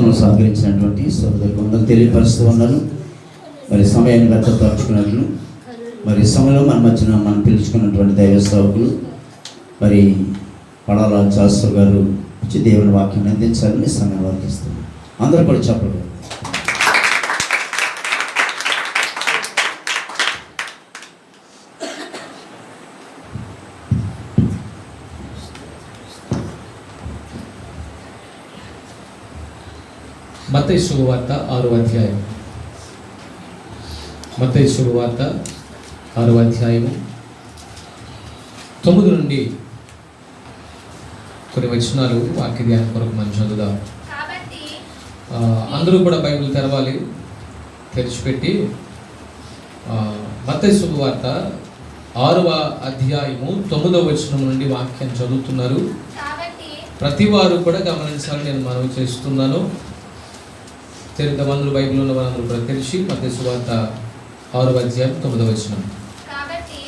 సమయంలో సహకరించినటువంటి సోదరులకు వందలు తెలియపరుస్తూ ఉన్నాను. మరి సమయాన్ని వ్యర్థపరచుకున్నట్లు మరి సమయంలో మన మధ్యన మనం పిలుచుకున్నటువంటి దైవ సేవకులు మరి పడాల శాస్త్రి గారు వచ్చి దేవుని వాక్యం అందించాలని సమయం వర్తిస్తుంది. అందరూ కూడా చెప్పండి. మత్తయి శుభవార్త 6వ అధ్యాయం. మత్తయి శుభవార్త 6వ అధ్యాయము 9 నుండి కొన్ని వచనాలు వాక్య ధ్యానం కొరకు మనం చదువుదాం. అందరూ కూడా బైబిల్ తెరవాలి, తెరిచిపెట్టి మత్తయి శుభవార్త 6వ అధ్యాయము 9వ వచనం నుండి వాక్యం చదువుతున్నారు. ప్రతి వారు కూడా గమనించాలని నేను మనవి చేస్తున్నాను. మందులు బైబిల్ ఉన్న వారందరూ కూడా తెలిసి మత్తయి శుభవార్త 6వ అధ్యాయం 9వ వచనం. కాబట్టి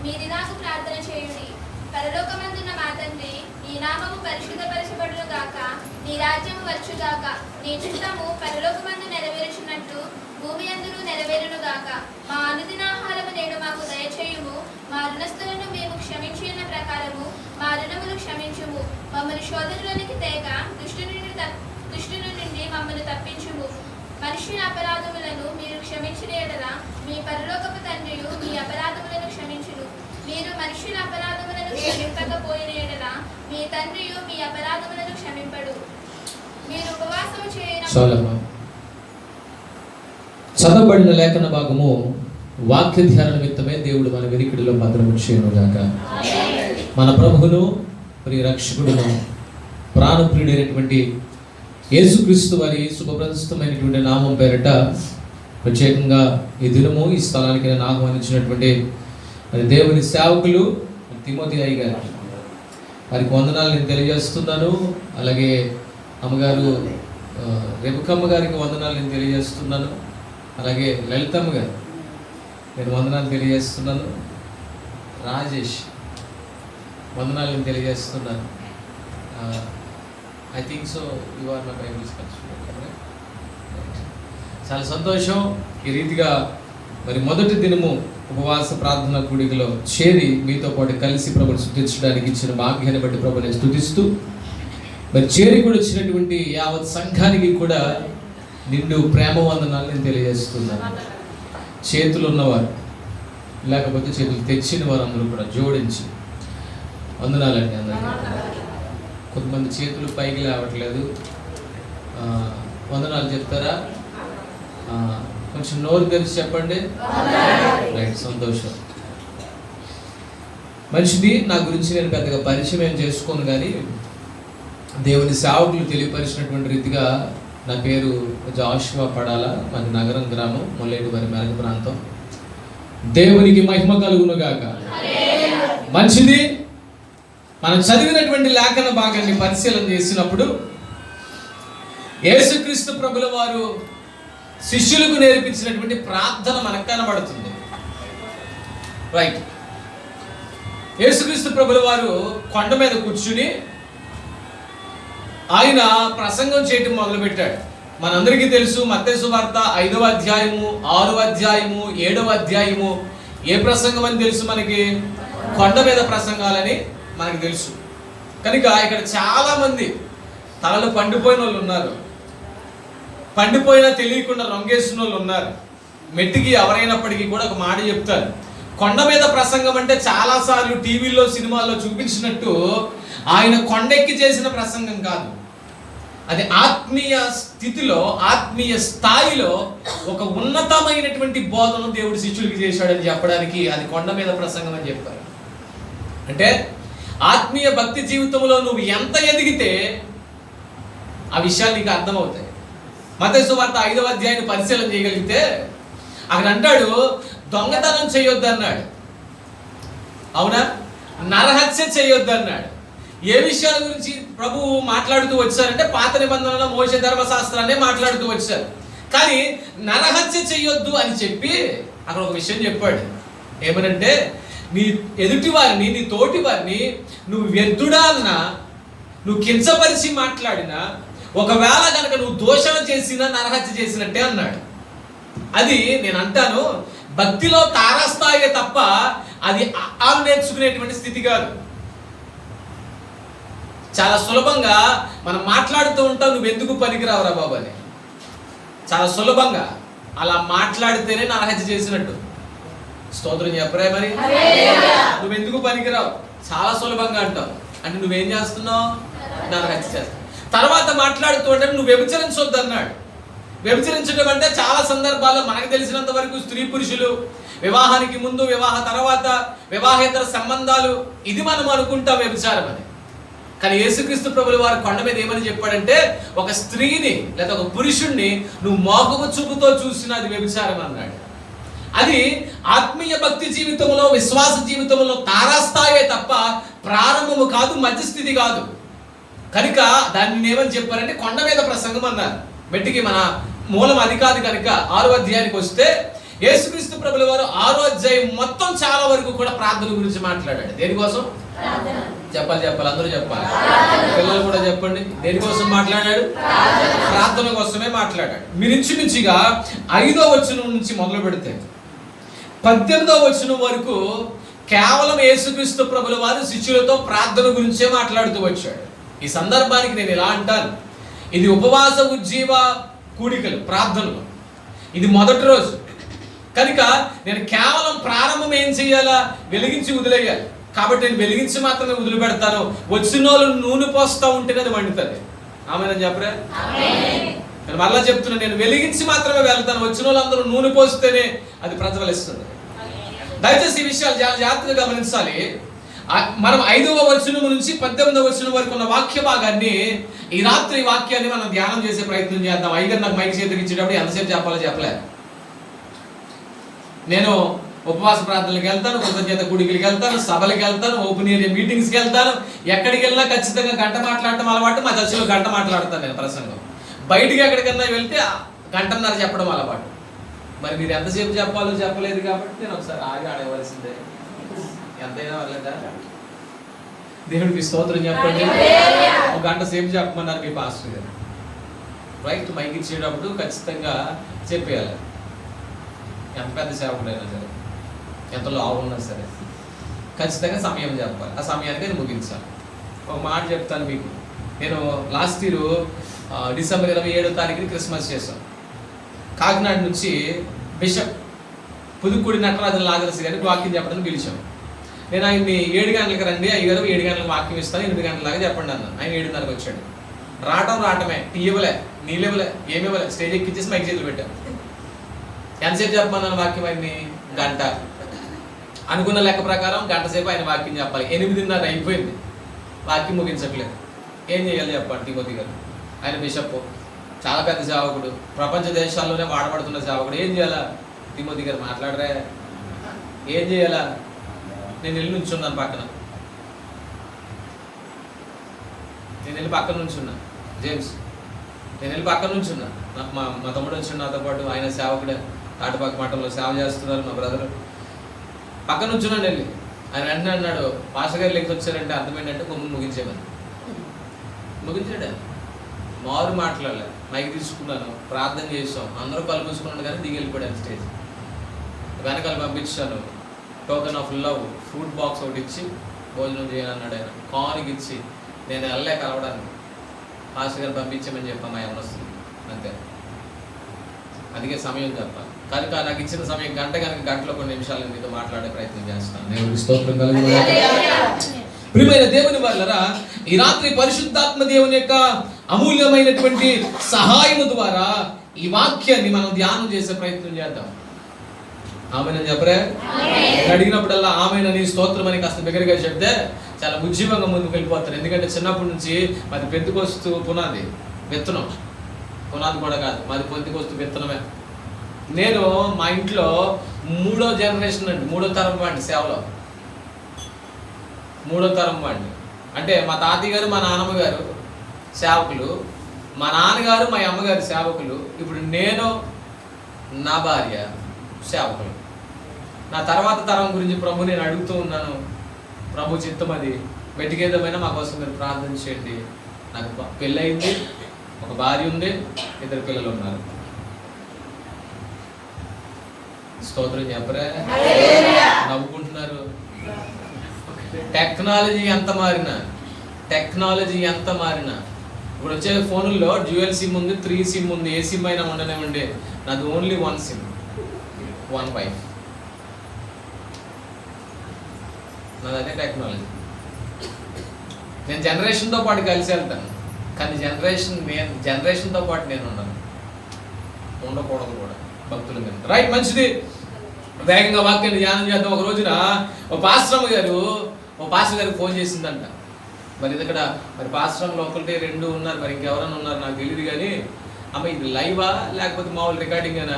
మీరు నాకు ప్రార్థన చేయుడి, పరలోకమందున్న మా తండ్రి, నీ నామము పరిశుద్ధపరచబడును గాక, నీ రాజ్యము వచ్చును గాక, నీ చిత్తము పరలోకమందు నెరవేరుచున్నట్లు భూమి యందును నెరవేరును గాక. మా అనుదినాహారము నేడు మాకు దయచేయుము, మా రుణస్థులను మేము క్షమించిన ప్రకారము మా రుణములు క్షమించుము, మమ్మల్ని శోధనలోనికి తేక దుష్టుని నుండి మమ్మల్ని తప్పించుము. మనుష్యుల అపరాధములను మీరు క్షమించిన యెడల మీ పరలోకపు తండ్రియు మీ అపరాధములను క్షమించును. మీరు మనుష్యుల అపరాధములను క్షమింపకపోయిన యెడల మీ తండ్రియు మీ అపరాధములను క్షమింపడు. మీరు ఉపవాసము చేయనప్పుడు చదవబడిన లేఖన భాగము వాక్య ధ్యాన నిమిత్తమే దేవుడు మన వెనుకడిలో భద్రము చేయనుగాక. మన ప్రభువును ప్రియ రక్షకుడును ప్రాణప్రియుడైనటువంటి యేసుక్రీస్తు వారి శుభప్రదస్తమైనటువంటి నామం పేరిట ప్రత్యేకంగా ఈ దినము ఈ స్థలానికి నేను ఆహ్వానించినటువంటి మరి దేవుని సేవకులు తిమోతి అయ్య గారు వారికి వందనాలు నేను తెలియజేస్తున్నాను. అలాగే అమ్మగారు రేపుకమ్మ గారికి వందనాలు నేను తెలియజేస్తున్నాను. అలాగే లలితమ్మ గారు నేను వందనాలు తెలియజేస్తున్నాను. రాజేష్ వందనాలు నేను తెలియజేస్తున్నాను. I think so you are my Bible scholar. చాలా సంతోషం. ఈ రీతిగా మరి మొదటి దినము ఉపవాస ప్రార్థన కూడికలో చేరి మీతో పాటు కలిసి ప్రభుని స్తుతించడానికి ఇచ్చిన భాగ్యాన్ని బట్టి ప్రభుని స్తుతిస్తూ మరి చేరి కూడా వచ్చినటువంటి యావత్ సంఘానికి కూడా నిండు ప్రేమ వందనాలు నేను తెలియజేస్తున్నాను. చేతులు ఉన్నవారు లేకపోతే చేతులు తెచ్చిన వారు అందరూ కూడా జోడించి వందనాలండి అందరికీ. కొంతమంది చేతులు పైకి లేవట్లేదు, వందనాలు చెప్తారా? కొంచెం నోరు తెరిచి చెప్పండి. రైట్, సంతోషం. మనిషిని నా గురించి నేను పెద్దగా పరిచయం ఏం చేసుకోను, కానీ దేవుని సేవకులు తెలియపరిచినటువంటి రీతిగా నా పేరు జాషువా పడాల, మాది నగరం గ్రామం, మొల్లేటి వారి మెరగ ప్రాంతం. దేవునికి మహిమ కలుగునుగాక. మంచిది. మనం చదివినటువంటి లేఖన భాగాన్ని పరిశీలన చేసినప్పుడు యేసుక్రీస్తు ప్రభుల వారు శిష్యులకు నేర్పించినటువంటి ప్రార్థన మనకు కనబడుతుంది. రైట్. యేసుక్రీస్తు ప్రభుల వారు కొండ మీద కూర్చుని ఆయన ప్రసంగం చేయటం మొదలుపెట్టాడు. మనందరికీ తెలుసు మత్తయి సువార్త 5వ అధ్యాయము 6వ అధ్యాయము 7వ అధ్యాయము ఏ ప్రసంగం అని తెలుసు మనకి? కొండ మీద ప్రసంగాలని మనకు తెలుసు. కనుక ఇక్కడ చాలా మంది తలలు పండిపోయిన వాళ్ళు ఉన్నారు, పండిపోయినా తెలియకుండా రంగేసిన వాళ్ళు ఉన్నారు. మెట్టికి ఎవరైనప్పటికీ కూడా ఒక మాట చెప్తారు, కొండ మీద ప్రసంగం అంటే చాలాసార్లు టీవీల్లో సినిమాల్లో చూపించినట్టు ఆయన కొండెక్కి చేసిన ప్రసంగం కాదు. అది ఆత్మీయ స్థితిలో, ఆత్మీయ స్థాయిలో ఒక ఉన్నతమైనటువంటి బోధన దేవుడు శిష్యులకి చేశాడని చెప్పడానికి అది కొండ మీద ప్రసంగం అని చెప్పారు. అంటే ఆత్మీయ భక్తి జీవితంలో నువ్వు ఎంత ఎదిగితే ఆ విషయాలు నీకు అర్థమవుతాయి. మత్తయి సువార్త 5వ అధ్యాయాన్ని పరిశీలన చేయగలిగితే అక్కడ అంటాడు, దొంగతనం చేయొద్దు అన్నాడు. అవునా? నరహత్య చేయొద్దు అన్నాడు. ఏ విషయాల గురించి ప్రభువు మాట్లాడుతూ వచ్చారంటే పాత నిబంధనలో మోషే ధర్మశాస్త్రాన్ని మాట్లాడుతూ వచ్చారు. కానీ నరహత్య చేయొద్దు అని చెప్పి అక్కడ ఒక విషయం చెప్పాడు. ఏమనంటే నీ ఎదుటి వారిని, నీ తోటి వారిని నువ్వు వ్యర్థుడా అన్నా, నువ్వు కించపరిచి మాట్లాడినా, ఒకవేళ కనుక నువ్వు దోషణ చేసినా నరహత్య చేసినట్టే అన్నాడు. అది నేను అంటాను, భక్తిలో తారాస్థాయే తప్ప అది ఆలు నేర్చుకునేటువంటి స్థితి కాదు. చాలా సులభంగా మనం మాట్లాడుతూ ఉంటాం, నువ్వెందుకు పనికిరావురా బాబు అని. చాలా సులభంగా అలా మాట్లాడితేనే నరహత్య చేసినట్టు. స్తోత్రం చెప్పరే మరి. నువ్వెందుకు పనికిరావు చాలా సులభంగా అంటావు, అంటే నువ్వేం చేస్తున్నావు? నరహత్య చేస్తావు. తర్వాత మాట్లాడుతూ అంటే నువ్వు వ్యభిచరించొద్దు అన్నాడు. వ్యభిచరించడం అంటే చాలా సందర్భాల్లో మనకు తెలిసినంత వరకు స్త్రీ పురుషులు వివాహానికి ముందు, వివాహ తర్వాత, వివాహేతర సంబంధాలు, ఇది మనం అనుకుంటాం వ్యభిచారం అని. కానీ యేసుక్రీస్తు ప్రభుల వారు కొండ మీద ఏమని చెప్పాడంటే, ఒక స్త్రీని లేదా ఒక పురుషుణ్ణి నువ్వు మోహపు చూపుతో చూసినా అది వ్యభిచారం అన్నాడు. అది ఆత్మీయ భక్తి జీవితంలో, విశ్వాస జీవితంలో తారాస్థాయే తప్ప ప్రారంభము కాదు, మధ్యస్థితి కాదు. కనుక దాన్ని ఏమని చెప్పారంటే కొండ మీద ప్రసంగం అన్నారు. బెట్టికి మన మూలం అది కాదు కనుక 6వ అధ్యాయానికి వస్తే యేసుక్రీస్తు ప్రభుల వారు 6వ అధ్యాయం మొత్తం చాలా వరకు కూడా ప్రార్థన గురించి మాట్లాడాడు. దేనికోసం? చెప్పాలి, అందరూ చెప్పాలి, పిల్లలు కూడా చెప్పండి. దేనికోసం మాట్లాడాడు? ప్రార్థన కోసమే మాట్లాడాడు. మీరు ఇంచుమించుగా 5వ వచనం నుంచి మొదలు పెడితే 18వ వచనం వరకు కేవలం యేసుక్రీస్తు ప్రభుల వారు శిష్యులతో ప్రార్థన గురించే మాట్లాడుతూ వచ్చాడు. ఈ సందర్భానికి నేను ఇలా అంటాను, ఇది ఉపవాస ఉజ్జీవ కూడికలు, ప్రార్థనలు. ఇది మొదటి రోజు కనుక నేను కేవలం ప్రారంభం ఏం చేయాలా? వెలిగించి వదిలేయాలి. కాబట్టి నేను వెలిగించి మాత్రమే వదిలిపెడతాను. వచ్చిన వాళ్ళు నూనె పోస్తూ ఉంటేనే అది వండుతుంది. ఆమెనని చెప్పరా? నేను మళ్ళా చెప్తున్నా, నేను వెలిగించి మాత్రమే వెళ్తాను. వచ్చిన వాళ్ళందరూ నూనె పోస్తేనే అది ప్రజ్వలిస్తుంది. దయచేసి ఈ విషయాలు చాలా జాగ్రత్తగా గమనించాలి. మనం 5వ వచనం నుంచి 18వ వచనం వరకు ఉన్న వాక్య భాగాన్ని ఈ రాత్రి వాక్యాన్ని మనం ధ్యానం చేసే ప్రయత్నం చేద్దాం. అయ్యగారు నాకు మైక్ చేతికి ఇచ్చేటప్పుడు ఎంతసేపు చెప్పాలో చెప్పలేదు. నేను ఉపవాస ప్రార్థనలకు వెళ్తాను, కృతజ్ఞత గుడికి వెళ్తాను, సభలకు వెళ్తాను, ఓపెన్ ఏరియా మీటింగ్స్కి వెళ్తాను. ఎక్కడికి వెళ్ళినా ఖచ్చితంగా గంట మాట్లాడటం అలవాటు. మా చర్చలో గంట మాట్లాడతాను నేను ప్రసంగం. బయటికి ఎక్కడికన్నా వెళ్తే గంటన్నర చెప్పడం అలవాటు. మరి మీరు ఎంతసేపు చెప్పాలో చెప్పలేదు కాబట్టి నేను ఒకసారి ఆగి ఆడవలసిందే. ఎంతైనా వాళ్ళదా? దేవుడికి స్తోత్రం చెప్పండి. ఒక గంట సేపు చెప్పమన్నారు మీ పాస్టర్ గారు. రైట్, మైక్ ఇచ్చేటప్పుడు ఖచ్చితంగా చెప్పేయాలి. ఎంత పెద్ద సేవకుడైనా సరే, ఎంత లావు ఉన్నా సరే ఖచ్చితంగా సమయం చెప్పాలి. ఆ సమయానికి నేను ముగించాలి. ఒక మాట చెప్తాను మీకు. నేను లాస్ట్ ఇయర్ డిసెంబర్ 27వ తారీఖుని క్రిస్మస్ చేశాను. కాకినాడ నుంచి బిషప్ పుదుక్కూడి నటరాజన్ లాగరసి గారికి వాక్యం చెప్పడానికి పిలిచాం. నేను ఆయన్ని 7 గంటలకు రండి, అయ్యగారు 7 గంటలకు వాక్యం ఇస్తాను, 8 గంటలలాగా చెప్పండి అన్నాను. ఆయన 7:30కి వచ్చాడు. రావటమే, టీ ఇవ్వలే, నీళ్ళు ఇవ్వలే, ఏమి ఇవ్వలే, స్టేజ్ ఎక్కించేసి మైక్ చేతులు పెట్టాను. ఎంతసేపు చెప్పమన్నాను వాక్యం? ఆయన్ని గంట. అనుకున్న లెక్క ప్రకారం గంట సేపు ఆయన వాక్యం చెప్పాలి. 8:30 అయిపోయింది, వాక్యం ముగించట్లేదు. ఏం చేయాలి చెప్పండి తిమోతి గారు? ఆయన బిషప్, చాలా పెద్ద సేవకుడు, ప్రపంచ దేశాల్లోనే వాడబడుతున్న సేవకుడు. ఏం చేయాలా? తిమోతి గారు మాట్లాడరే, ఏం చేయాలా? నేను వెళ్ళి నుంచున్నాను పక్కన. జేమ్స్, నేను వెళ్ళి పక్కన నుంచున్నా. నాకు మా తమ్ముడు వచ్చిండు నాతో పాటు. ఆయన సేవకుడే, తాటిపాక మఠంలో సేవ చేస్తున్నారు మా బ్రదరు. పక్కన నుంచున్నాను వెళ్ళి. ఆయన వెంటనే అన్నాడు, పాస్టర్ గారు లెక్క వచ్చారంటే అర్థం ఏంటంటే కొమ్ము ముగించాడు. మారు మాట్లాడలే, మైక్ తీసుకున్నాను, ప్రార్థన చేసాం, అందరూ కలుపుకున్నాను కానీ దిగి వెళ్ళిపోయాను స్టేజ్. వెనకాల పంపించాను, token of love food box ఒకటి ఇచ్చి భోజనం చేయాలన్నాడు. ఆయన కానుకి ఇచ్చి నేను వెళ్ళే కలవడానికి పాస్టర్ గారు పంపించామని చెప్పాను. మా వస్తుంది అంతే. అందుకే సమయం చెప్పాలి. కనుక నాకు ఇచ్చిన సమయం గంట, కనుక గంటలో కొన్ని నిమిషాలు మీతో మాట్లాడే ప్రయత్నం చేస్తాను. దేవుడికి స్తోత్రం కలుగును. ప్రియమైన దేవుని వాళ్ళరా, ఈ రాత్రి పరిశుద్ధాత్మ దేవుని యొక్క అమూల్యమైనటువంటి సహాయము ద్వారా ఈ వాక్యాన్ని మనం ధ్యానం చేసే ప్రయత్నం చేద్దాం. ఆమెనని చెప్పరే? అడిగినప్పుడల్లా ఆమెనని, స్తోత్రం అని కాస్త దగ్గరగా చెప్తే చాలా ఉజ్జీవంగా ముందుకు వెళ్ళిపోతారు. ఎందుకంటే చిన్నప్పటి నుంచి మాది పెంతుకొస్తూ పునాది విత్తనం, పునాది కూడా కాదు, మాది పెంతుకొస్తూ విత్తనమే. నేను మా ఇంట్లో 3వ జనరేషన్ అండి, 3వ తరం వాడిని సేవలో. 3వ తరం వాడిని అంటే మా తాతయ్య గారు, మా నాన్నమ్మ గారు సేవకులు, మా నాన్నగారు, మా అమ్మగారు సేవకులు. ఇప్పుడు నేను, నా భార్య సేవకులు. నా తర్వాత తరం గురించి ప్రభు నేను అడుగుతూ ఉన్నాను. ప్రభు చిత్తం అది, వెతికేదమైనా మా కోసం మీరు ప్రార్థన చేయండి. నాకు పెళ్ళయింది, ఒక భార్య ఉంది, 2 పిల్లలు ఉన్నారు. స్తోత్రం చెప్పరా? నవ్వుకుంటున్నారు. టెక్నాలజీ ఎంత మారినా ఇప్పుడు వచ్చే ఫోనుల్లో డ్యూయల్ సిమ్ ఉంది, 3 సిమ్ ఉంది. ఏ సిమ్ అయినా ఉండనివ్వండి, నాది ఓన్లీ 1 సిమ్, 1 వైఫ్. నాది అదే టెక్నాలజీ. నేను జనరేషన్తో పాటు కలిసి వెళ్తాను, కానీ జనరేషన్తో పాటు నేను ఉండకూడదు కూడా భక్తుల మీద. రైట్, మంచిది. వేగంగా వాక్యాన్ని ధ్యానం చేద్దాం. ఒక రోజున ఓ పాస్టర్ గారికి ఫోన్ చేసిందంట. మరి ఇది ఇక్కడ మరి పాస్టర్లు 1 2 ఉన్నారు, మరి ఇంకెవరైనా ఉన్నారు నాకు తెలియదు. కానీ అమ్మ ఇది లైవా లేకపోతే మామూలు రికార్డింగ్ అయినా?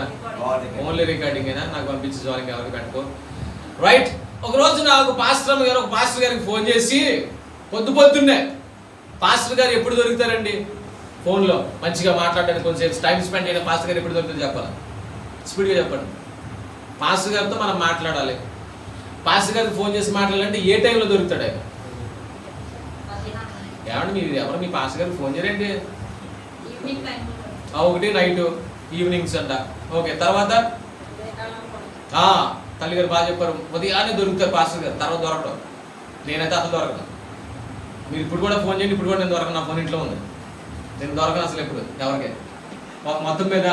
ఓన్లీ రికార్డింగ్ అయినా నాకు పంపించి వాళ్ళకి ఎవరికి పెట్టుకో. రైట్, ఒక రోజు నాకు పాస్టర్ గారికి ఫోన్ చేసి పొద్దున్నే, పాస్టర్ గారు ఎప్పుడు దొరుకుతారండి ఫోన్లో మంచిగా మాట్లాడడానికి, కొంచెం టైం స్పెండ్ చేయడం పాస్టర్ గారు ఎప్పుడు దొరుకుతుంది చెప్పాలి, స్పీడ్గా చెప్పండి. పాస్టర్ గారితో మనం మాట్లాడాలి. పాస్టర్ గారికి ఫోన్ చేసి మాట్లాడాలంటే ఏ టైంలో దొరుకుతాడు ఆయన? ఏమంటే మీరు ఎవరు మీ పాస్టర్ గారికి ఫోన్ చేయరండి? 1 నైట్ ఈవినింగ్స్ అంట. ఓకే, తర్వాత తల్లి గారు బాగా చెప్పారు, ఉదయాన్నే దొరుకుతారు పాస్టర్ గారు, తర్వాత దొరకడం. నేనైతే అసలు దొరకను. మీరు ఇప్పుడు కూడా ఫోన్ చేయండి, ఇప్పుడు కూడా నేను దొరకను. నా ఫోన్ ఇంట్లో ఉంది, నేను దొరకను అసలు ఎప్పుడు ఎవరికి. మొత్తం మీద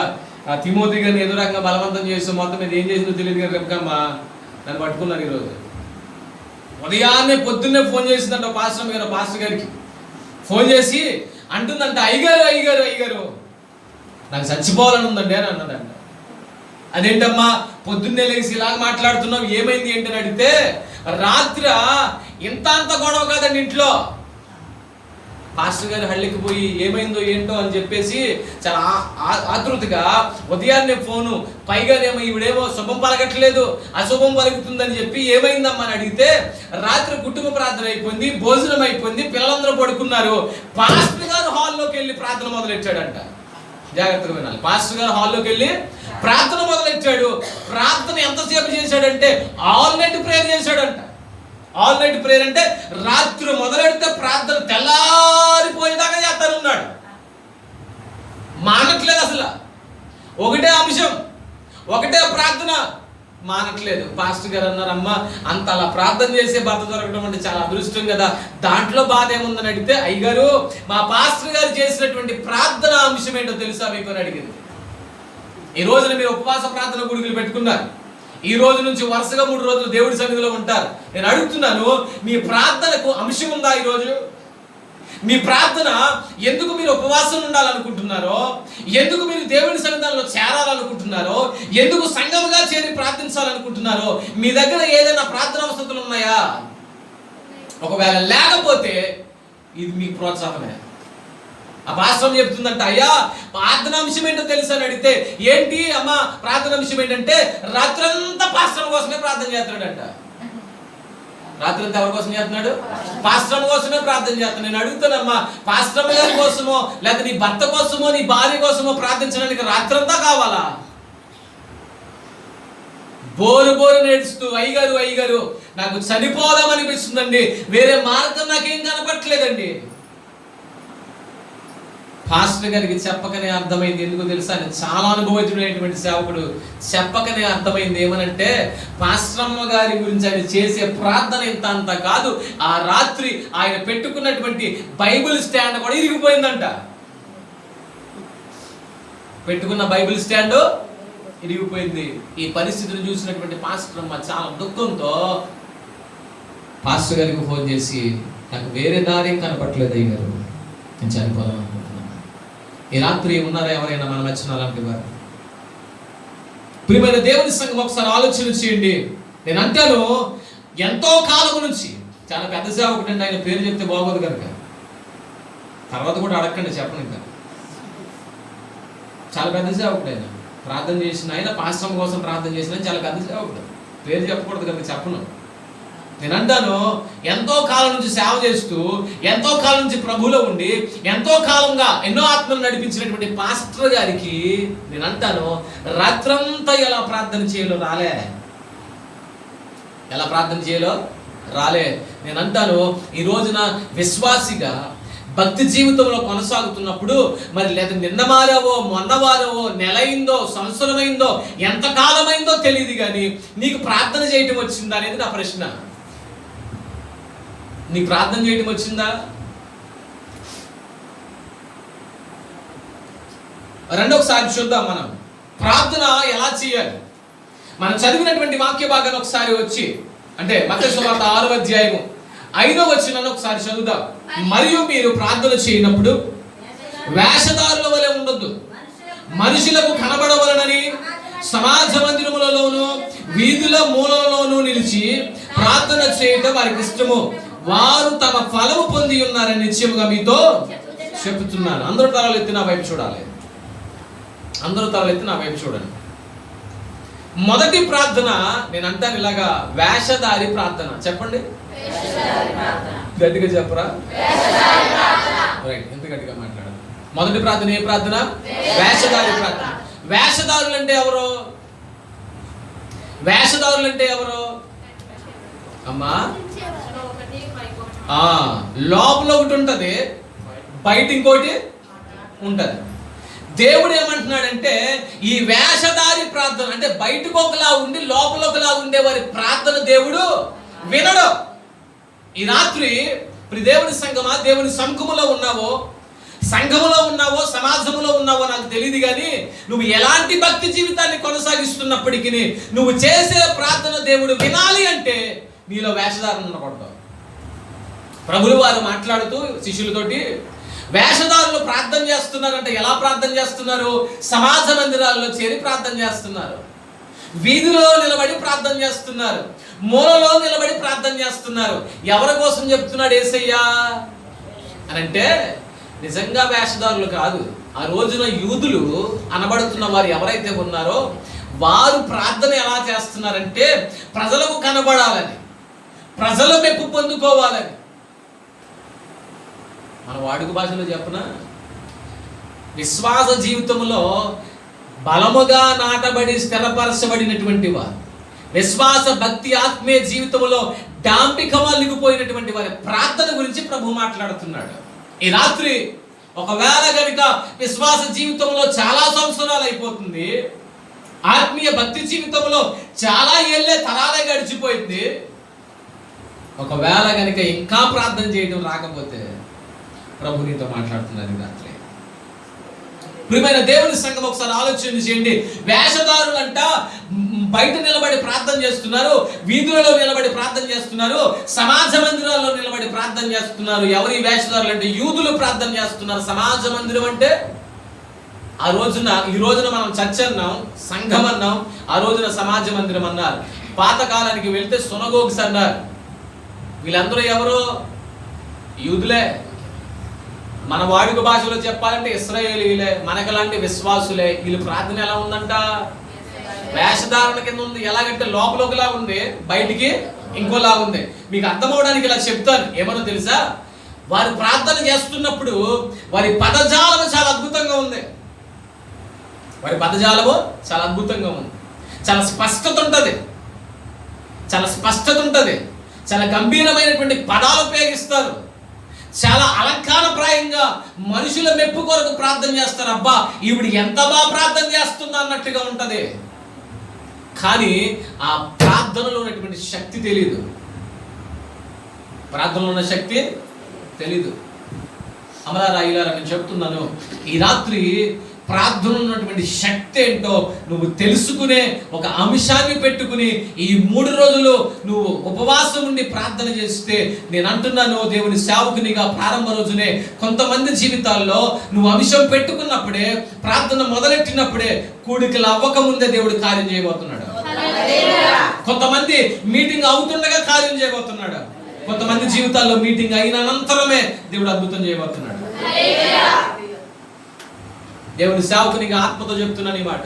తిమోతి గారిని ఏదో రకంగా బలవంతం చేస్తూ మొత్తం మీద ఏం చేసిందో తెలియదు కానీ రెబెక్కమ్మ నన్ను పట్టుకున్నారు. ఈరోజు పొద్దున్నే ఫోన్ చేసిందంట పాస్టర్ గారికి ఫోన్ చేసి అంటుందంట, అయ్యగారు నాకు చచ్చిపోవాలని ఉందండి అని అన్నదంట. అదేంటమ్మా పొద్దున్నే లేచి ఇలాగ మాట్లాడుతున్నావు, ఏమైంది ఏంటని అడిగితే, రాత్రి అంత గొడవ కాదండి ఇంట్లో. పాస్టర్ గారు హళ్ళికి పోయి ఏమైందో ఏంటో అని చెప్పేసి చాలా ఆతృతగా ఉదయాన్నే ఫోను, పైగానేమో ఈవిడేమో శుభం పలకట్లేదు, అశుభం పలుకుతుందని చెప్పి ఏమైందమ్మా అని అడిగితే, రాత్రి కుటుంబ ప్రార్థన అయిపోయింది, భోజనం అయిపోయింది, పిల్లలందరూ పడుకున్నారు. పాస్టర్ గారు హాల్లోకి వెళ్ళి ప్రార్థన మొదలెట్టాడంట. జాగ్రత్తగా వినాలి. పాస్టర్ గారు హాల్లోకి వెళ్ళి ప్రార్థన మొదలెట్టాడు. ప్రార్థన ఎంతసేపు చేశాడంటే ఆల్ నైట్ ప్రేయర్ చేశాడంట. ఆల్ నైట్ ప్రేయర్ అంటే రాత్రి మొదలెడితే ప్రార్థన తెల్లారిపోయేదాకా చేస్తానున్నాడు. మానట్లేదు అసలు. ఒకటే అంశం, ఒకటే ప్రార్థన, మానట్లేదు. పాస్టర్ గారు అన్నారు, అమ్మ అంత అలా ప్రార్థన చేసే భర్త దొరకడం అంటే చాలా అదృష్టం కదా, దాంట్లో బాధ ఏముందని అడిగితే, అయ్యగారు మా పాస్టర్ గారు చేసినటువంటి ప్రార్థన అంశం ఏంటో తెలుసా మీకు అని అడిగింది. ఈ రోజున మీరు ఉపవాస ప్రార్థన గుడికలు పెట్టుకున్నారు. ఈ రోజు నుంచి వరుసగా 3 రోజులు దేవుడి సన్నిధిలో ఉంటారు. నేను అడుగుతున్నాను, మీ ప్రార్థనకు అంశం ఉందా? ఈరోజు మీ ప్రార్థన ఎందుకు మీరు ఉపవాసం ఉండాలనుకుంటున్నారో, ఎందుకు మీరు దేవుని సన్నిధానంలో చేరాలనుకుంటున్నారో, ఎందుకు సంఘముగా చేరి ప్రార్థించాలనుకుంటున్నారో, మీ దగ్గర ఏదైనా ప్రార్థన అవసరతలు ఉన్నాయా? ఒకవేళ లేకపోతే ఇది మీకు ప్రోత్సాహమే. ఆ పాస్టర్ చెప్తుందంట, అయ్యా ప్రార్థనాంశం ఏంటో తెలుసు అని అడిగితే, ఏంటి అమ్మ ప్రార్థనాంశం ఏంటంటే, రాత్రంతా పాస్టర్ కోసమే ప్రార్థన చేస్తున్నాడంట. రాత్రంతా ఎవరి కోసం చేస్తున్నాడు? పాస్టర్ కోసమే ప్రార్థన చేస్తున్నాడు. నేను అడుగుతానమ్మా, పాస్టర్ గారి కోసమో లేదా నీ భర్త కోసమో నీ భార్య కోసమో ప్రార్థించడానికి రాత్రంతా కావాలా? బోరు నేడుస్తూ, అయ్యగారు నాకు చనిపోదామనిపిస్తుందండి, వేరే మార్గం నాకేం కనపట్లేదండి. పాస్టర్ గారికి చెప్పకనే అర్థమైంది. ఎందుకు తెలుసా? ఆయన చాలా అనుభవజ్ఞుడైనటువంటి సేవకుడు. చెప్పకనే అర్థమైంది ఏమనంటే, పాస్టరమ్మ గారి గురించి ఆయన చేసే ప్రార్థన ఇంత అంత కాదు, ఆ రాత్రి ఆయన పెట్టుకున్నటువంటి బైబిల్ స్టాండ్ కూడా ఇరిగిపోయిందంట. పెట్టుకున్న బైబిల్ స్టాండ్ ఇరిగిపోయింది. ఈ పరిస్థితిని చూసినటువంటి పాస్టరమ్మ చాలా దుఃఖంతో పాస్టర్ గారికి ఫోన్ చేసి, నాకు వేరే దారి ఏం కనపట్లేదు అయ్యారు, నేను చనిపోదాం అనుకుంటున్నాను. ఈ రాత్రి ఉన్నారా ఎవరైనా మన మధ్యన అలాంటి వారు? ప్రియమైన దేవుని సంఘం, ఒకసారి ఆలోచన చేయండి. నేను అంటాను, ఎంతో కాలం నుంచి చాలా పెద్ద సేవకుడు అండి, ఆయన పేరు చెప్తే బాగోదు కనుక తర్వాత కూడా అడగండి, చెప్పను. ఇంకా చాలా పెద్ద సేవకుడు ఆయన, ప్రార్థన చేసిన ఆయన, పాస్టర్ కోసం ప్రార్థన చేసిన చాలా పెద్ద సేవకుడు. పేరు చెప్పకూడదు కనుక చెప్పను. నేను అంటాను, ఎంతో కాలం నుంచి సేవ చేస్తూ, ఎంతో కాలం నుంచి ప్రభువులో ఉండి, ఎంతో కాలంగా ఎన్నో ఆత్మలు నడిపించినటువంటి పాస్టర్ గారికి నేను అంటాను, రాత్రంతా ఎలా ప్రార్థన చేయాలో రాలే. నేను అంటాను, ఈ రోజున విశ్వాసిగా భక్తి జీవితంలో కొనసాగుతున్నప్పుడు మరి లేదా నిన్న మారావో మొన్న వారవో నెల అయిందో సంవత్సరమైందో ఎంతకాలమైందో తెలియదు, కానీ నీకు ప్రార్థన చేయటం వచ్చిందా అనేది నా ప్రశ్న. నీకు ప్రార్థన చేయటం వచ్చిందా? రెండోసారి చూద్దాం మనం ప్రార్థన ఎలా చేయాలి. మనం చదివినటువంటి వాక్య భాగాన్ని ఒకసారి వచ్చి అంటే మత్తయి సువార్త 6వ అధ్యాయము 5వ వచనాన్ని ఒకసారి చదువుదాం. మరియు మీరు ప్రార్థన చేయనప్పుడు వేషధారుల వలె ఉండొద్దు, మనుషులకు కనబడవలనని సమాజ మందిరములలోను వీధుల మూలలోనూ నిలిచి ప్రార్థన చేయటం వారికి ఇష్టము, వారు తమ ఫలము పొంది ఉన్నారని నిశ్చయముగా మీతో చెబుతున్నాను. అందరూ తలలు ఎత్తి నా వైపు చూడాలి. అందరూ తలలు ఎత్తి నా వైపు చూడండి. మొదటి ప్రార్థన నేను అంటాను ఇలాగా, వేషధారి ప్రార్థన. చెప్పండి, గట్టిగా చెప్పరా? రైట్, ఎంత గట్టిగా మాట్లాడాలి. మొదటి ప్రార్థన ఏ ప్రార్థన? వేషధారి ప్రార్థన. వేషధారులు అంటే ఎవరు? వేషధారులు అంటే ఎవరు అమ్మా? లోపల ఒకటి ఉంటది, బయట ఇంకోటి ఉంటది. దేవుడు ఏమంటున్నాడంటే ఈ వేషధారి ప్రార్థన అంటే బయటకు ఒకలా ఉండి లోపల ఒకలా ఉండే వారి ప్రార్థన దేవుడు వినడు. ఈ రాత్రి దేవుని సంఘమా, దేవుని సంఘములో ఉన్నావో, సంఘములో ఉన్నావో, సమాజంలో ఉన్నావో నాకు తెలియదు, కానీ నువ్వు ఎలాంటి భక్తి జీవితాన్ని కొనసాగిస్తున్నప్పటికీ నువ్వు చేసే ప్రార్థన దేవుడు వినాలి అంటే నీలో వేషధారణ ఉండకూడదు. ప్రభులు వారు మాట్లాడుతూ శిష్యులతోటి, వేషధారులు ప్రార్థన చేస్తున్నారంటే ఎలా ప్రార్థన చేస్తున్నారు? సమాజ మందిరాల్లో చేరి ప్రార్థన చేస్తున్నారు, వీధిలో నిలబడి ప్రార్థన చేస్తున్నారు, మూలలో నిలబడి ప్రార్థన చేస్తున్నారు. ఎవరి కోసం చెప్తున్నాడు యేసయ్య అనంటే నిజంగా వేషధారులు కాదు. ఆ రోజున యూదులు అనబడుతున్న వారు ఎవరైతే ఉన్నారో వారు ప్రార్థన ఎలా చేస్తున్నారంటే ప్రజలకు కనబడాలని, ప్రజల మెప్పు పొందుకోవాలని. మన వాడుక భాషలో చెప్పనా, విశ్వాస జీవితంలో బలముగా నాటబడి స్థిరపరచబడినటువంటి వారు, విశ్వాస భక్తి ఆత్మీయ జీవితంలో డాంబికమల్లిగిపోయినటువంటి వారి ప్రార్థన గురించి ప్రభు మాట్లాడుతున్నాడు. ఈ రాత్రి ఒకవేళ గనుక విశ్వాస జీవితంలో చాలా సంవత్సరాలు అయిపోతుంది, ఆత్మీయ భక్తి జీవితంలో చాలా ఏళ్ళే తరాలే గడిచిపోయింది, ఒకవేళ గనుక ఇంకా ప్రార్థన చేయడం రాకపోతే ప్రభు నీతో మాట్లాడుతున్నారు ఈ రాత్రి. ప్రియమైన దేవుని సంఘం ఒకసారి ఆలోచన చేయండి. వేషధారులంట బయట నిలబడి ప్రార్థన చేస్తున్నారు, వీధులలో నిలబడి ప్రార్థన చేస్తున్నారు, సమాజ మందిరాల్లో నిలబడి ప్రార్థన చేస్తున్నారు. ఎవరి వేషధారులు అంటే యూదులు ప్రార్థన చేస్తున్నారు. సమాజ మందిరం అంటే ఈ రోజున మనం చర్చ్ అన్నాం, సంఘం అన్నాం, ఆ రోజున సమాజ మందిరం అన్నారు. పాతకాలానికి వెళ్తే సునగోగ్స్ అన్నారు. వీళ్ళందరూ ఎవరు? యూదులే. మన వాడుక భాషలో చెప్పాలంటే ఇశ్రాయేలీలే, మనకలాంటి విశ్వాసులే. వీళ్ళు ప్రార్థన ఎలా ఉందంట? వేషధారణ కింద ఉంది. ఎలాగంటే లోపల ఒకలా ఉంది, బయటికి ఇంకోలా ఉంది. మీకు అర్థమవడానికి ఇలా చెప్తాను. ఏమన్నా తెలుసా? వారు ప్రార్థన చేస్తున్నప్పుడు వారి పదజాలము చాలా అద్భుతంగా ఉంది. వారి పదజాలము చాలా అద్భుతంగా ఉంది. చాలా స్పష్టత ఉంటుంది, చాలా స్పష్టత ఉంటుంది. చాలా గంభీరమైనటువంటి పదాలు ఉపయోగిస్తారు. చాలా అలంకారప్రాయంగా మనుషుల మెప్పు కొరకు ప్రార్థన చేస్తారు. అబ్బా ఈవిడ ఎంత బాగా ప్రార్థన చేస్తుందా అన్నట్టుగా ఉంటది. కానీ ఆ ప్రార్థనలో ఉన్నటువంటి శక్తి తెలీదు. ప్రార్థనలో ఉన్న శక్తి తెలీదు. అమలారా ఇలారా నేను చెప్తున్నాను, ఈ రాత్రి ప్రార్థనలో ఉన్నటువంటి శక్తి ఏంటో నువ్వు తెలుసుకునే ఒక అంశాన్ని పెట్టుకుని ఈ 3 రోజులు నువ్వు ఉపవాసం ఉండి ప్రార్థన చేస్తే, నేను అంటున్నాను దేవుని సేవకునిగా ప్రారంభ రోజునే కొంతమంది జీవితాల్లో నువ్వు అంశం పెట్టుకున్నప్పుడే, ప్రార్థన మొదలెట్టినప్పుడే కూడికలు అవ్వకముందే దేవుడు కార్యం చేయబోతున్నాడు. కొంతమంది మీటింగ్ అవుతుండగా కార్యం చేయబోతున్నాడు. కొంతమంది జీవితాల్లో మీటింగ్ అయిన అనంతరమే దేవుడు అద్భుతం చేయబోతున్నాడు. దేవుని సేవకునిగా ఆత్మతో చెప్తున్నాను ఈ మాట.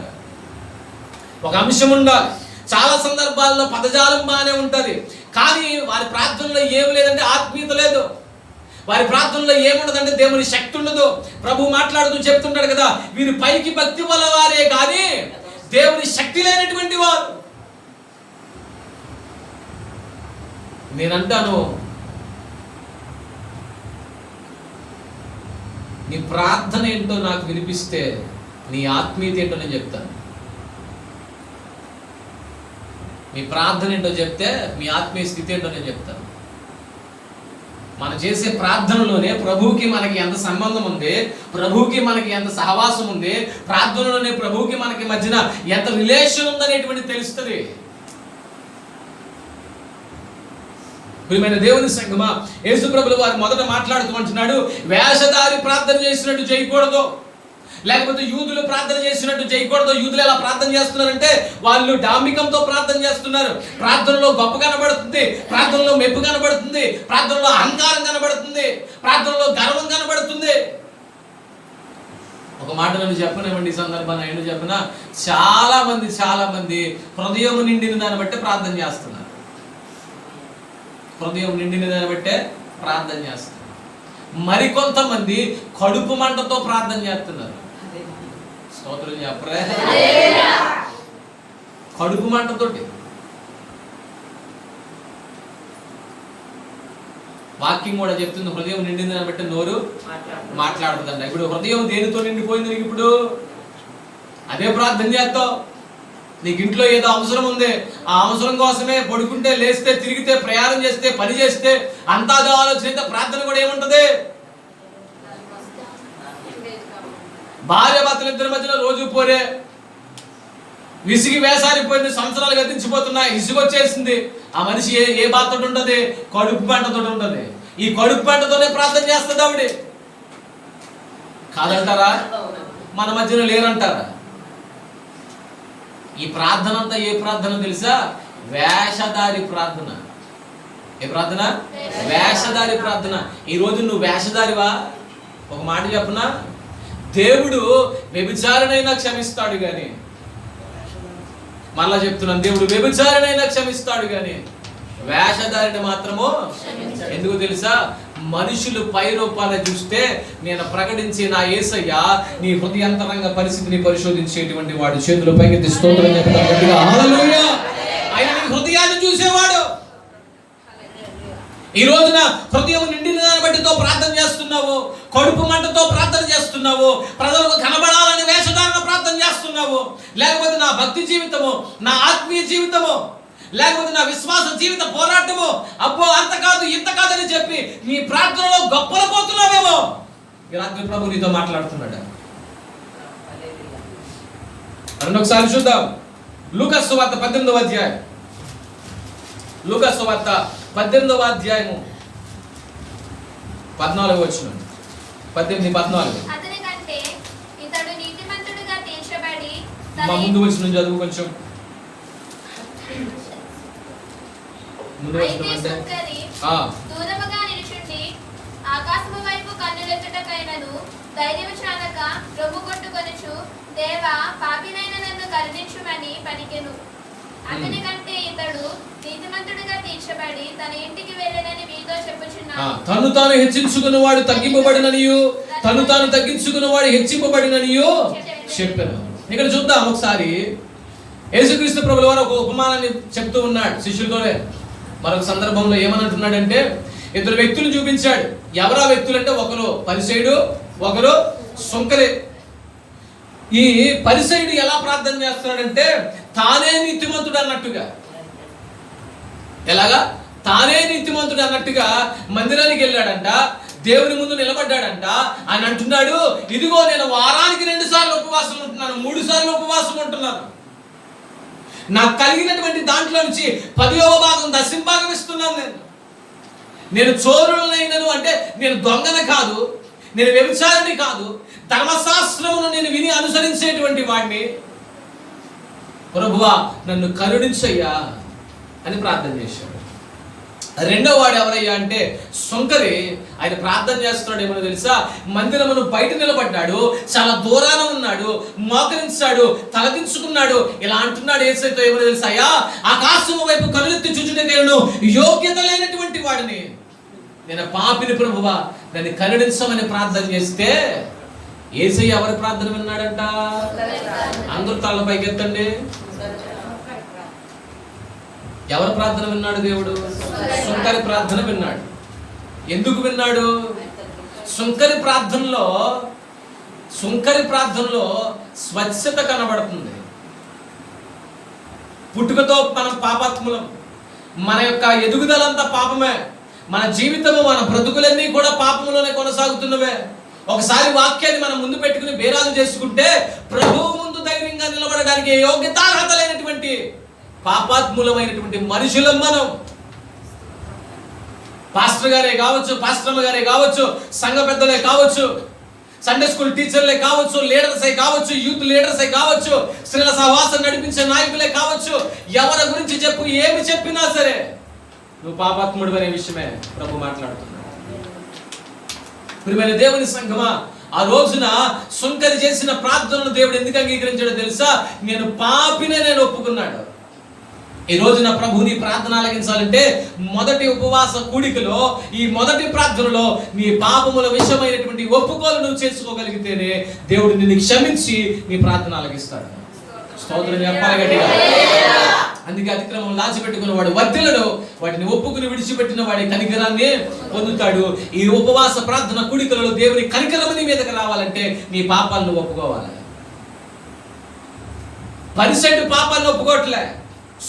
ఒక అంశం ఉండాలి. చాలా సందర్భాల్లో పదజాలం బాగానే ఉంటుంది, కానీ వారి ప్రార్థనలో ఏమి లేదంటే ఆత్మీయత లేదు. వారి ప్రార్థనలో ఏముండదంటే దేవుని శక్తి ఉండదు. ప్రభు మాట్లాడుతూ చెప్తుంటాడు కదా, వీరు పైకి భక్తి వల్ల వారే కానీ దేవుని శక్తి లేనటువంటి వారు. నేనంటాను నీ ప్రార్థన ఏంటో నాకు వినిపిస్తే నీ ఆత్మీయత ఏంటో నేను చెప్తాను. మీ ప్రార్థన ఏంటో చెప్తే మీ ఆత్మీయ స్థితి ఏంటో నేను చెప్తాను. మనం చేసే ప్రార్థనలోనే ప్రభువుకి మనకి ఎంత సంబంధం ఉంది, ప్రభువుకి మనకి ఎంత సహవాసం ఉంది, ప్రార్థనలోనే ప్రభువుకి మనకి మధ్యన ఎంత రిలేషన్ ఉందనేటువంటి తెలుస్తుంది. ప్రియమైన దేవుని సంగమా, యేసు ప్రభువు వారు మొదట మాట్లాడుతూ అంటున్నాడు, వేషధారి ప్రార్థన చేసినట్టు చేయకూడదు, లేకపోతే యూదులు ప్రార్థన చేసినట్టు చేయకూడదు. యూదులు ఎలా ప్రార్థన చేస్తున్నారంటే వాళ్ళు డాంబికంతో ప్రార్థన చేస్తున్నారు. ప్రార్థనలో గొప్ప కనబడుతుంది, ప్రార్థనలో మెప్పు కనబడుతుంది, ప్రార్థనలో అహంకారం కనబడుతుంది, ప్రార్థనలో గర్వం కనబడుతుంది. ఒక మాట నన్ను చెప్పనివ్వండి, ఈ సందర్భాన్ని ఏంటో చెప్పిన, చాలా మంది హృదయం నిండిన దాన్ని బట్టే ప్రార్థన చేస్తున్నారు. హృదయం నిండిన దాన్ని బట్టే ప్రార్థన చేస్తున్నారు. మరికొంతమంది కడుపు మంటతో ప్రార్థన చేస్తున్నారు. స్తోత్రం చెప్పరే. కడుపు మంటతోటి వాక్యం కూడా చెప్తుంది, హృదయం నిండిందని బట్టి నోరు మాట్లాడుతుందంట. ఇప్పుడు హృదయం దేనితో నిండిపోయింది నీకు? ఇప్పుడు అదే ప్రార్థన చేస్తావు. నీకు ఇంట్లో ఏదో అవసరం ఉంది, ఆ అవసరం కోసమే పడుకుంటే, లేస్తే, తిరిగితే, ప్రయాణం చేస్తే, పని చేస్తే అంతా ఆలోచన అయితే ప్రార్థన కూడా ఏముంటది? భార్య భర్తలు ఇద్దరి మధ్యలో రోజు పోరే, విసిగి వేసారిపోయింది, సంవత్సరాలు గతించిపోతున్నాయి, ఇసుగొచ్చేసింది. ఆ మనిషి ఏ బాధతో ఉంటది? కడుపు పంటతో ఉంటది. ఈ కడుపు పంటతోనే ప్రార్థన చేస్తుంది ఆవిడ. కాదంటారా? మన మధ్యలో లేరంటారా? ఈ ప్రార్థన అంతా ఏ ప్రార్థన తెలుసా? వేషధారి ప్రార్థన. ఏ ప్రార్థన? వేషధారి ప్రార్థన. ఈ రోజు నువ్వు వేషధారివా? ఒక మాట చెప్పనా, దేవుడు వ్యభిచారినైనా క్షమిస్తాడు గాని, మళ్ళా చెప్తున్నాను, దేవుడు వ్యభిచారినైనా క్షమిస్తాడు గాని వేషధారిని మాత్రము. ఎందుకు తెలుసా? మనుషులు పై రూపాన్ని చూస్తే నేను ప్రకటించే నా యేసయ్య నీ హృదయాంతరంగ పరిస్థితిని పరిశోధించేటువంటి వాడు. చేతులు పైకి స్తోత్రం చెప్తాను గట్టిగా, హల్లెలూయా. ఆయన నీ హృదయాన్ని చూసేవాడు. ఈ రోజున హృదయం నిండిన దాన్ని బట్టితో ప్రార్థన చేస్తున్నావు, కడుపు మంటతో ప్రార్థన చేస్తున్నావు, ప్రజలకు కనబడాలని వేషధారణ ప్రార్థన చేస్తున్నావు, లేకపోతే నా భక్తి జీవితము, నా ఆత్మీయ జీవితము, లేకపోతే నా విశ్వాస జీవిత పోరాటము, అబ్బో అంత కాదు ఇంత కాదని చెప్పి నీ ప్రార్థనలో గొప్పలు పోతున్నావేమో. ఈ రాత్రి ప్రభు నీతో మాట్లాడుతున్నాడు. రెండొకసారి చూద్దాం. లూకా సువార్త 18వ అధ్యాయం. లూకా సువార్త 18వ అధ్యాయము 14వ వచనం. 18:14. అతనికంటే ఇతడు నీతిమంతుడిగా తీర్చబడి మా ముందు వచనం చదువు కొంచెం. దూరముగా నిలుచుండి ఆకాశము వైపు కన్నులెత్తుటకైనను ధైర్యము చాలక రొమ్ము కొట్టుకొనుచు, దేవా పాపినైన నన్ను కరుణించుమని పలికెను. అతనికంటే ఇతడు నీతిమంతుడిగా తీర్చబడి తన ఇంటికి వెళ్ళనని మీతో చెప్పుచున్నాను. తను తాను హెచ్చించుకున్నవాడు తగ్గింపబడిననియు, తను తాను తగ్గించుకున్నవాడు హెచ్చింపబడిననియు చెప్పాను. ఇక్కడ చూద్దాం ఒకసారి. యేసుక్రీస్తు ప్రభుల వారు ఒక ఉపమానాన్ని చెప్తూ ఉన్నాడు శిష్యులతోనే. మరొక సందర్భంలో ఏమనంటున్నాడంటే, ఇద్దరు వ్యక్తులు చూపించాడు. ఎవరా వ్యక్తులు అంటే, ఒకరు పరిసయ్యుడు, ఒకరు సుంకరి. ఈ పరిసయ్యుడు ఎలా ప్రార్థన చేస్తున్నాడంటే, తానే నీతిమంతుడు అన్నట్టుగా. ఎలాగా? తానే నీతిమంతుడు అన్నట్టుగా మందిరానికి వెళ్ళాడంట, దేవుని ముందు నిలబడ్డాడంట. ఆయన అంటున్నాడు, ఇదిగో నేను వారానికి 2 సార్లు ఉపవాసం ఉంటున్నాను, 3 సార్లు ఉపవాసం ఉంటున్నాను, నాకు కలిగినటువంటి దాంట్లో నుంచి 10వ భాగం దశంభాగం ఇస్తున్నాను. నేను చోరులనైనను అంటే నేను దొంగన కాదు, నేను వ్యభిచారిని కాదు, ధర్మశాస్త్రమును నేను విని అనుసరించేటువంటి వాడిని. ప్రభువా నన్ను కరుణించయ్యా అని ప్రార్థన చేశాడు. రెండో వాడు ఎవరయ్యా అంటే సుంకరి. ఆయన ప్రార్థన చేస్తున్నాడు ఏమో తెలుసా? మందిరమును బయట నిలబడ్డాడు, చాలా దూరాన ఉన్నాడు, మోకరించాడు, తలదించుకున్నాడు. ఇలా అంటున్నాడు యేసయ్యతో ఏమో తెలుసా? అయ్యా ఆకాశము వైపు కనులెత్తి చూచుటకైనను యోగ్యత లేనటువంటి వాడిని, నేను పాపిని ప్రభువా నన్ను కరుణించమని ప్రార్థన చేస్తే యేసయ్య ఎవరి ప్రార్థన విన్నాడంట? అందరూ తల పైకి ఎత్తండి. ఎవరి ప్రార్థన విన్నాడు దేవుడు? సుంకరి ప్రార్థన విన్నాడు. ఎందుకు విన్నాడు? సుంకరి ప్రార్థనలో స్వచ్ఛత కనబడుతుంది. పుట్టుకతో మనం పాపాత్ములం, మన యొక్క ఎదుగుదలంతా పాపమే, మన జీవితము మన బ్రతుకులన్నీ కూడా పాపంలోనే కొనసాగుతున్నవే. ఒకసారి వాక్యాన్ని మనం ముందు పెట్టుకుని బేరాలు చేసుకుంటే ప్రభువు ముందు ధైర్యంగా నిలబడడానికి యోగ్యత అర్హత లేనటువంటి పాపాత్ములమైనటువంటి మనుషులం మనం. పాస్టర్ గారే కావచ్చు, పాస్టర్మ గారే కావచ్చు, సంఘ పెద్దలే కావచ్చు, సండే స్కూల్ టీచర్లే కావచ్చు, లీడర్సే కావచ్చు, యూత్ లీడర్సే కావచ్చు, స్త్రీల సహవాసం నడిపించే నాయకులే కావచ్చు, ఎవరి గురించి చెప్పు, ఏమి చెప్పినా సరే నువ్వు పాపాత్ముడు అనే విషయమే ప్రభు మాట్లాడుతున్నాడు. ప్రియమైన దేవుని సంఘమా, ఆ రోజున సుంకరి చేసిన ప్రార్థనను దేవుడు ఎందుకు అంగీకరించాడో తెలుసా? నేను పాపినే నేను ఒప్పుకున్నాడు. ఈ రోజున ప్రభు నీ ప్రార్థన ఆలకించాలంటే మొదటి ఉపవాస కూడికలో, ఈ మొదటి ప్రార్థనలో నీ పాపముల విషయమైనటువంటి ఒప్పుకోలు నువ్వు చేసుకోగలిగితేనే దేవుడు నిన్ను క్షమించి నీ ప్రార్థన ఆలకిస్తాడు. స్తోత్రం చెప్పాలి గట్టిగా. అందుకే అతిక్రమం దాచిపెట్టుకున్న వాడు వర్ధిల్లడు, వాటిని ఒప్పుకుని విడిచిపెట్టిన వాడి కనికరాన్ని పొందుతాడు. ఈ ఉపవాస ప్రార్థన కూడికలలో దేవుని కనికరం నీ మీదకి రావాలంటే నీ పాపాలను ఒప్పుకోవాలి. పరిసైడు పాపాలను ఒప్పుకోవట్లే,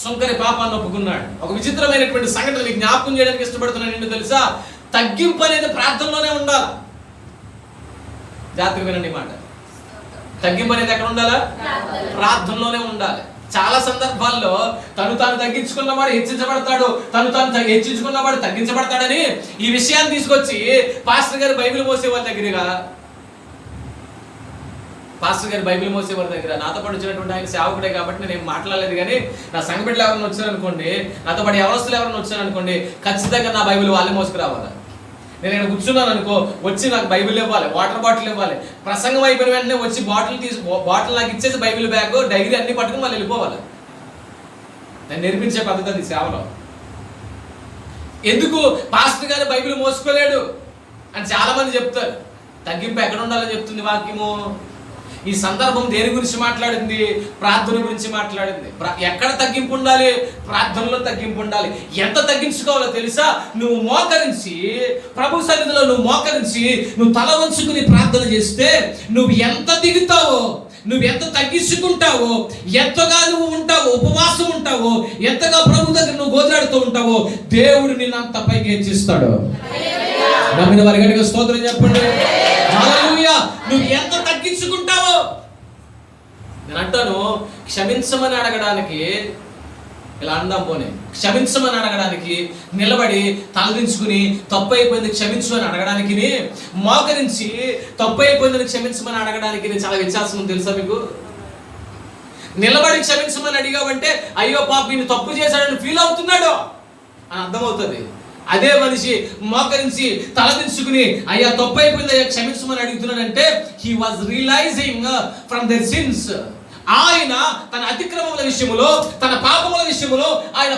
సుంకరి పాపాన్ని ఒప్పుకున్నాడు. ఒక విచిత్రమైనటువంటి సంఘటన మీకు జ్ఞాపకం చేయడానికి ఇష్టపడుతున్నాను. ఏంటో తెలుసా? తగ్గింపు అనేది ప్రార్థనలోనే ఉండాలి. జాగ్రత్తగా వినండి మాట. తగ్గింపు అనేది ఎక్కడ ఉండాలా? ప్రార్థనలోనే ఉండాలి. చాలా సందర్భాల్లో తను తాను తగ్గించుకున్నవాడు హెచ్చించబడతాడు, తను తాను హెచ్చించుకున్నవాడు తగ్గించబడతాడని ఈ విషయాన్ని తీసుకొచ్చి పాస్టర్ గారు బైబిల్ మోసే వాళ్ళ దగ్గరగా, పాస్టర్ గారు బైబిల్ మోసేవారి దగ్గర నాతో పాటు వచ్చినటువంటి ఆయన సేవకుడే కాబట్టి నేను మాట్లాడలేదు. కానీ నా సంఘ బిడ్డలు ఎవరైనా వచ్చారనుకోండి, నాతో పాటు ఎవరస్తులు ఎవరైనా వచ్చారనుకోండి, ఖచ్చితంగా నా బైబిల్ వాళ్ళే మోసుకురావాలి. నేను ఇక్కడ కూర్చున్నాను అనుకో, వచ్చి నాకు బైబిల్ ఇవ్వాలి, వాటర్ బాటిల్ ఇవ్వాలి. ప్రసంగం అయిపోయిన వెంటనే వచ్చి బాటిల్ నాకు ఇచ్చేసి బైబిల్ బ్యాగ్, డైరీ అన్ని పట్టుకుని వాళ్ళు వెళ్ళిపోవాలి. నేను నేర్పించే పద్ధతి అది సేవలో. ఎందుకు పాస్టర్ గారు బైబిల్ మోసుకోలేడు అని చాలా మంది చెప్తారు. తగ్గింపు ఎక్కడ ఉండాలని చెప్తుంది వాక్యము. ఈ సందర్భం దేని గురించి మాట్లాడింది? ప్రార్థన గురించి మాట్లాడింది. ఎక్కడ తగ్గింపు ఉండాలి? ప్రార్థనలో తగ్గింపు ఉండాలి. ఎంత తగ్గించుకోవాలో తెలుసా? నువ్వు మోకరించి, ప్రభు సన్నిధిలో నువ్వు మోకరించి, నువ్వు తల వంచుకుని ప్రార్థన చేస్తే నువ్వు ఎంత దిగుతావో, నువ్వు ఎంత తగ్గించుకుంటావో, ఎంతగా నువ్వు ఉంటావో, ఉపవాసం ఉంటావో, ఎంతగా ప్రభు దగ్గర నువ్వు గోదాడుతూ ఉంటావో, దేవుడు నిన్ను అంత పైకి హెచ్చిస్తాడు. నమ్మిన వారి గట్టిగా స్తోత్రం చెప్పండి. హల్లెలూయా. నువ్వు ఎంత తగ్గించుకుంటావో. నేను అంటాను, క్షమించమని అడగడానికి, ఇలా అందాం పోనీ, క్షమించమని అడగడానికి నిలబడి తలదించుకుని తప్పు అయిపోయింది క్షమించు అని అడగడానికి, మోకరించి తప్పు అయిపోయిందని క్షమించమని అడగడానికి చాలా వ్యత్యాసం ఉంది తెలుసా మీకు? నిలబడి క్షమించమని అడిగావంటే అయ్యో పాప ఈయన తప్పు చేశాడని ఫీల్ అవుతున్నాడు అని అర్థమవుతుంది. అదే మనిషి మోకరించి తలదించుకుని అయ్యా తప్పు అయిపోయింది అయ్యా క్షమించమని అడుగుతున్నాడంటే he was realising from their sins. ఆయన తన అతిక్రమముల విషయములో, తన పాపముల విషయములో ఆయన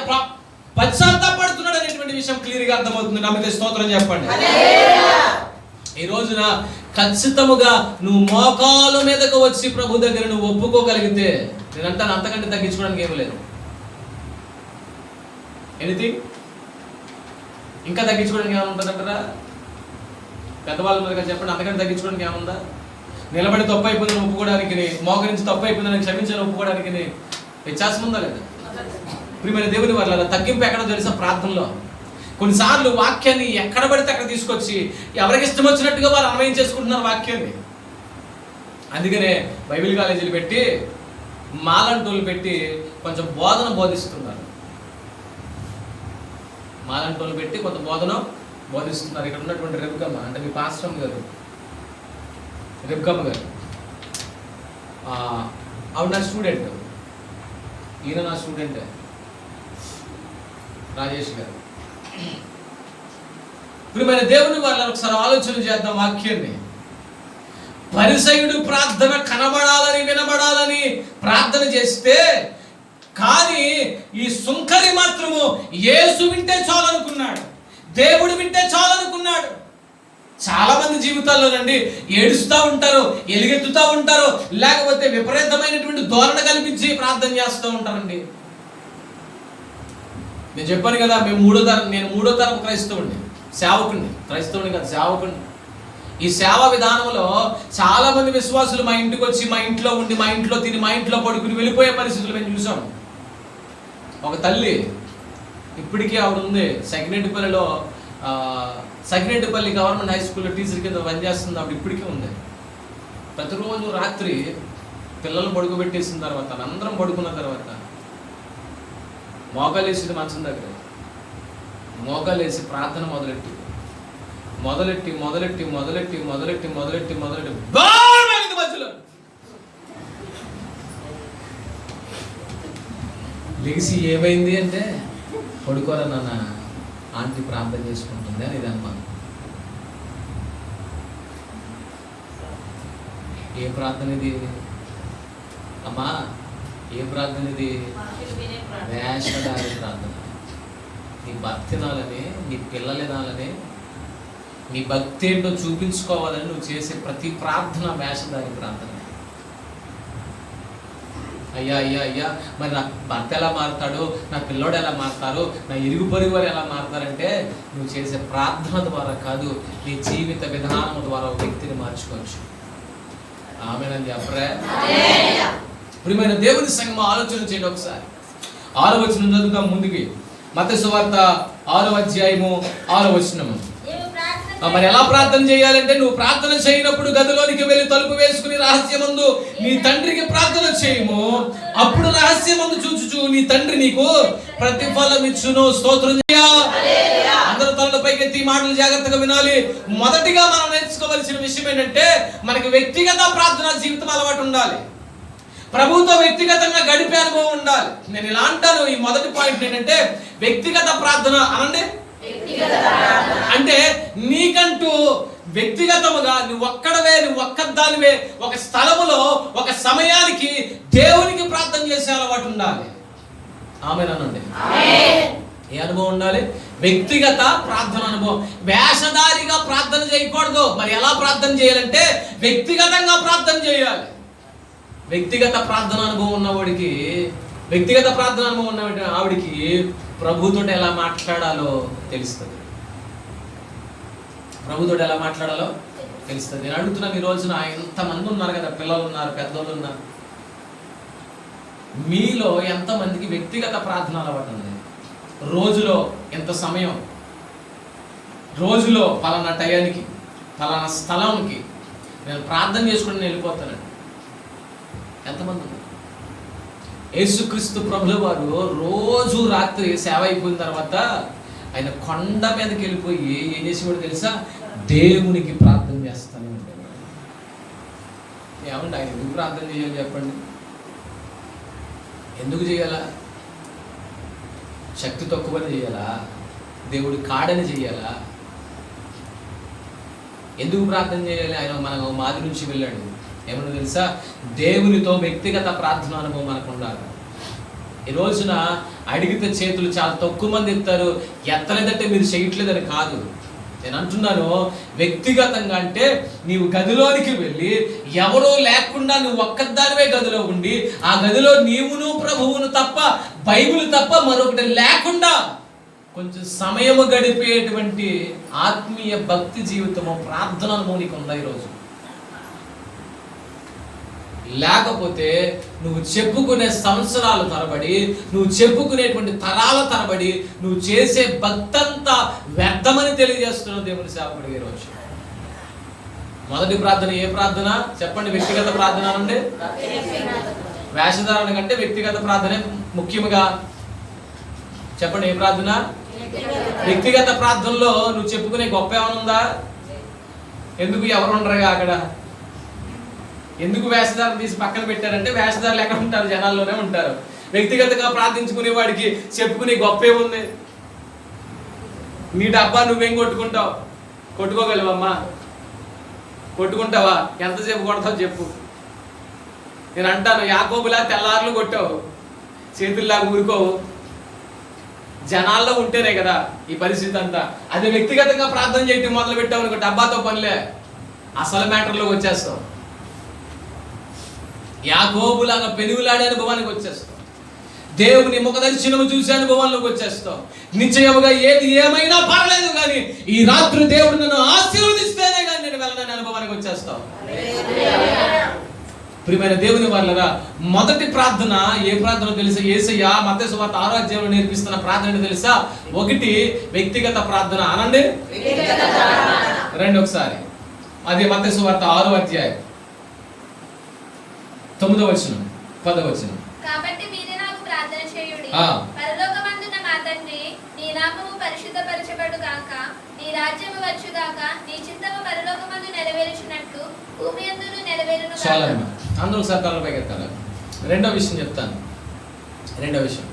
పశ్చాత్తాపడుతున్నాడు అనేటువంటి విషయం క్లియర్గా అర్థమవుతుంది. నమ్మితే స్తోత్రం చెప్పండి. ఈ రోజున ఖచ్చితముగా నువ్వు మోకాలు మీదకు వచ్చి ప్రభు దగ్గర నువ్వు ఒప్పుకోగలిగితే, నేనంటాను అంతకంటే తగ్గించుకోవడానికి ఏమీ లేదు. ఎనీథింగ్ ఇంకా తగ్గించుకోవడానికి ఏమైనా ఉంటుందంటారా? పెద్దవాళ్ళ మీద చెప్పండి, అంతకంటే తగ్గించుకోవడానికి ఏముందా? నిలబడి తప్పు అయిపోయిందని ఒప్పుకోవడానికి, మోకరించి తప్పు అయిపోయిందని క్షమించని ఒప్పుకోవడానికి వ్యత్యాసం ఉందా లేదా? ప్రియమైన దేవుని వాళ్ళ తగ్గింపు ఎక్కడో తెలుసా? ప్రార్థనలో. కొన్నిసార్లు వాక్యాన్ని ఎక్కడ పడితే అక్కడ తీసుకొచ్చి ఎవరికి ఇష్టం వచ్చినట్టుగా వారు అన్వయం చేసుకుంటున్నారు వాక్యాన్ని. అందుకనే బైబిల్ కాలేజీలు పెట్టి, మాలంటోళ్ళు పెట్టి కొంచెం బోధన బోధిస్తున్నారు. మాలంటోళ్ళు పెట్టి కొంత బోధన బోధిస్తున్నారు. ఇక్కడ ఉన్నటువంటి రెబ్కమ్మ, అంటే మీ పాస్టర్ గారు, రెబ్కమ్మ గారు, ఆవిడ నా స్టూడెంట్, ఈయన నా స్టూడెంటే, రాజేష్ గారు. ప్రియమైన దేవుని వాళ్ళని ఒకసారి ఆలోచన చేద్దాం వాక్యాన్ని. పరిసయుడు ప్రార్థన కనబడాలని, వినబడాలని ప్రార్థన చేస్తే, కానీ ఈ సుంకరి మాత్రము యేసు వింటే చాలనుకున్నాడు, దేవుడు వింటే చాలనుకున్నాడు. చాలా మంది జీవితాల్లోనండి ఏడుస్తూ ఉంటారు, ఎలుగెత్తుతూ ఉంటారు, లేకపోతే విపరీతమైనటువంటి ధోరణ కల్పించి ప్రార్థన చేస్తూ ఉంటారండి. నేను చెప్పాను కదా, నేను మూడో తరపు క్రైస్తవుడిని, సేవకుడిని, క్రైస్తవుని కాదు సేవకుడిని. ఈ సేవా విధానంలో చాలా మంది విశ్వాసులు మా ఇంటికి వచ్చి మా ఇంట్లో ఉండి మా ఇంట్లో తిని మా ఇంట్లో పడుకుని వెళ్ళిపోయే పరిస్థితులు మేము చూసాం. ఒక తల్లి ఇప్పటికీ ఆవిడ ఉంది సగినేటిపల్లిలో, సగినేటిపల్లి గవర్నమెంట్ హై స్కూల్లో టీచర్ కింద పనిచేస్తుంది ఆవిడ. ఇప్పటికీ ఉంది. ప్రతిరోజు రాత్రి పిల్లలు పడుకోబెట్టేసిన తర్వాత అందరం పడుకున్న తర్వాత మోకాలేసి మంచం దగ్గర మోకాలేసి ప్రార్థన మొదలెట్టి మధ్యలో లెగిసి ఏమైంది అంటే, పడుకోరా నాన్న, ఆంటీ ప్రార్థన చేసుకుంటుంది అని ఇది అమ్మా. ఏ ప్రార్థన ఇది అమ్మా? ఏ ప్రార్థన ఇది? వేషధారి ప్రార్థన. నీ భక్తి తినాలని, నీ పిల్లలు వినాలని, నీ భక్తి ఏంటో చూపించుకోవాలని నువ్వు చేసే ప్రతి ప్రార్థన వేషధారి ప్రార్థన. అయ్యా అయ్యా అయ్యా మరి నా భర్త ఎలా మారుతాడు, నా పిల్లోడు ఎలా మారుతారు, నా ఇరుగు పొరుగు వారు ఎలా మారుతారంటే నువ్వు చేసే ప్రార్థన ద్వారా కాదు, నీ జీవిత విధానం ద్వారా ఒక వ్యక్తిని మార్చుకోవచ్చు. ఆమేనని చెప్పరే. ప్రియమైన దేవుని సంగమం, ఆలోచన చేయండి ఒకసారి. 6వ వచనం చదువుతాం ముందుకి. మత్తయి సువార్త 6వ అధ్యాయము 6వ వచనము. మరి ఎలా ప్రార్థన చేయాలంటే, నువ్వు ప్రార్థన చేయనప్పుడు గదిలోనికి వెళ్ళి తలుపు వేసుకుని రహస్యమందు నీ తండ్రికి ప్రార్థన చేయము. అప్పుడు రహస్యమందు చూచుచు నీ తండ్రి నీకు ప్రతిఫలం ఇచ్చును. స్తోత్రం చేయాలి. అందరూ తలల పైకెత్తి మాటలు జాగ్రత్తగా వినాలి. మొదటిగా మనం నేర్చుకోవాల్సిన విషయం ఏంటంటే, మనకి వ్యక్తిగత ప్రార్థన జీవితం అలవాటు ఉండాలి. ప్రభువుతో వ్యక్తిగతంగా గడిపే అనుభవం ఉండాలి. నేను ఇలా అంటాను, ఈ మొదటి పాయింట్ ఏంటంటే వ్యక్తిగత ప్రార్థన అనండి. అంటే నీకంటూ వ్యక్తిగతముగా నువ్వు ఒక్కదానివే ఒక స్థలములో ఒక సమయానికి దేవునికి ప్రార్థన చేసే అలవాటు ఉండాలి. ఆమేనండి. ఏ అనుభవం ఉండాలి? వ్యక్తిగత ప్రార్థన అనుభవం. వేషధారిగా ప్రార్థన చేయకూడదు. మరి ఎలా ప్రార్థన చేయాలంటే వ్యక్తిగతంగా ప్రార్థన చేయాలి. వ్యక్తిగత ప్రార్థన అనుభవం ఉన్నవాడికి, వ్యక్తిగత ప్రార్థన అనుభవం ఉన్న ఆవిడికి ప్రభుతో ఎలా మాట్లాడాలో తెలుస్తుంది. ప్రభుతో ఎలా మాట్లాడాలో తెలుస్తుంది. నేను అడుగుతున్నాను, ఈ రోజున ఎంతమంది ఉన్నారు కదా, పిల్లలు ఉన్నారు, పెద్దోళ్ళు ఉన్నారు, మీలో ఎంతమందికి వ్యక్తిగత ప్రార్థన అలవాటు ఉంది? రోజులో ఎంత సమయం, రోజులో పలానా టయానికి పలానా స్థలానికి నేను ప్రార్థన చేసుకుని నేను వెళ్ళిపోతానండి. ఎంతమంది ఉన్నారు? యేసుక్రీస్తు ప్రభుల వారు రోజు రాత్రి సేవ అయిపోయిన తర్వాత ఆయన కొండ మీదకి వెళ్ళిపోయి ఏం చేసేవాడు తెలుసా? దేవునికి ప్రార్థన చేస్తానే ఉంటాడు. ఏమండి, ఆయన ఎందుకు ప్రార్థన చేయాలి చెప్పండి? ఎందుకు చేయాలా? శక్తి తక్కువని చేయాలా? దేవుడి కాడని చేయాలా? ఎందుకు ప్రార్థన చేయాలి? ఆయన మన మాది నుంచి వెళ్ళాడు. ఏమన్నా తెలుసా? దేవునితో వ్యక్తిగత ప్రార్థన అనుభవం మనకు ఉండాలి. ఈ రోజున అడిగితే చేతులు చాలా తక్కువ మంది ఎత్తారు. ఎత్తలేదంటే మీరు చేయట్లేదని కాదు. నేను అంటున్నాను, వ్యక్తిగతంగా అంటే నీవు గదిలోనికి వెళ్ళి ఎవరో లేకుండా నువ్వు ఒక్కదానివే గదిలో ఉండి, ఆ గదిలో నీవును ప్రభువును తప్ప, బైబిల్ తప్ప మరొకటి లేకుండా కొంచెం సమయము గడిపేటువంటి ఆత్మీయ భక్తి జీవితము, ప్రార్థన అనుభవం నీకు ఉందా ఈరోజు? లేకపోతే నువ్వు చెప్పుకునే సంవత్సరాల తరబడి, నువ్వు చెప్పుకునేటువంటి తరాల తరబడి నువ్వు చేసే భక్తంతా వ్యర్థమని తెలియజేస్తున్నావు దేవుని సేవకుడికి ఈరోజు. మొదటి ప్రార్థన ఏ ప్రార్థన చెప్పండి? వ్యక్తిగత ప్రార్థన అంటే వేషధారణ కంటే వ్యక్తిగత ప్రార్థనే ముఖ్యముగా. చెప్పండి, ఏ ప్రార్థన? వ్యక్తిగత ప్రార్థనలో నువ్వు చెప్పుకునే గొప్ప ఏమైనా ఉందా? ఎందుకు ఎవరు ఉండరుగా అక్కడ? ఎందుకు వేషధారణ తీసి పక్కన పెట్టారంటే, వేషధారులు ఎక్కడ ఉంటారు? జనాల్లోనే ఉంటారు. వ్యక్తిగతంగా ప్రార్థించుకునే వాడికి చెప్పుకునే గొప్ప ఏముంది? నీ డబ్బా నువ్వేం కొట్టుకుంటావు? కొట్టుకోగలవమ్మా? కొట్టుకుంటావా? ఎంతసేపు కొడతావు చెప్పు. నేను అంటాను, యాకోబులా తెల్లార్లు కొట్టావు, చేతుల్లాగా ఊరుకోవు. జనాల్లో ఉంటేనే కదా ఈ పరిస్థితి అంతా. అదే వ్యక్తిగతంగా ప్రార్థన చేయటం మొదలు పెట్టావు అనుకో, డబ్బాతో పనిలే, అసలు మ్యాటర్లోకి వచ్చేస్తావు. యాకోబులాగా పెనుగులాడే అనుభవానికి వచ్చేస్తావు. దేవుని ముఖ దర్శనము చూసే అనుభవంలోకి వచ్చేస్తావు. నిశ్చయముగా ఏది ఏమైనా పర్లేదు కానీ ఈ రాత్రి దేవుడు నన్ను ఆశీర్వదిస్తేనే కానీ నేను వెళ్ళనని వచ్చేస్తావు. ప్రియమైన దేవుని వాళ్ళరా, మొదటి ప్రార్థన ఏ ప్రార్థన తెలుసా? యేసయ్య మత్తయి సువార్త 6వ అధ్యాయంలో నేర్పిస్తున్న ప్రార్థన తెలుసా? ఒకటి వ్యక్తిగత ప్రార్థన. అనండి రండి ఒకసారి. అది మత్తయి సువార్త 6వ అధ్యాయం 9వ వచనం 10వ వచనం. కాబట్టి మీరే నాకు ప్రార్థన చేయుడి. పరలోకమందున్న మా తండ్రి, నీ నామము పరిశుద్ధపరచబడు గాక, నీ రాజ్యము వచ్చు గాక, నీ చిత్తము పరలోకమందు నెరవేర్చినట్లు భూమి యందును నెరవేరును గాక. చాలమ్మా, అందరూ సర్కారుల పైకి ఎత్తాలి. రెండో విషయం చెప్తాను. రెండో విషయం,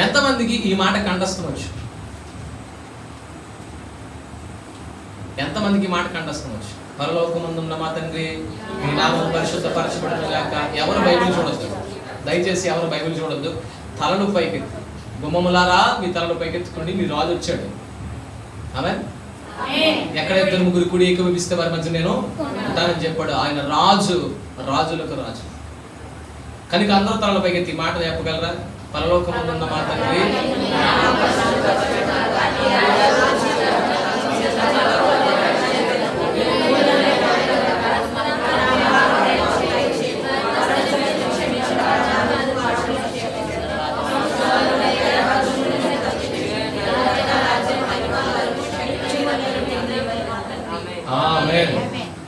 ఎంతమందికి ఈ మాట కంఠస్థం వచ్చు? ఎంతమందికి మాట కంఠస్థం వచ్చు? పరలోకమందున్న మా తండ్రి, మీ నామము పరిశుద్ధపరచబడును గాక. ఎవరు బైబిల్ చూడొద్దు, దయచేసి ఎవరు బైబిల్ చూడొద్దు. తలను పైకెత్తి, గుమ్మములారా మీ తలను పైకెత్తుకోండి, మీ రాజు వచ్చాడు. ఆమేన్. ఎక్కడ ఇద్దరు ముగ్గురు కుడి ఏకీభవిస్తే వారి మధ్య నేను ఉంటానని చెప్పాడు. ఆయన రాజు, రాజులకు రాజు. కనుక అందరూ తలలో పైకెత్తి మాట చెప్పగలరా? పరలోకమందున్న మా తండ్రి,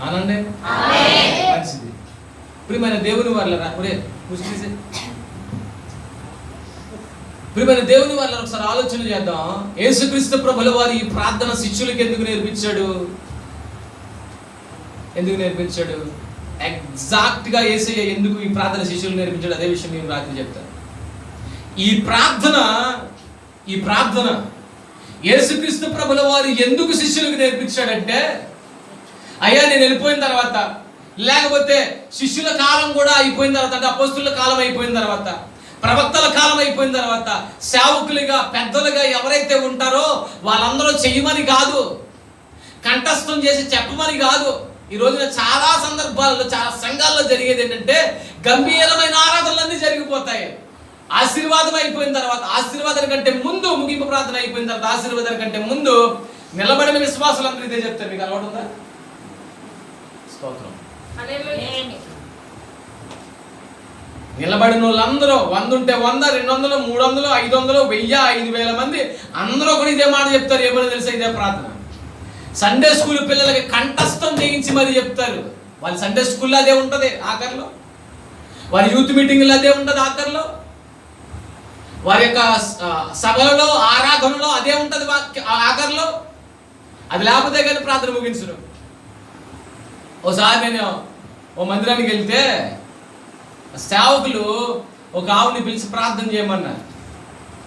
అనండి. మంచిది. ప్రియమైన దేవుని వాళ్ళరా, ప్రియమైన దేవుని వాళ్ళ ఒకసారి ఆలోచన చేద్దాం. యేసుక్రీస్తు ప్రభుల వారు ఈ ప్రార్థన శిష్యులకు ఎందుకు నేర్పించాడు? ఎందుకు నేర్పించాడు? ఎగ్జాక్ట్ గా యేసయ్య ఎందుకు ఈ ప్రార్థన శిష్యులకు నేర్పించాడు? అదే విషయం నేను రాత్రి చెప్తాను. ఈ ప్రార్థన యేసుక్రీస్తు ప్రభుల వారు ఎందుకు శిష్యులకు నేర్పించాడంటే, అయ్యా నేను వెళ్ళిపోయిన తర్వాత, లేకపోతే శిష్యుల కాలం కూడా అయిపోయిన తర్వాత, అంటే అపోస్తుల కాలం అయిపోయిన తర్వాత, ప్రవక్తల కాలం అయిపోయిన తర్వాత, సేవకులుగా పెద్దలుగా ఎవరైతే ఉంటారో వాళ్ళందరూ చెయ్యమని కాదు, కంఠస్థం చేసి చెప్పమని కాదు. ఈ రోజున చాలా సందర్భాల్లో, చాలా సంఘాల్లో జరిగేది ఏంటంటే, గంభీరమైన ఆరాధనలన్నీ జరిగిపోతాయి. ఆశీర్వాదం అయిపోయిన తర్వాత, ఆశీర్వాదం కంటే ముందు, ముగింపు ప్రార్థన అయిపోయిన తర్వాత ఆశీర్వాదం కంటే ముందు నిలబడిన విశ్వాసులందరూ ఇదే చెప్తారు. మీకు అలవాటు ఉందా? స్తోత్రం. నిలబడిన వాళ్ళందరూ 100 ఉంటే 100, 200, 300, 500, 1000, 5000 మంది అందరూ కూడా ఇదే మాట చెప్తారు. ఏమని తెలుసా? ఇదే ప్రార్థన. సండే స్కూల్ పిల్లలకి కంఠస్థం చేయించి మరి చెప్తారు. వాళ్ళ సండే స్కూల్లో అదే ఉంటుంది ఆఖరిలో, వారి యూత్ మీటింగ్లో అదే ఉంటుంది ఆఖరిలో, వారి యొక్క సభలలో ఆరాధనలో అదే ఉంటుంది ఆఖరిలో. అది లేకపోతే కానీ ప్రార్థన ముగించరు. ఓసారి నేను ఓ మందిరానికి వెళ్తే సేవకులు ఒక ఆవుని పిలిచి ప్రార్థన చేయమన్నారు.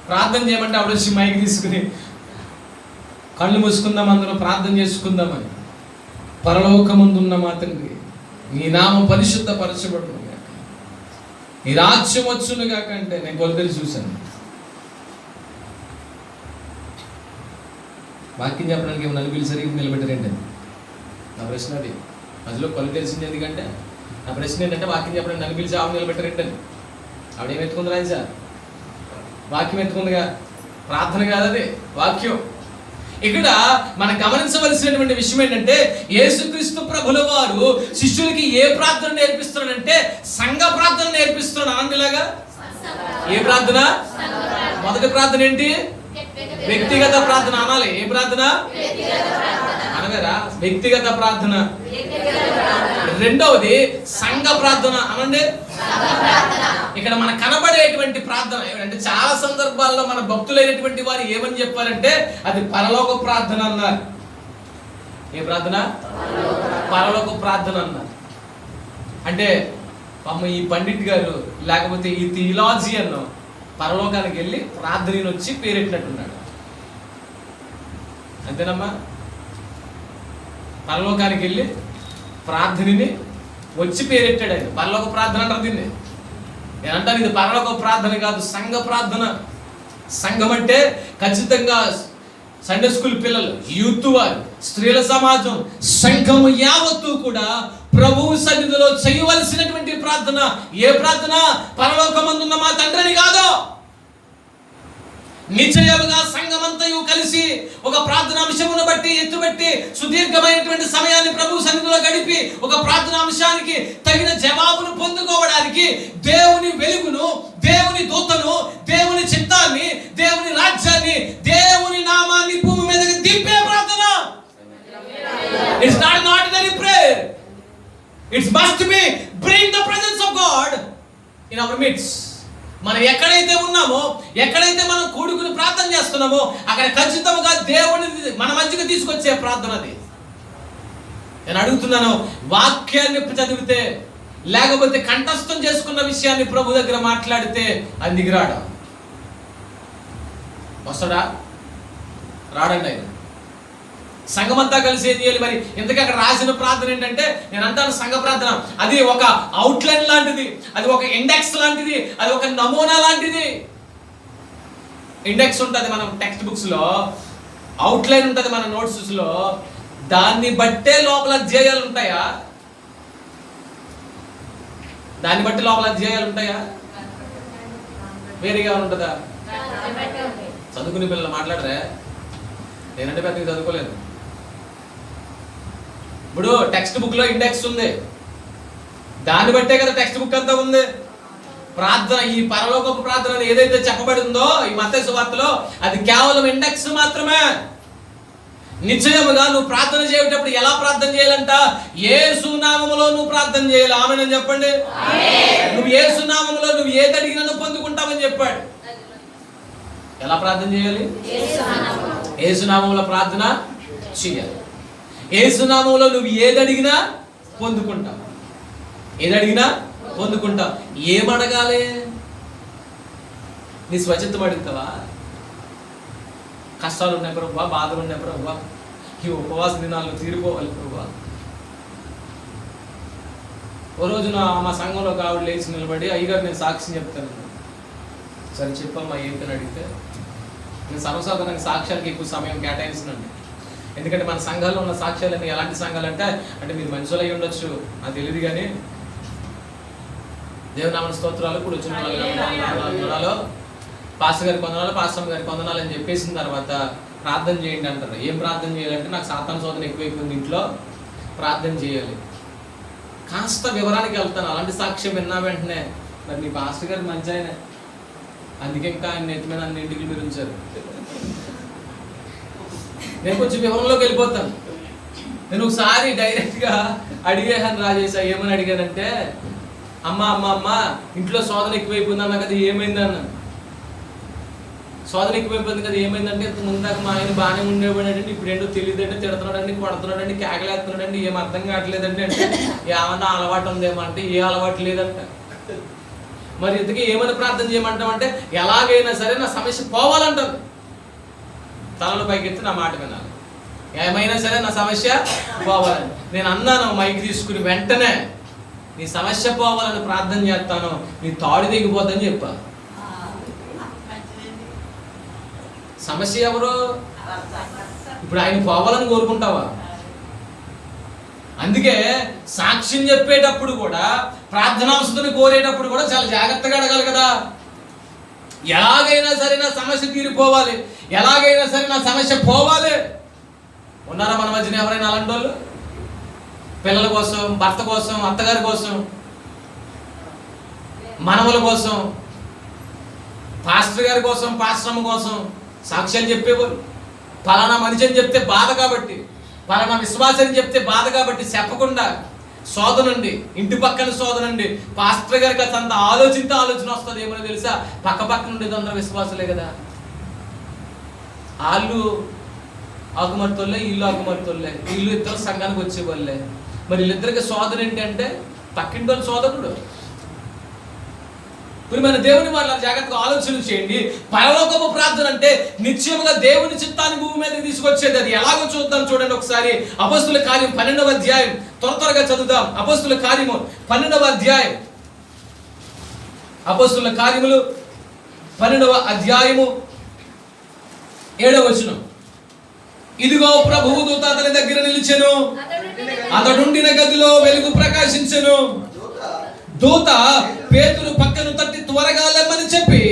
ప్రార్థన చేయమంటే ఆవిడ వచ్చి మైక్ తీసుకుని కళ్ళు మూసుకుందాం, అందరూ ప్రార్థన చేసుకుందామని. పరలోకమందున్న మా తండ్రి, నీ నామం పరిశుద్ధపరచబడును గాక, నీ రాజ్యం వచ్చును గాక అంటే నేను కొలతలు చూశాను. వాక్యం చెప్పడానికి ఏమో నలుగురు సరిగ్గా నిలబెట్టారండి. నా ప్రశ్న అది. మధ్యలో కొలు తెలిసింది ఎందుకంటే, నా ప్రశ్న ఏంటంటే, వాక్యం చెప్పడానికి నన్ను పిలిచి ఆవిడ నిలబెట్టారంటని. ఆవిడ ఏం ఎత్తుకుంది రాజు సార్? వాక్యం ఎత్తుకుందిగా, ప్రార్థన కాదు అది, వాక్యం. ఇక్కడ మనం గమనించవలసినటువంటి విషయం ఏంటంటే, యేసుక్రీస్తు ప్రభుల వారు శిష్యులకి ఏ ప్రార్థన నేర్పిస్తున్నాడంటే సంఘ ప్రార్థన నేర్పిస్తున్నాడు. ఆనందిలాగా ఏ ప్రార్థన? మొదటి ప్రార్థన ఏంటి? వ్యక్తిగత ప్రార్థన అనాలి. ఏ ప్రార్థన అనగారా? వ్యక్తిగత ప్రార్థన. రెండవది సంఘ ప్రార్థన అనండి. ఇక్కడ మన కనబడేటువంటి ప్రార్థన అంటే చాలా సందర్భాల్లో మన భక్తులైనటువంటి వారు ఏమని చెప్పారంటే అది పరలోక ప్రార్థన అన్నారు. ఏ ప్రార్థన? పరలోక ప్రార్థన అన్నారు. అంటే పాపం ఈ పండిట్ గారు లేకపోతే ఈ థియాలజీ పరలోకానికి వెళ్ళి ప్రార్థనని వచ్చి పేరెట్టినట్టున్నాడు. అంతేనమ్మా? పరలోకానికి వెళ్ళి ప్రార్థనని వచ్చి పేరెట్టాడు ఆయన. పరలోక ప్రార్థన అంటారు దీన్ని. నేను అంటాను ఇది పరలోక ప్రార్థన కాదు, సంఘ ప్రార్థన. సంఘం అంటే ఖచ్చితంగా సండే స్కూల్ పిల్లలు, యూత్ వారు, స్త్రీల సమాజం, సంఘము యావత్తు కూడా ప్రభువు సన్నిధిలో చేయవలసినటువంటి ప్రార్థన. ఏ ప్రార్థన? పరలోకమందున్న మా తండ్రిని కాదు, నిశ్చయముగా సంఘమంతయు కలిసి ఒక ప్రార్థనాంశమును బట్టి ఎత్తుబట్టి సుదీర్ఘమైనటువంటి సమయాన్ని ప్రభు సన్నిధిలో గడిపి ఒక ప్రార్థనాంశానికి తగిన జవాబును పొందుకోవడానికి దేవుని వెలుగును, దేవుని దూతను, దేవుని చిత్తాన్ని, దేవుని రాజ్యాన్ని, దేవుని నామాన్ని భూమి మీదకి దింపే ప్రార్థన. It's not an ordinary prayer. It must be bring the presence of God in our midst. మనం ఎక్కడైతే ఉన్నామో, ఎక్కడైతే మనం కూడుకుని ప్రార్థన చేస్తున్నామో అక్కడ ఖచ్చితంగా దేవుని మన మధ్యకి తీసుకొచ్చే ప్రార్థన అది. నేను అడుగుతున్నాను, వాక్యాన్ని చదివితే లేకపోతే కంఠస్థం చేసుకున్న విషయాన్ని ప్రభు దగ్గర మాట్లాడితే అది దిగిరాడా? వస్తాడా? రాడండి ఆయన. సంఘమంతా కలిసి ఏం చేయాలి మరి? ఇంతకీ అక్కడ రాసిన ప్రార్థన ఏంటంటే, నేను అంటాను సంఘ ప్రార్థన అది ఒక అవుట్లైన్ లాంటిది, అది ఒక ఇండెక్స్ లాంటిది, అది ఒక నమూనా లాంటిది. ఇండెక్స్ ఉంటుంది మనం టెక్స్ట్ బుక్స్ లో, అవుట్లైన్ ఉంటుంది మన నోట్స్ లో. దాన్ని బట్టే లోపల అధ్యాయాలు ఉంటాయా? దాన్ని బట్టి లోపల అధ్యాయాలు ఉంటాయా? వేరేగా ఉంటుందా? చదువుకునే పిల్లలు మాట్లాడరే? నేనంటే పెద్దగా చదువుకోలేదు. ఇప్పుడు టెక్స్ట్ బుక్ లో ఇండెక్స్ ఉంది, దాన్ని బట్టే కదా టెక్స్ట్ బుక్ అంతా ఉంది. ప్రార్థన, ఈ పరలోకపు ప్రార్థన ఏదైతే చెప్పబడిందో ఈ మత్తయి సువార్తలో, అది కేవలం ఇండెక్స్ మాత్రమే. నిశ్చయముగా నువ్వు ప్రార్థన చేసేటప్పుడు ఎలా ప్రార్థన చేయాలంట? యేసు నామములో నువ్వు ప్రార్థన చేయాలి. ఆమేన్ చెప్పండి. నువ్వు యేసు నామములో నువ్వు ఏది అడిగినా నువ్వు పొందుకుంటావని చెప్పాడు. ఎలా ప్రార్థన చేయాలి? యేసు నామములో ప్రార్థన చేయాలి. యేసు నామములో నువ్వు ఏది అడిగినా పొందుకుంటావు. ఏది అడిగినా పొందుకుంటావు. ఏమడగాలి? నీ స్వచ్ఛత అడుగుతావా? కష్టాలు ఉన్నాయి ప్రభువా, బాధలు ఉన్నాయి ప్రభువా, ఈ ఉపవాస దినాల్లో తీరిపోవాలి ప్రభువా. ఓ రోజున మా సంఘంలో ఒక ఆవిడ లేచి నిలబడి, అయ్యగారు నేను సాక్ష్యం చెప్తాను. సరే చెప్పమ్మా ఏంటని అడిగితే, నేను సర్వసాధారణంగా సాక్ష్యానికి ఎక్కువ సమయం కేటాయిస్తున్నాను. ఎందుకంటే మన సంఘాల్లో ఉన్న సాక్ష్యాలన్నీ ఎలాంటి సంఘాలు అంటే మీరు మనుషులు అయి ఉండొచ్చు నాకు తెలియదు, కానీ దేవునామన స్తోత్రాలు కూడా వచ్చిన వందనాలు, పాస్టర్ గారికి వందనాలు, పాస్టర్ గారికి వందనాలు అని చెప్పేసిన తర్వాత ప్రార్థన చేయండి అంటారు. ఏం ప్రార్థన చేయాలంటే, నాకు సాతాను శోధన ఎక్కువైపోయింది, ఇంట్లో ప్రార్థన చేయాలి. కాస్త వివరానికి వెళ్తాను. అలాంటి సాక్ష్యం విన్నా వెంటనే, మరి మీ పాస్టర్ గారు మంచి ఆయన, అందుకే ఇంకా ఆయన నెత్తి మీద అన్ని ఇంటికి మీరు ఉంచారు. నేను కొంచెం వివరంలోకి వెళ్ళిపోతాను. నేను ఒకసారి డైరెక్ట్గా అడిగేహాను రాజేశా. ఏమని అడిగానంటే, అమ్మ అమ్మ అమ్మ ఇంట్లో శోధన ఎక్కువైపోయింది అన్నా కదా, ఏమైంది అన్న. శోధన ఎక్కువైపోయింది కదా, ఏమైందంటే ఇంత ముందాక మా ఆయన బాగానే ఉండేవాడండి, ఇప్పుడు ఏంటో తెలియదండి, తిడుతున్నాడండి, కొడుతున్నాడండి, కేకలేస్తున్నాడండి, ఏం అర్థం కావట్లేదండి. అంటే ఏమన్నా అలవాటు ఉందేమో అంటే, ఏ అలవాటు లేదంట. మరి ఇంతకీ ఏమైనా ప్రార్థన చేయమంటామంటే, ఎలాగైనా సరే నా సమస్య పోవాలంటారు. తలలు పైకెత్తి నా మాట వినాలి. ఏమైనా సరే నా సమస్య పోవాలని. నేను అన్నాను మైక్ తీసుకుని వెంటనే, నీ సమస్య పోవాలని ప్రార్థన చేస్తాను, నీ తాడు దిగిపోద్దని చెప్పా. సమస్య ఎవరు? ఇప్పుడు ఆయన పోవాలని కోరుకుంటావా? అందుకే సాక్ష్యం చెప్పేటప్పుడు కూడా, ప్రార్థనాంశతని కోరేటప్పుడు కూడా చాలా జాగ్రత్తగా అడగాలి కదా. ఎలాగైనా సరే నా సమస్య తీరిపోవాలి, ఎలాగైనా సరే నా సమస్య పోవాలి. ఉన్నారా మన మధ్యన ఎవరైనా అలాంటి వాళ్ళు? పిల్లల కోసం, భర్త కోసం, అత్తగారి కోసం, మనవల కోసం, పాస్టర్ గారి కోసం, పాస్టరమ్మ కోసం సాక్ష్యాలు చెప్పేవారు. పలానా మనిషి అని చెప్తే బాధ కాబట్టి, పలానా విశ్వాసం చెప్తే బాధ కాబట్టి చెప్పకుండా శోధనండి, ఇంటి పక్కన శోధనండి. పాస్టర్ గారికి అంత ఆలోచన వస్తుంది. ఏమో తెలుసా, పక్క పక్కన ఉండేది అందరూ విశ్వాసలే కదా. వాళ్ళు ఆకుమర్తోళ్ళే, వీళ్ళు ఆకుమర్తోళ్ళే, వీళ్ళు ఇద్దరు సంఘానికి వచ్చేవాళ్ళే. మరి వీళ్ళిద్దరికి శోధన ఏంటంటే పక్కింటి వాళ్ళు శోధకుడు. ఇప్పుడు మన దేవుని వాళ్ళ జాగ్రత్తగా ఆలోచన చేయండి. పరలోకపు ప్రార్థన అంటే నిశ్చయముగా దేవుని చిత్తాన్ని భూమి మీదకి తీసుకొచ్చేది. అది ఎలాగో చూద్దాం చూడండి ఒకసారి. అపొస్తలుల కార్యం 12వ అధ్యాయం, త్వరగా చదువుదాం. అపొస్తలుల కార్యము 12వ అధ్యాయం, అపొస్తలుల కార్యములు 12వ అధ్యాయము 7వ వచనం. ఇదిగో ప్రభువు దూత అతని దగ్గర నిలిచెను, అతడుండిన గదిలో వెలుగు ప్రకాశించెను. దూత పేతురు పక్కను తట్టి త్వరగా లెమ్మని చెప్పి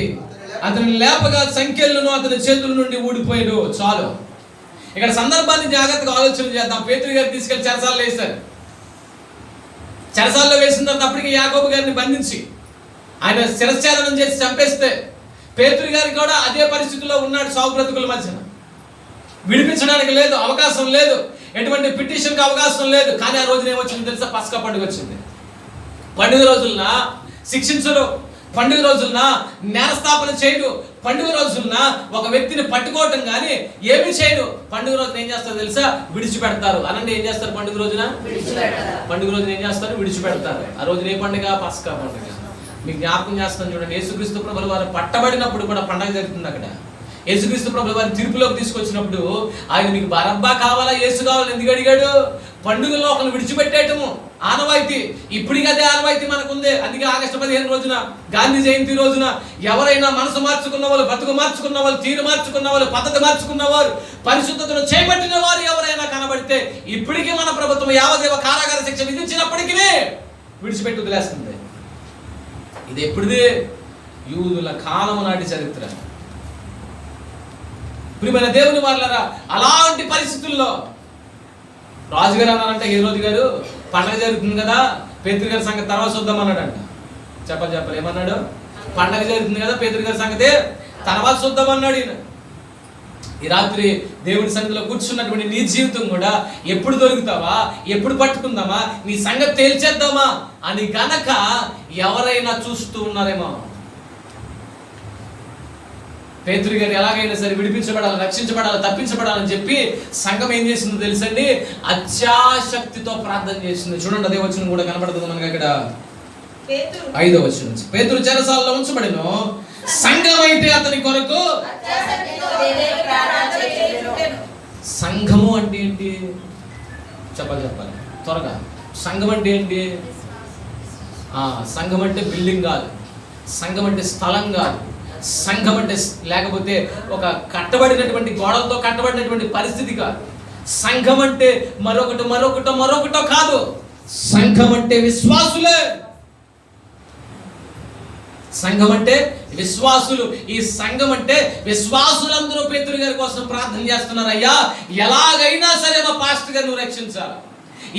అతని లేపగా సంఖ్యలను అతని చేతుల నుండి ఊడిపోయాడు. చాలు. ఇక్కడ సందర్భాన్ని జాగ్రత్తగా ఆలోచన చేద్దాం. పేతురు గారు తీసుకెళ్లి చెరసాలలో వేశారు. చెరసాలలో వేసిన తర్వాత అప్పటికి యాకోబు గారిని బంధించి ఆయన శిరశ్ఛేదనం చేసి చంపేస్తే పేతురు గారికి కూడా అదే పరిస్థితిలో ఉన్నాడు. సాగు బ్రతుకుల మధ్యన విడిపించడానికి లేదు, అవకాశం లేదు, ఎటువంటి పిటిషన్కి అవకాశం లేదు. కానీ ఆ రోజున ఏమొచ్చింది తెలుసా? పస్కా పండుగ వచ్చింది. పండుగ రోజులన శిక్షించడు, పండుగ రోజులన నేరస్థాపన చేయడు, పండుగ రోజులన ఒక వ్యక్తిని పట్టుకోవటం కానీ ఏమి చేయడు. పండుగ రోజున ఏం చేస్తారు తెలుసా? విడిచిపెడతారు. అనండి, ఏం చేస్తారు పండుగ రోజున? పండుగ రోజున ఏం చేస్తారు? విడిచిపెడతారు. ఆ రోజున ఏ పండుగ? పస్కా పండుగ. మీకు జ్ఞాపకం చేస్తాను చూడండి. యేసుక్రీస్తు ప్రభుల వారు పట్టబడినప్పుడు కూడా పండుగ జరుగుతుంది. అక్కడ యేసుక్రీస్తు ప్రభుల వారిని తీర్పులోకి తీసుకొచ్చినప్పుడు ఆయన మీకు బరబ్బా కావాలా, యేసు కావాలని ఎందుకు అడిగాడు? పండుగల్లో ఒకరిని విడిచిపెట్టేయటము ఆనవాయితీ. ఇప్పటికీ అదే ఆనవాయితీ మనకుంది. అందుకే ఆగస్టు 15 రోజున, గాంధీ జయంతి రోజున ఎవరైనా మనసు మార్చుకున్న వాళ్ళు, బతుకు మార్చుకున్న వాళ్ళు, తీరు మార్చుకున్న వాళ్ళు, పద్ధతి మార్చుకున్న వారు, పరిశుద్ధతను చేపట్టిన వారు ఎవరైనా కనబడితే ఇప్పటికీ మన ప్రభుత్వం యావదేవ కారాగార శిక్ష విధించినప్పటికీ విడిచిపెట్టి వదిలేస్తుంది. ఇది ఎప్పుడుది? యూదుల కాలము నాటి చరిత్ర. ప్రియమైన దేవుని వాళ్ళరా, అలాంటి పరిస్థితుల్లో రాజుగారు అన్నారంట, ఏ రోజు గారు పండగ జరుగుతుంది కదా, పేతురు గారి సంగతి తర్వాత చూద్దాం అన్నాడంట. చెప్పాలి ఏమన్నాడు? పండగ జరుగుతుంది కదా, పేతురు గారి సంగతి తర్వాత చూద్దాం అన్నాడు ఈయన. ఈ రాత్రి దేవుడి సన్నిధిలో కూర్చున్నటువంటి నీ జీవితం కూడా ఎప్పుడు దొరుకుతావా, ఎప్పుడు పట్టుకుందామా, నీ సంగతి తేల్చేద్దామా అని గనక ఎవరైనా చూస్తూ ఉన్నారేమో. పేతురు గారు ఎలాగైనా సరే విడిపించబడాలి, రక్షించబడాలి, తప్పించబడాలని చెప్పి సంఘం ఏం చేసిందో తెలుసండి? అత్యాశక్తితో ప్రార్థన చేసింది. చూడండి, అదే వచనం కూడా కనబడుతుంది మనకి అక్కడ 5వ వచనం. పేతురు చెరసాలలో ఉంచబడిను, సంఘం అయితే అతని కొరకు. సంఘము అంటే ఏంటి? చెప్పాలి త్వరగా. సంఘం అంటే ఏంటి? సంఘం అంటే బిల్డింగ్ కాదు, సంఘం అంటే స్థలం కాదు, సంఘం అంటే లేకపోతే ఒక కట్టబడినటువంటి గోడలతో కట్టబడినటువంటి పరిస్థితి కాదు. సంఘం అంటే మరొకటో కాదు. సంఘం అంటే విశ్వాసులే. సంఘం అంటే విశ్వాసులు. ఈ సంఘం అంటే విశ్వాసులందరూ పేతురు గారి కోసం ప్రార్థన చేస్తున్నారు. అయ్యా, ఎలాగైనా సరే మా పాస్టర్ గారిని నువ్వు రక్షించాలి,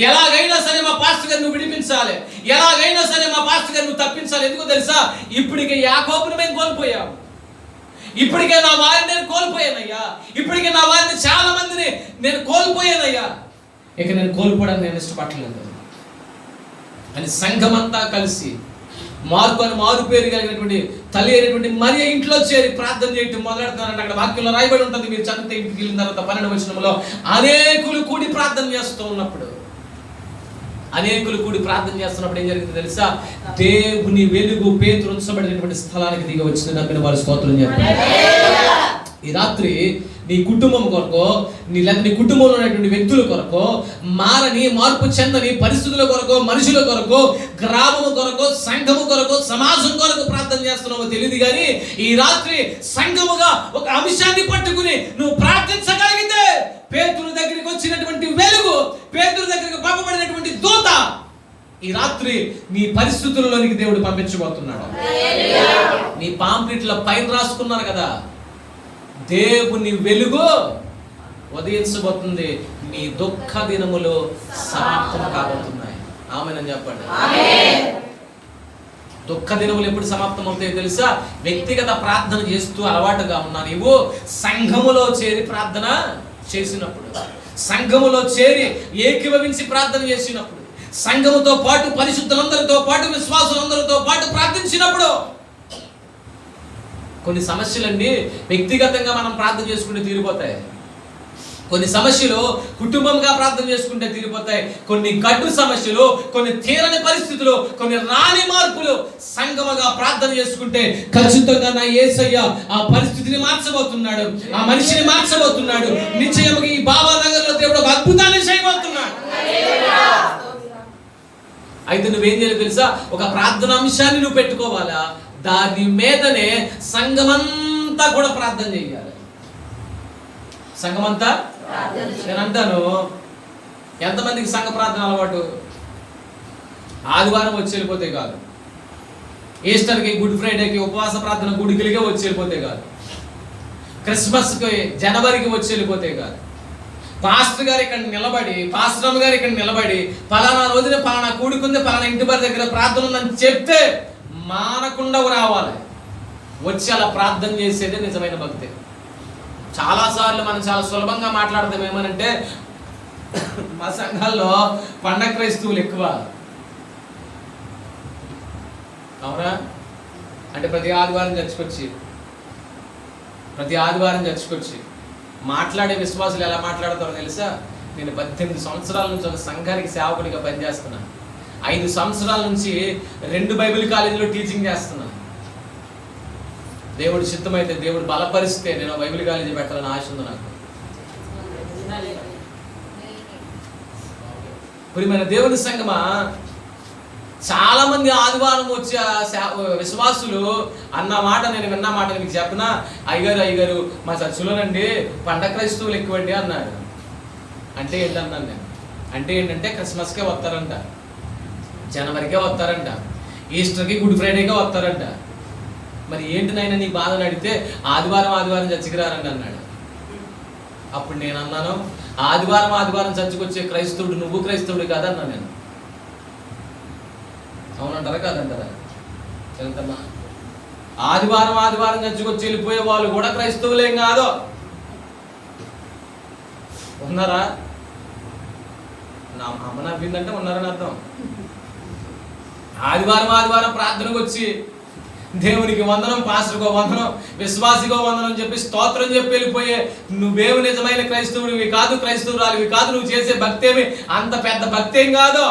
ఎలాగైనా సరే మా పాస్టర్ గారిని నువ్వు విడిపించాలి, ఎలాగైనా సరే మా పాస్టర్ గారిని నువ్వు తప్పించాలి. ఎందుకో తెలుసా? ఇప్పటికే యాకోబుని మేము కోల్పోయాము, ఇప్పటికే నా వారిని నేను కోల్పోయానయ్యా, ఇప్పటికే నా వారిని చాలా మందిని నేను కోల్పోయానయ్యా, ఇక నేను కోల్పోవడానికి నేను ఇష్టపడలేదు అని సంఘం అంతా కలిసి మారు పేరు కలిగినటువంటి తల్లి అయినటువంటి మరియ ఇంట్లో చేరి ప్రార్థన చేయటం మొదలెడతానంటే అక్కడ వాక్యంలో రాయబడి ఉంటుంది. మీరు చదివితే ఇంటికి వెళ్ళిన తర్వాత 12వ వచనంలో అనేకులు కూడి ప్రార్థన చేస్తూ ఉన్నప్పుడు, ఏం జరిగింది తెలుసా? దేవుని వెలుగు పేతురు ఉంచబడినటువంటి స్థలానికి దిగి వచ్చిన నమ్మిన వారు స్తోత్రం చెప్పారు. ఈ రాత్రి నీ కుటుంబం కొరకు, నీ కుటుంబంలో ఉన్నటువంటి వ్యక్తుల కొరకు, మార్పు చెందని పరిస్థితుల కొరకు, మనుషుల కొరకు, గ్రామము కొరకు, సంఘము కొరకు, సమాజం కొరకు ప్రార్థన చేస్తున్నావో తెలియదు కానీ ఈ రాత్రి సంఘముగా ఒక అంశాన్ని పట్టుకుని నువ్వు ప్రార్థించగలిగితే పేతురు దగ్గరికి వచ్చినటువంటి వెలుగు, పేతురు దగ్గరికి పంపబడినటువంటి దూత ఈ రాత్రి నీ పరిస్థితుల్లోనికి దేవుడు పంపించబోతున్నాడు. నీ పాంప్లెట్ల పైన రాసుకున్నారు కదా, దేవుని వెలుగు ఉదయించబోతుంది, నీ దుఃఖ దినములు సమాప్తం కాబోతున్నాయి. ఆమేన్ చెప్పండి. దుఃఖ దినములు ఎప్పుడు సమాప్తం అవుతాయో తెలుసా? వ్యక్తిగత ప్రార్థన చేస్తూ అలవాటుగా ఉన్నా నీవు సంఘములో చేరి ప్రార్థన చేసినప్పుడు, సంఘములో చేరి ఏకీభవించి ప్రార్థన చేసినప్పుడు, సంఘముతో పాటు పరిశుద్ధులందరితో పాటు విశ్వాసులందరితో పాటు ప్రార్థించినప్పుడు కొన్ని సమస్యలండి వ్యక్తిగతంగా మనం ప్రార్థన చేసుకుంటే తీరిపోతాయి. కొన్ని సమస్యలు కుటుంబంగా ప్రార్థన చేసుకుంటే తీరిపోతాయి. కొన్ని గడ్డు సమస్యలు, కొన్ని తీరని పరిస్థితులు, కొన్ని రాని మార్పులు సంఘముగా ప్రార్థన చేసుకుంటే ఖచ్చితంగా నా యేసయ్య ఆ పరిస్థితిని మార్చబోతున్నాడు, ఆ మనిషిని మార్చబోతున్నాడు. నిశ్చయముగా ఈ బాబానగర్లో దేవుడు ఒక అద్భుతాన్ని చేయబోతున్నాడు. అయితే నువ్వేం చేయాలి తెలుసా? ఒక ప్రార్థన అంశాన్ని నువ్వు పెట్టుకోవాలా, దాని మీదనే సంఘమంతా కూడా ప్రార్థన చేయాలి. సంఘమంతా నేను అంటాను, ఎంతమందికి సంఘ ప్రార్థన అలవాటు? ఆదివారం వచ్చి వెళ్ళిపోతే కాదు, ఈస్టర్కి, గుడ్ ఫ్రైడేకి ఉపవాస ప్రార్థన గుడికిలిగే వచ్చి వెళ్ళిపోతే కాదు, క్రిస్మస్కి, జనవరికి వచ్చి వెళ్ళిపోతే కాదు. పాస్టర్ గారు ఇక్కడ నిలబడి, పాస్టర్ గారు ఇక్కడ నిలబడి పలానా రోజున పలానా కూడుకుంది, పలానా ఇంటి వారి దగ్గర ప్రార్థన ఉందని చెప్తే మానకుండా రావాలి. వచ్చి అలా ప్రార్థన చేసేదే నిజమైన భక్తి. చాలాసార్లు మనం చాలా సులభంగా మాట్లాడతాం. ఏమనంటే మా సంఘాల్లో పండగ క్రైస్తవులు ఎక్కువ. అవునా? అంటే ప్రతి ఆదివారం చర్చకొచ్చి మాట్లాడే విశ్వాసులు ఎలా మాట్లాడతారో తెలుసా? నేను 18 సంవత్సరాల నుంచి ఒక సంఘానికి సేవకుడిగా పనిచేస్తున్నాను. 5 సంవత్సరాల నుంచి 2 బైబిల్ కాలేజీలో టీచింగ్ చేస్తున్నాను. దేవుడు చిత్తమైతే, దేవుడు బలపరిస్తే నేను బైబిల్ కాలేజీ పెట్టాలని ఆశ ఉంది నాకు. ప్రియమైన దేవుని సంగమా, చాలా మంది ఆదివారం వచ్చే విశ్వాసులు అన్న మాట, నేను విన్న మాట మీకు చెప్పనా? అయ్యగారు మా చర్చిలోనండి పండగ క్రైస్తవులు ఎక్కువండి అన్నాడు. అంటే ఏంటన్నాను నేను. అంటే ఏంటంటే క్రిస్మస్కే వస్తారంట, జనవరికే వస్తారంట, ఈస్టర్కి, గుడ్ ఫ్రైడేకే వస్తారంట. మరి ఏంటి నాయన నీ బాధను అడిగితే ఆదివారం చర్చికి రారండి అన్నాడు. అప్పుడు నేను అన్నాను, ఆదివారం చర్చికి వచ్చే క్రైస్తవుడు నువ్వు క్రైస్తవుడు కాదన్నా నేను. అవునంటారా కాదంటారా? చెప్తామా? ఆదివారం చర్చికి వచ్చి వెళ్ళిపోయే వాళ్ళు కూడా క్రైస్తవులేం కాదు. ఉన్నారా? నా అమ్మ నవ్విందంటే ఉన్నారని అర్థం. ఆదివారం ప్రార్థనకు వచ్చి దేవునికి వందనం, పాస్టర్కో వందనం, విశ్వాసికో వందనం చెప్పి స్తోత్రం చెప్పి వెళ్ళిపోయే నువ్వేమి నిజమైన క్రైస్తవుడివి కాదు, క్రైస్తవురాలివి కాదు. నువ్వు చేసే భక్తి ఏమి అంత పెద్ద భక్తి ఏం కాదు.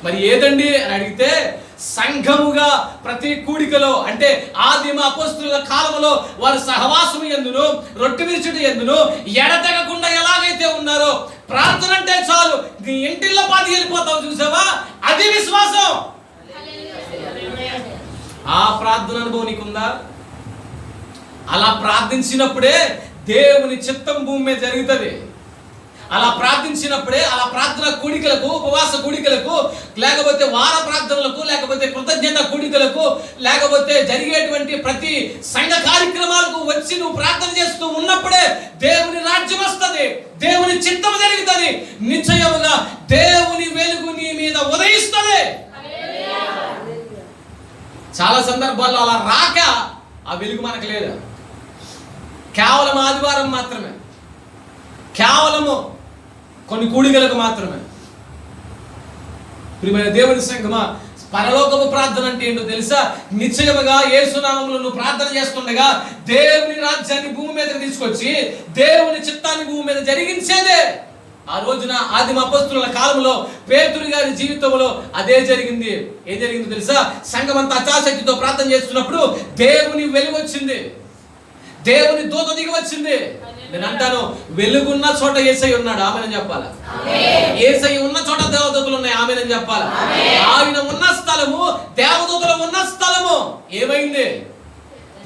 మరి ఏదండి అని అడిగితే, సంఘముగా ప్రతి కూడికలో, అంటే ఆదిమ అపోస్తుల కాలంలో వారు సహవాసము యందును, రొట్టె విరుచుట యందును ఎడతెగకుండా ఎలాగైతే ఉన్నారో, ప్రార్థన అంటే చాలు నీ ఇంటిల్లో పాతి వెళ్ళిపోతావు చూసావా, అది విశ్వాసం. ఆ ప్రార్థన అనుభవం నీకుందా? అలా ప్రార్థించినప్పుడే దేవుని చిత్తం భూమి మీద జరుగుతుంది. అలా ప్రార్థించినప్పుడే, అలా ప్రార్థన కూడికలకు, ఉపవాస కూడికలకు, లేకపోతే వార ప్రార్థనలకు, లేకపోతే కృతజ్ఞత కూడికలకు, లేకపోతే జరిగేటువంటి ప్రతి సంఘ కార్యక్రమాలకు వచ్చి నువ్వు ప్రార్థన చేస్తూ ఉన్నప్పుడే దేవుని రాజ్యం వస్తుంది, దేవుని చిత్తం జరుగుతుంది. నిశ్చయముగా దేవుని వెలుగు నీ మీద ఉదయిస్తుంది. చాలా సందర్భాల్లో అలా రాక ఆ వెలుగు మనకు లేదు. కేవలం ఆదివారం మాత్రమే, కేవలము కొన్ని కూడికలకు మాత్రమే. ప్రియమైన దేవుని సంఘమా, పరలోకపు ప్రార్థన అంటే ఏంటో తెలుసా? నిశ్చయముగా యేసు నామములో నువ్వు ప్రార్థన చేస్తుండగా దేవుని రాజ్యాన్ని భూమి మీదకి తీసుకొచ్చి దేవుని చిత్తాన్ని భూమి మీద జరిగించేదే. ఆ రోజున ఆదిమ అపోస్తుల కాలంలో పేతురు గారి జీవితంలో అదే జరిగింది. ఏం జరిగిందో తెలుసా? సంఘం అంతా అత్యాసక్తితో ప్రార్థన చేస్తున్నప్పుడు దేవుని వెలుగు వచ్చింది, దేవుని దూత దిగి వచ్చింది. నేను అంటాను, వెలుగున్న చోట యేసయ్య ఉన్నాడు, ఆమేనని చెప్పాలా? యేసయ్య ఉన్న చోట దేవదూతలు ఉన్నాయి, ఆమేనని చెప్పాలా? ఆయన ఉన్న స్థలము, దేవదూతలు ఉన్న స్థలము ఏమైంది?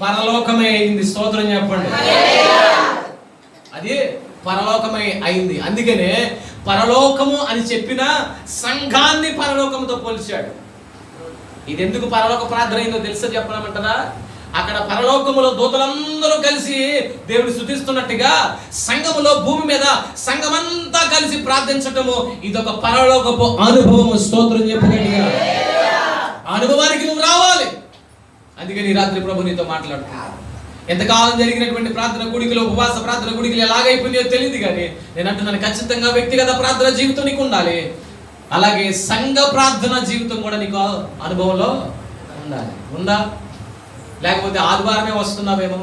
పరలోకమే అయింది. స్తోత్రం చెప్పండి. అది పరలోకమై అయింది. అందుకనే పరలోకము అని చెప్పిన సంఘాన్ని పరలోకముతో పోల్చాడు. ఇది ఎందుకు పరలోక ప్రార్థన అయిందో తెలుసా చెప్పమంటారా? అక్కడ పరలోకములో దూతలందరూ కలిసి దేవుని స్తుతిస్తున్నట్టుగా సంఘములో భూమి మీద సంఘమంతా కలిసి ప్రార్థించటము ఇదొక పరలోకపు అనుభవము. స్తోత్రం చెప్పగలిగా అనుభవానికి నువ్వు రావాలి. అందుకని ఈ రాత్రి ప్రభు నీతో మాట్లాడుతున్నాడు. ఎంతకాలం జరిగినటువంటి ప్రార్థన కూడికలు, ఉపవాస ప్రార్థన కూడికలు ఎలాగైపోయిందో తెలియదు, కానీ నేను అంటున్నాను, ఖచ్చితంగా వ్యక్తిగత ప్రార్థన జీవితం నీకు ఉండాలి. అలాగే సంఘ ప్రార్థన జీవితం కూడా నీకు అనుభవంలో ఉండాలి. ఉందా? లేకపోతే ఆదివారమే వస్తున్నావేమో,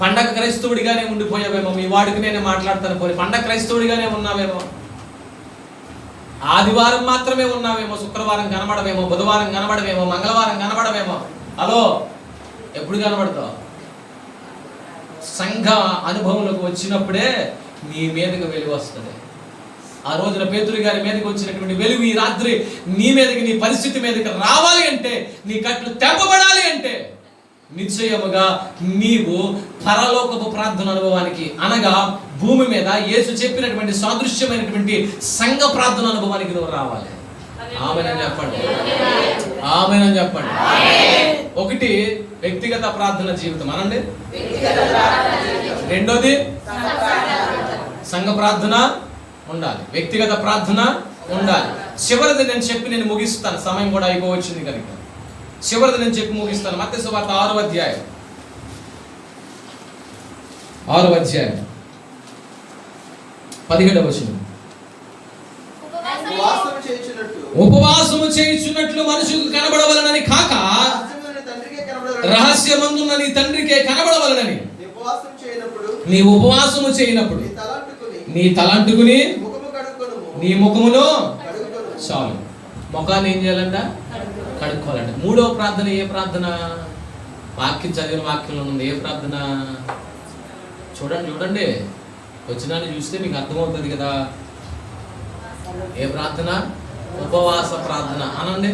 పండగ క్రైస్తవుడిగానే ఉండిపోయావేమో, మీ వాడికి నేనే మాట్లాడతాను పోయి పండగ క్రైస్తవుడిగానే ఉన్నావేమో, ఆదివారం మాత్రమే ఉన్నావేమో, శుక్రవారం కనబడవేమో, బుధవారం కనబడవేమో, మంగళవారం కనబడవేమో. హలో, ఎప్పుడు కనబడతావు? సంఘ అనుభవంలోకి వచ్చినప్పుడే నీ మీదకి వెలుగు వస్తుంది. ఆ రోజున పేతురు గారి మీదకి వచ్చినటువంటి వెలుగు ఈ రాత్రి నీ మీదకి, నీ పరిస్థితి మీదకి రావాలి అంటే, నీ కట్లు తెంపబడాలి అంటే నిశ్చయముగా నీవు పరలోకపు ప్రార్థన అనుభవానికి, అనగా భూమి మీద యేసు చెప్పినటువంటి సాదృశ్యమైనటువంటి సంఘ ప్రార్థన అనుభవానికి నువ్వు రావాలి. ఆమేనని చెప్పండి. ఆమేనని చెప్పండి. ఒకటి వ్యక్తిగత ప్రార్థన జీవితం అనండి. రెండోది సంఘ ప్రార్థన ఉండాలి, వ్యక్తిగత ప్రార్థన ఉండాలి. చివరిది నేను చెప్పి నేను ముగిస్తాను, సమయం కూడా అయిపోవచ్చింది కనుక చివరిది నేను చెప్పి ముగిస్తాను. మత్తయి సువార్త 6వ అధ్యాయం 17వ వచనం. ఉపవాసము చేయుచున్నట్లు మనుషులకు కనబడవలనని కాక రహస్యమందున్న నీ తండ్రికే కనబడవలనని నీ ఉపవాసము చేయనప్పుడు నీ తలంటుకుని నీ ముఖమును చాలు. ముఖాన్ని ఏం చేయాలంట? కడుక్కోవాలంట. మూడవ ప్రార్థన ఏ ప్రార్థన? వాక్యం చదివిన వాక్యంలో ఉంది. ఏ ప్రార్థన? చూడండి వచ్చినాన్ని చూస్తే మీకు అర్థమవుతుంది కదా. ఏ ప్రార్థన? ఉపవాస ప్రార్థన అనండి.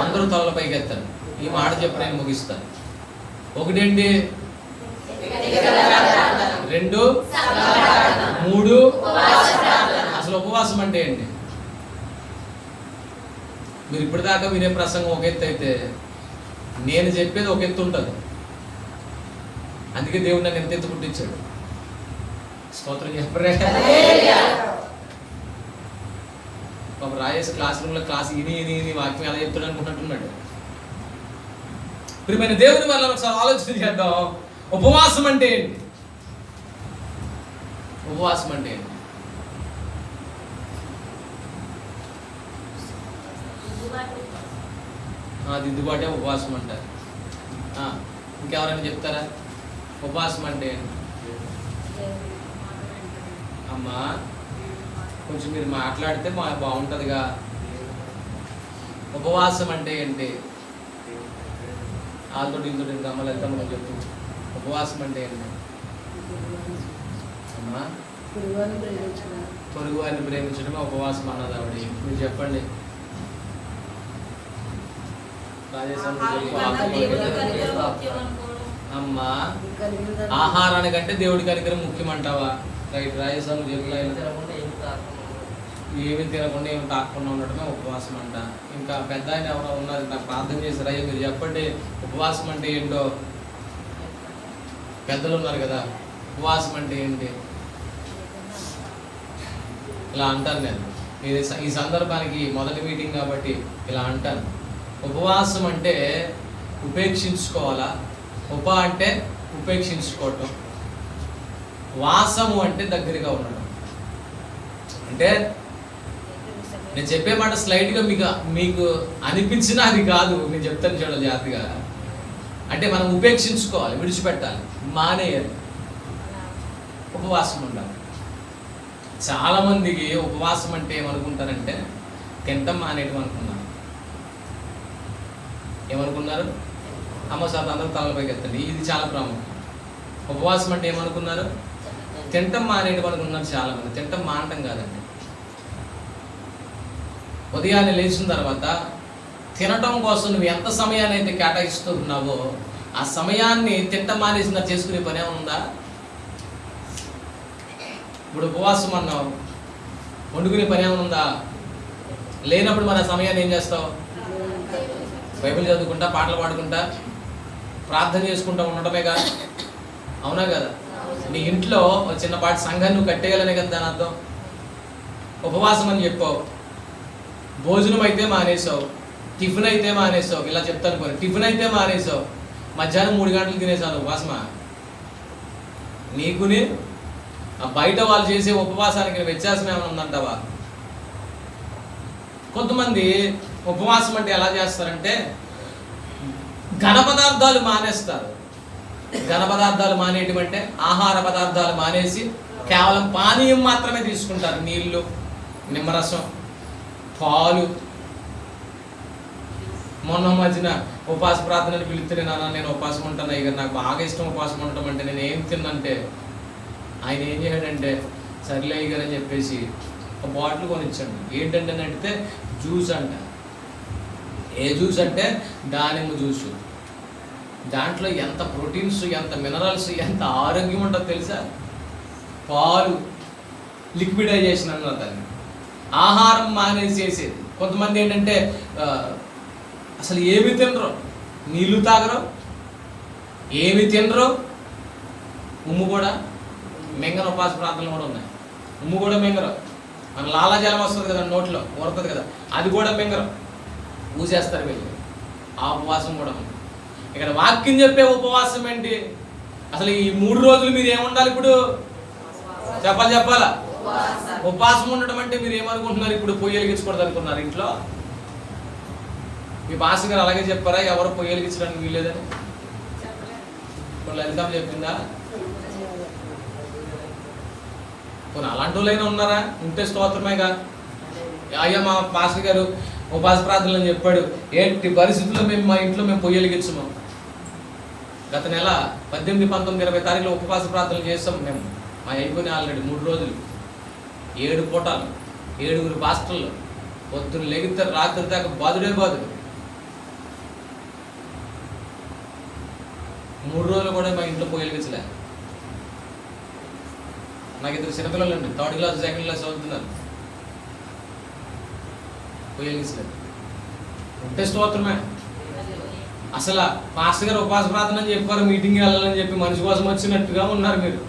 అందరూ తలల పైకి ఎత్తారు. ఈ మాట చెప్పి నేను ముగిస్తాను. ఒకటేంటి? 2 3 అసలు ఉపవాసం అంటే ఏంటి? మీరు ఇప్పటిదాకా వినే ప్రసంగం ఒక ఎత్తు అయితే నేను చెప్పేది ఒక ఎత్తు ఉంటుంది. అందుకే దేవుడు నన్ను ఎంత ఎత్తు పుట్టించాడు. స్తోత్రం చెప్పరే. పాప రాయేసి క్లాస్ రూమ్లో క్లాస్ ఇని వాక్యం ఎలా చెప్తాడు అనుకుంటున్నాడు. ప్రియమైన దేవుని వల్ల ఒకసారి ఆలోచన చేద్దాం. ఉపవాసం అంటే ఏంటి? ఉపవాసం అంటే ఏంటి? దిద్దుబాటే ఉపవాసం అంటారు. ఇంకెవరైనా చెప్తారా ఉపవాసం అంటే ఏంటి? అమ్మా కొంచెం మీరు మాట్లాడితే బాగుంటుందిగా. ఉపవాసం అంటే ఏంటి? వాళ్ళతో ఇంతో గమ్మలు వెళ్తామని చెప్పు. ఉపవాసం అంటే ఏంటి అమ్మా? పొరుగు వారిని ప్రేమించడమే ఉపవాసం అన్నది ఆవిడ. మీరు చెప్పండి. అమ్మా ఆహారానికంటే దేవుడి కనికరం ముఖ్యమంటావా? రైట్. రాజేశ్వరం ఏమి తినకుండా ఏమి తాకుండా ఉండటమే ఉపవాసం అంట. ఇంకా పెద్ద ఆయన ఎవరో ఉన్నారు, నాకు ప్రార్థన చేశారు. అయ్యో మీరు చెప్పండి ఉపవాసం అంటే ఏంటో. పెద్దలు ఉన్నారు కదా, ఉపవాసం అంటే ఏంటి? ఇలా అంటాను నేను. ఇది ఈ సందర్భానికి మొదటి మీటింగ్ కాబట్టి ఇలా అంటాను. ఉపవాసం అంటే ఉపేక్షించుకోవాలా? అంటే ఉపేక్షించుకోవటం. వాసము అంటే దగ్గరగా ఉండడం. అంటే నేను చెప్పే మాట స్లైడ్గా మీకు అనిపించినా అది కాదు. నేను చెప్తాను చూడాలి జాగ్రత్తగా. అంటే మనం ఉపేక్షించుకోవాలి, విడిచిపెట్టాలి, మానేయాలి, ఉపవాసం ఉండాలి. చాలామందికి ఉపవాసం అంటే ఏమనుకుంటారంటే తింటం మానేయడం అనుకున్నారు. ఏమనుకున్నారు? అమ్మ సార్ అందరూ తలపైకి ఎత్తండి. ఇది చాలా ప్రాముఖ్యం. ఉపవాసం అంటే ఏమనుకున్నారు? తింటం మానేయడం అనుకున్నారు చాలామంది. తింటం మానటం కాదండి. ఉదయాన్నే లేచిన తర్వాత తినటం కోసం నువ్వు ఎంత సమయాన్ని అయితే కేటాయిస్తూ ఉన్నావో ఆ సమయాన్ని తింటం మానేసిన చేసుకునే పనే ఉందా? ఇప్పుడు ఉపవాసం అన్నావు, వండుకునే పని ఏమైనా ఉందా? లేనప్పుడు మన సమయాన్ని ఏం చేస్తావు? బైబిల్ చదువుకుంటా, పాటలు పాడుకుంటా, ప్రార్థన చేసుకుంటా ఉండటమేగా. అవునా కదా? నీ ఇంట్లో చిన్నపాటి సంఘాన్ని నువ్వు కట్టేయాలనే కదా దాని అర్థం. ఉపవాసం అని చెప్పావు. భోజనం అయితే మానేసావు, టిఫిన్ అయితే మానేసావు. ఇలా చెప్తాను కొన్ని. టిఫిన్ అయితే మానేసావు, మధ్యాహ్నం 3 గంటలు తినేసాను. ఉపవాసమా? నీకుని బయట వాళ్ళు చేసే ఉపవాసానికి వ్యత్యాసం ఏమైనా ఉందంటావా? కొంతమంది ఉపవాసం అంటే ఎలా చేస్తారంటే ఘన పదార్థాలు మానేస్తారు. ఘన పదార్థాలు మానేయటం అంటే ఆహార పదార్థాలు మానేసి కేవలం పానీయం మాత్రమే తీసుకుంటారు. నీళ్లు, నిమ్మరసం, పాలు. మొన్న మధ్యన ఉపవాస ప్రార్థనని పిలిస్తే నేను ఉపవాసం ఉంటాను ఇక నాకు బాగా ఇష్టం ఉపవాసం ఉండటం అంటే. నేను ఏం తిన్నంటే ఆయన ఏం చేయడంటే సర్లే అని చెప్పేసి ఒక బాటిల్ కొనిచ్చాడు. ఏంటంటే అని అడిగితే జ్యూస్ అంట. ఏ జ్యూస్ అంటే దానిమ్మ జ్యూసు. దాంట్లో ఎంత ప్రోటీన్స్, ఎంత మినరల్స్, ఎంత ఆరోగ్యం ఉంటుందో తెలుసా? పాలు లిక్విడైజేషన్ అన్నారు దాన్ని. ఆహారం మానేసేసేది కొంతమంది ఏంటంటే అసలు ఏమి తినరు, నీళ్లు తాగరు, ఏమి తినరు, ఉమ్ము కూడా మింగన ఉపవాస ప్రాంతాలు కూడా ఉన్నాయి. ఉమ్ము కూడా మింగరు. మన లాలాజలం వస్తుంది కదా, నోట్లో ఊరుతుంది కదా, అది కూడా మింగరు, ఊసేస్తారు వీళ్ళు. ఆ ఉపవాసం కూడా ఉంది. ఇక్కడ వాక్యం చెప్పే ఉపవాసం ఏంటి? అసలు ఈ 3 రోజులు మీరు ఏముండాలి? ఇప్పుడు చెప్పాలా? ఉపవాసం ఉండడం అంటే మీరు ఏమనుకుంటున్నారు? ఇప్పుడు పొయ్యి వెలిగించకూడదు అనుకున్నారు ఇంట్లో? మీ భాష గారు అలాగే చెప్పారా? ఎవరు పొయ్యి వెలిగించడానికి వీల్లేదని ఇప్పుడు లలితమ్మ చెప్పిందా? కొన్ని అలాంటి వాళ్ళైనా ఉన్నారా? ఉంటే స్తోత్రమేగా. అయ్యా మా పాస్టర్ గారు ఉపవాస ప్రార్థనలు అని చెప్పాడు. ఏంటి పరిస్థితుల్లో మా ఇంట్లో మేము పొయ్యి వెలిగించము. గత నెల 18, 19, 20 తారీఖులో ఉపవాస ప్రార్థనలు చేస్తాం మేము. మా అయిపోయినాయి ఆల్రెడీ 3 రోజులు, 7 పూటలు, 7 పాస్టర్లు. పొద్దున్న లెగుతారు, రాత్రి దాకా బాదుడే బాదుడు. 3 రోజులు కూడా మా ఇంట్లో పొయ్యి వెలిగించలే. నాకు 2 చిన్నపిల్లలు అండి, 3rd క్లాస్ 2nd క్లాస్ చదువుతున్నారు. పొయ్యి వెలిగించలేదు. ఉంటే స్తోత్రమే. అసలు పాస్టర్ గారు ఉపవాస ప్రార్థన అని చెప్పారు, మీటింగ్ వెళ్ళాలని చెప్పి మనిషి కోసం వచ్చినట్టుగా ఉన్నారు మీరు.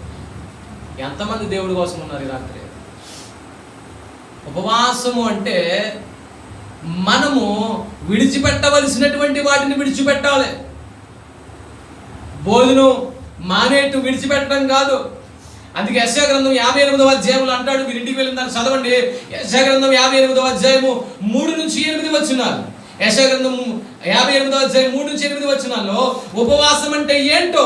ఎంతమంది దేవుడి కోసం ఉన్నారు ఈ రాత్రి? ఉపవాసము అంటే మనము విడిచిపెట్టవలసినటువంటి వాటిని విడిచిపెట్టాలి. భోజనం మానేట్టు విడిచిపెట్టడం కాదు. అందుకే యెషయా గ్రంథం 58వ అధ్యాయంలో అంటాడు, మీరు ఇంటికి వెళ్ళిన దాన్ని చదవండి. యెషయా గ్రంథం 58వ అధ్యాయము 3 నుంచి 8 వచనాలు. యెషయా గ్రంథం 58వ అధ్యాయం 3 నుంచి 8 వచనాల్లో ఉపవాసం అంటే ఏంటో,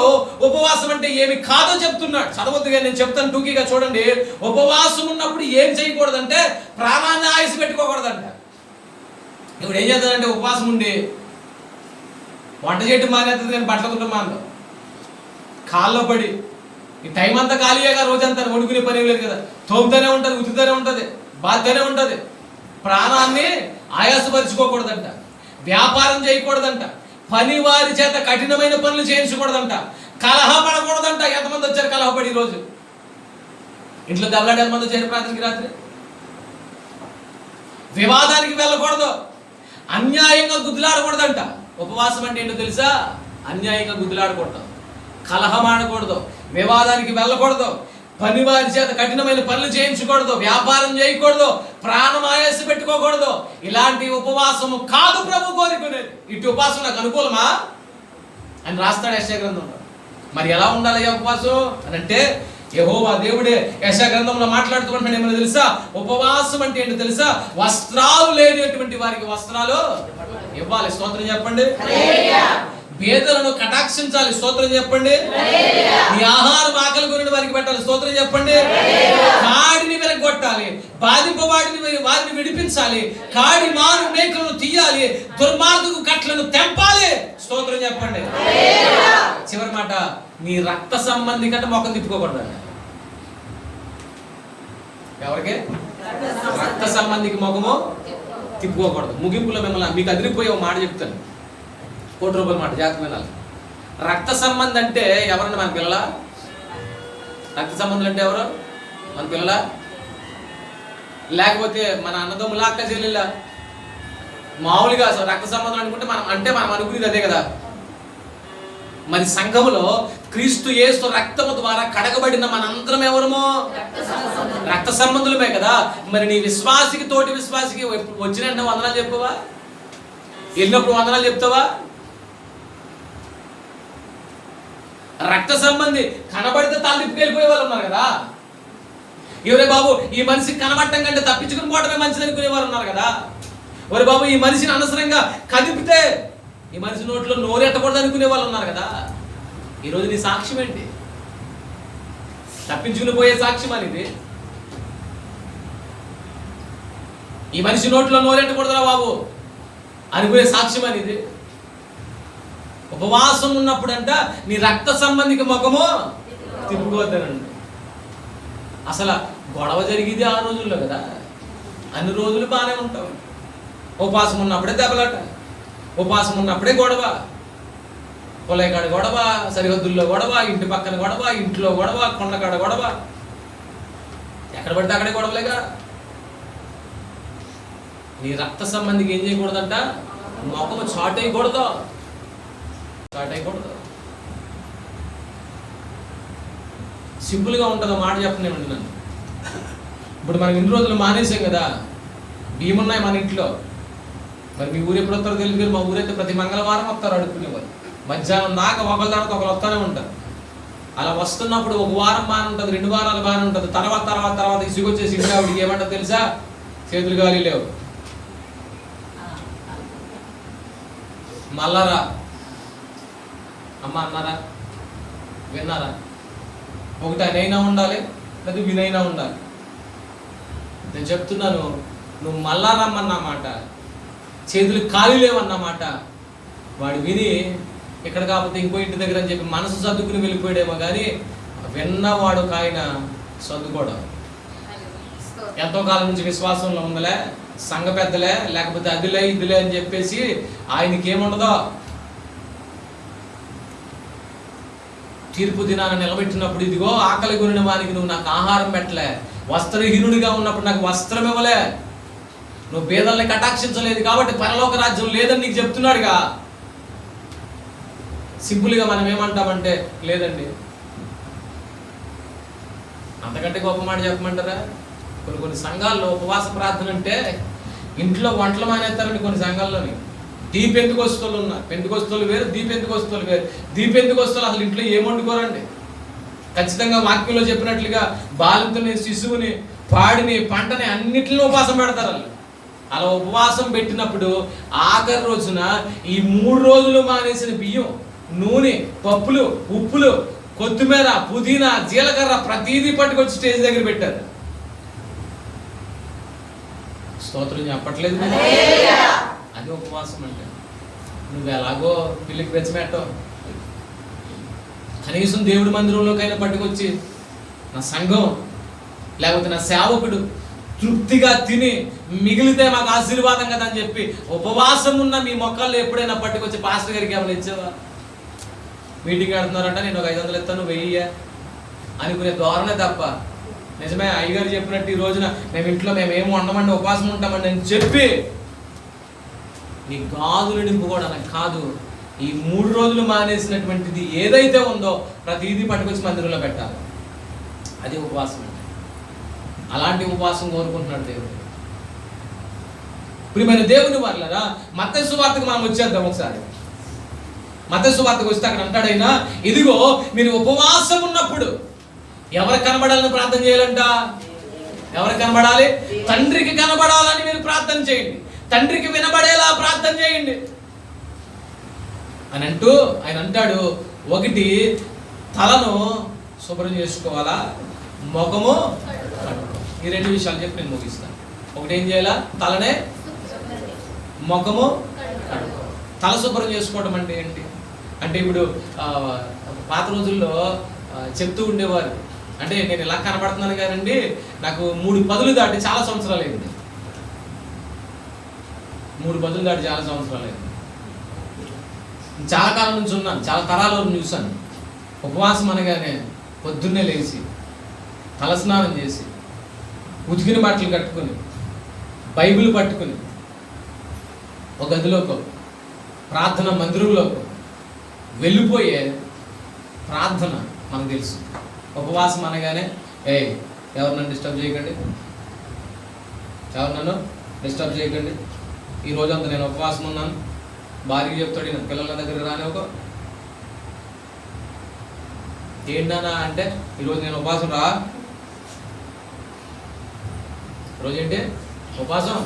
ఉపవాసం అంటే ఏమి కాదో చెప్తున్నాడు. చదవద్దుగా, నేను చెప్తాను టూకీగా చూడండి. ఉపవాసం ఉన్నప్పుడు ఏం చేయకూడదంటే ప్రాణాన్ని ఆయుసు పెట్టుకోకూడదంట. ఇప్పుడు ఏం చేద్దానంటే ఉపవాసం ఉండి వంట చేయటం మానేస్తుంది కానీ బట్టలు తుట్టం మానదు. కాల్లో పడి ఈ టైం అంతా ఖాళీగా, రోజంతా వండుకునే పని లేదు కదా, తోముతూనే ఉంటుంది, ఉతుకుతూనే ఉంటుంది, బాధతోనే ఉంటుంది. ప్రాణాన్ని ఆయాసపరుచుకోకూడదంట, వ్యాపారం చేయకూడదంట, పని వారి చేత కఠినమైన పనులు చేయించకూడదంట, కలహపడకూడదంట. ఎంతమంది వచ్చారు కలహపడి ఈరోజు? ఇంట్లో దెబ్బలాడి ఎంతమంది వచ్చారు ప్రార్థనకి రాత్రి? వివాదానికి వెళ్ళకూడదు, అన్యాయంగా గుద్దులాడకూడదంట. ఉపవాసం అంటే ఏంటో తెలుసా? అన్యాయంగా గుద్దులాడకూడదు, కలహం ఆడకూడదు, వివాదానికి వెళ్ళకూడదు, పని వారి చేత కఠినమైన పనులు చేయించకూడదు, వ్యాపారం చేయకూడదు, ప్రాణం ఆయాస పెట్టుకోకూడదు. ఇలాంటి ఉపవాసము కాదు ప్రభు కోరుకునేది. ఇటు ఉపవాసం నాకు అనుకూలమా అని రాస్తాడు యెషయా గ్రంథంలో. మరి ఎలా ఉండాలి ఈ ఉపవాసం అని అంటే, యెహోవా దేవుడే యెషయా గ్రంథంలో మాట్లాడుతున్నాడు. ఏమన్నా తెలుసా? ఉపవాసం అంటే ఏంటో తెలుసా? వస్త్రాలు లేనటువంటి వారికి వస్త్రాలు ఇవ్వాలి. స్తోత్రం చెప్పండి. పేదలను కటాక్షించాలి. స్తోత్రం చెప్పండి. నీ ఆహారం ఆకలి కొనిన వారికి పెట్టాలి. స్తోత్రం చెప్పండి. కాడిని వెలగొట్టాలి, వారిని విడిపించాలి, కాడి మారు మేకలను తీయాలి, దుర్మార్గపు కట్లను తెంపాలి. స్తోత్రం చెప్పండి. చివరి మాట, నీ రక్త సంబంధి కంటే మొఖం తిప్పుకోకూడదు. ఎవరికి? రక్త సంబంధికి ముఖము తిప్పుకోకూడదు. ముగింపులో మిమ్మల్ని మీకు అదిరిపోయే ఒక మాట చెప్తాను, ₹1 మాట, జాగ్రత్త వినాలి. రక్త సంబంధం అంటే ఎవరండి? మన పిల్లల. రక్త సంబంధులు అంటే ఎవరు? మన పిల్లల, లేకపోతే మన అన్నదమ్ముల, అక్క చెల్లెళ్ళ? మామూలుగా అసలు రక్త సంబంధం అనుకుంటే మనం అనుకునేది అదే కదా. మరి సంఘములో క్రీస్తు యేసు రక్తము ద్వారా కడగబడిన మనందరం ఎవరమో రక్త సంబంధులమే కదా. మరి నీ విశ్వాసికి, తోటి విశ్వాసికి వచ్చిన వందనాలు చెప్పవా? వెళ్ళినప్పుడు వందనాలు చెప్తావా? రక్త సంబంధి కనబడితే తలదిప్పి వెళ్ళిపోయే వాళ్ళు ఉన్నారు కదా. ఎవరే బాబు, ఈ మనిషికి కనబడటం కంటే తప్పించుకుని పోవడమే మంచిది అనుకునేవారు ఉన్నారు కదా. ఒరే బాబు, ఈ మనిషిని అనవసరంగా కదిపితే ఈ మనిషి నోట్లో నోరెట్టకూడదు అనుకునే వాళ్ళు ఉన్నారు కదా. ఈరోజు నీ సాక్ష్యం ఏంటి? తప్పించుకుని పోయే సాక్ష్యం అనేది. ఈ మనిషి నోట్లో నోరెట్టకూడదురా బాబు అనుకునే సాక్ష్యం అనేది. ఉపవాసం ఉన్నప్పుడంట నీ రక్త సంబంధికి ముఖము తిప్పుకోవద్దనండి. అసలు గొడవ జరిగేది ఆ రోజుల్లో కదా. అన్ని రోజులు బాగానే ఉంటాం. ఉపవాసం ఉన్నప్పుడే దెబ్బలాట, ఉపవాసం ఉన్నప్పుడే గొడవ, పొలైకాడ గొడవ, సరిహద్దుల్లో గొడవ, ఇంటి పక్కన గొడవ, ఇంట్లో గొడవ, కొండకాడ గొడవ, ఎక్కడ పడితే అక్కడే గొడవలేగా. నీ రక్త సంబంధికి ఏం చేయకూడదంట? ముఖము చాటేయకూడదు. సింపుల్గా ఉంటుంది మాట చెప్పనేమండి నన్ను. ఇప్పుడు మనం ఇన్ని రోజులు మానేసాం కదా, బియ్యం ఉన్నాయి మన ఇంట్లో. మరి మీ ఊరు ఎప్పుడు వస్తారో తెలియదు. మా ఊరైతే ప్రతి మంగళవారం వస్తారు అడుక్కునేవారు. మధ్యాహ్నం దాకా ఒకళ్ళ తర్వాత ఒకరు వస్తూనే ఉంటారు. అలా వస్తున్నప్పుడు ఒక వారం బాగానే ఉంటుంది, 2 వారాలు బాగానే ఉంటుంది. తర్వాత ఇసుగొచ్చేసి ఇంకా ఆవిడికి ఏమంటారు తెలుసా? చేతులు గాలి లేవు, మళ్ళారా అమ్మ అన్నారా, విన్నారా? ఒకటి ఆయనైనా ఉండాలి, లేదా వినైనా ఉండాలి. నేను చెప్తున్నాను, నువ్వు మళ్ళా రమ్మన్నమాట, చేతులు ఖాళీ లేవన్నమాట. వాడు విని ఇక్కడ కాకపోతే ఇంకో ఇంటి దగ్గర అని చెప్పి మనసు సర్దుకుని వెళ్ళిపోయాడేమో, కానీ విన్నవాడు కాయన సర్దుకోవడం. ఎంతో కాలం నుంచి విశ్వాసంలో ఉందలే, సంఘ పెద్దలే, లేకపోతే అదిలే ఇదిలే అని చెప్పేసి ఆయనకి ఏముండదో. తీర్పు దినాన నిలబెట్టినప్పుడు, ఇదిగో ఆకలి కొనిన వారికి నువ్వు నాకు ఆహారం పెట్టలే, వస్త్రహీనుడిగా ఉన్నప్పుడు నాకు వస్త్రం ఇవ్వలే, నువ్వు పేదల్ని కటాక్షించలేదు కాబట్టి పరలోక రాజ్యం లేదని నీకు చెప్తున్నాడుగా. సింపుల్గా మనం ఏమంటామంటే, లేదండి. అంతకంటే గొప్ప మాట చెప్పమంటారా? కొన్ని సంఘాల్లో ఉపవాస ప్రార్థన అంటే ఇంట్లో వంటలు మానేస్తారని కొన్ని సంఘాల్లోని. దీపెందుకొస్తోళ్ళు ఉన్నారు. పెందుకొస్తోళ్ళు వేరు, దీపెందుకొస్తోళ్ళు వేరు. దీపెందుకొస్తోళ్ళు అసలు ఇంట్లో ఏం వండుకోరండి. ఖచ్చితంగా వాక్యంలో చెప్పినట్లుగా బాలింతని, శిశువుని, పాడిని, పంటని అన్నిటిని ఉపవాసం పెడతారు వాళ్ళు. అలా ఉపవాసం పెట్టినప్పుడు ఆఖరి రోజున ఈ 3 రోజులు మానేసిన బియ్యం, నూనె, పప్పులు, ఉప్పులు, కొత్తిమీర, పుదీనా, జీలకర్ర ప్రతీదీ పట్టుకొచ్చి స్టేజ్ దగ్గర పెట్టారు. స్తోత్రం చెప్పట్లేదు. అది ఉపవాసం అంటే. నువ్వు ఎలాగో పిల్లికి బెచ్చమెట్టవు, కనీసం దేవుడి మందిరంలోకైనా పట్టుకొచ్చి నా సంఘం లేకపోతే నా సేవకుడు తృప్తిగా తిని మిగిలితే మాకు ఆశీర్వాదం కదా అని చెప్పి ఉపవాసం ఉన్న మీ మొక్కల్లో ఎప్పుడైనా పట్టుకొచ్చి పాస్టర్ గారికి ఏమైనా ఇచ్చావా? మీటింగ్ ఆడుతున్నారంట, నేను ఒక 500 ఇస్తాను, 1000 అనుకునే ధోరణే తప్ప. నిజమే, అయ్యగారు చెప్పినట్టు ఈ రోజున మేము ఉండమండి, ఉపవాసం ఉంటామండి అని చెప్పి నీ గాజులు నింపుకోవడానికి కాదు, ఈ 3 రోజులు మానేసినటువంటిది ఏదైతే ఉందో ప్రతిదీ పట్టుకొచ్చి మందిరంలో పెట్టాలి. అది ఉపవాసం అంటే. అలాంటి ఉపవాసం కోరుకుంటున్నాడు దేవుడు. ప్రియమైన దేవుని వాళ్ళరా, మత్తయి సువార్తకు మనం వచ్చేద్దాం ఒకసారి. మత్తయి సువార్తకు వస్తే అక్కడ అంటాడైనా, ఇదిగో మీరు ఉపవాసం ఉన్నప్పుడు ఎవరు కనబడాలని ప్రార్థన చేయాలంట? ఎవరు కనబడాలి? తండ్రికి కనబడాలని మీరు ప్రార్థన చేయండి, తండ్రికి వినబడేలా ప్రార్థన చేయండి అని అంటూ ఆయన అంటాడు, ఒకటి తలను శుభ్రం చేసుకోవాలా, ముఖము ఈ 2 విషయాలు చెప్పి నేను ముగిస్తాను. ఒకటి ఏం చేయాలా? తలనే, ముఖము కడుక్కోవాలి. తల శుభ్రం చేసుకోవడం అంటే ఏంటి అంటే, ఇప్పుడు పాత రోజుల్లో చెప్తూ ఉండేవారు, అంటే నేను ఇలా కనబడుతున్నాను కానండి, నాకు 3 పదులు దాటి చాలా సంవత్సరాలు అయింది. 3 పదులు దాటి చాలా సంవత్సరాలు అయింది. చాలా కాలం నుంచి ఉన్నాను, చాలా తరాల చూశాను. ఉపవాసం అనగానే పొద్దున్నే లేచి తలస్నానం చేసి ఉతికిన బట్టలు కట్టుకుని బైబిల్ పట్టుకుని ఒక గదిలోకో ప్రార్థన మందిరంలోకో వెళ్ళిపోయే ప్రార్థన మనకు తెలుసు. ఉపవాసం అనగానే ఎవరు నన్ను డిస్టర్బ్ చేయకండి, ఎవరు నన్ను డిస్టర్బ్ చేయకండి, ఈ రోజంతా నేను ఉపవాసం ఉన్నాను, భార్యకి చెప్తాడు, నేను పిల్లల దగ్గర రానివ్వకో. ఏంటన్నా అంటే, ఈరోజు నేను ఉపవాసం రా, రోజు ఏంటి ఉపవాసం.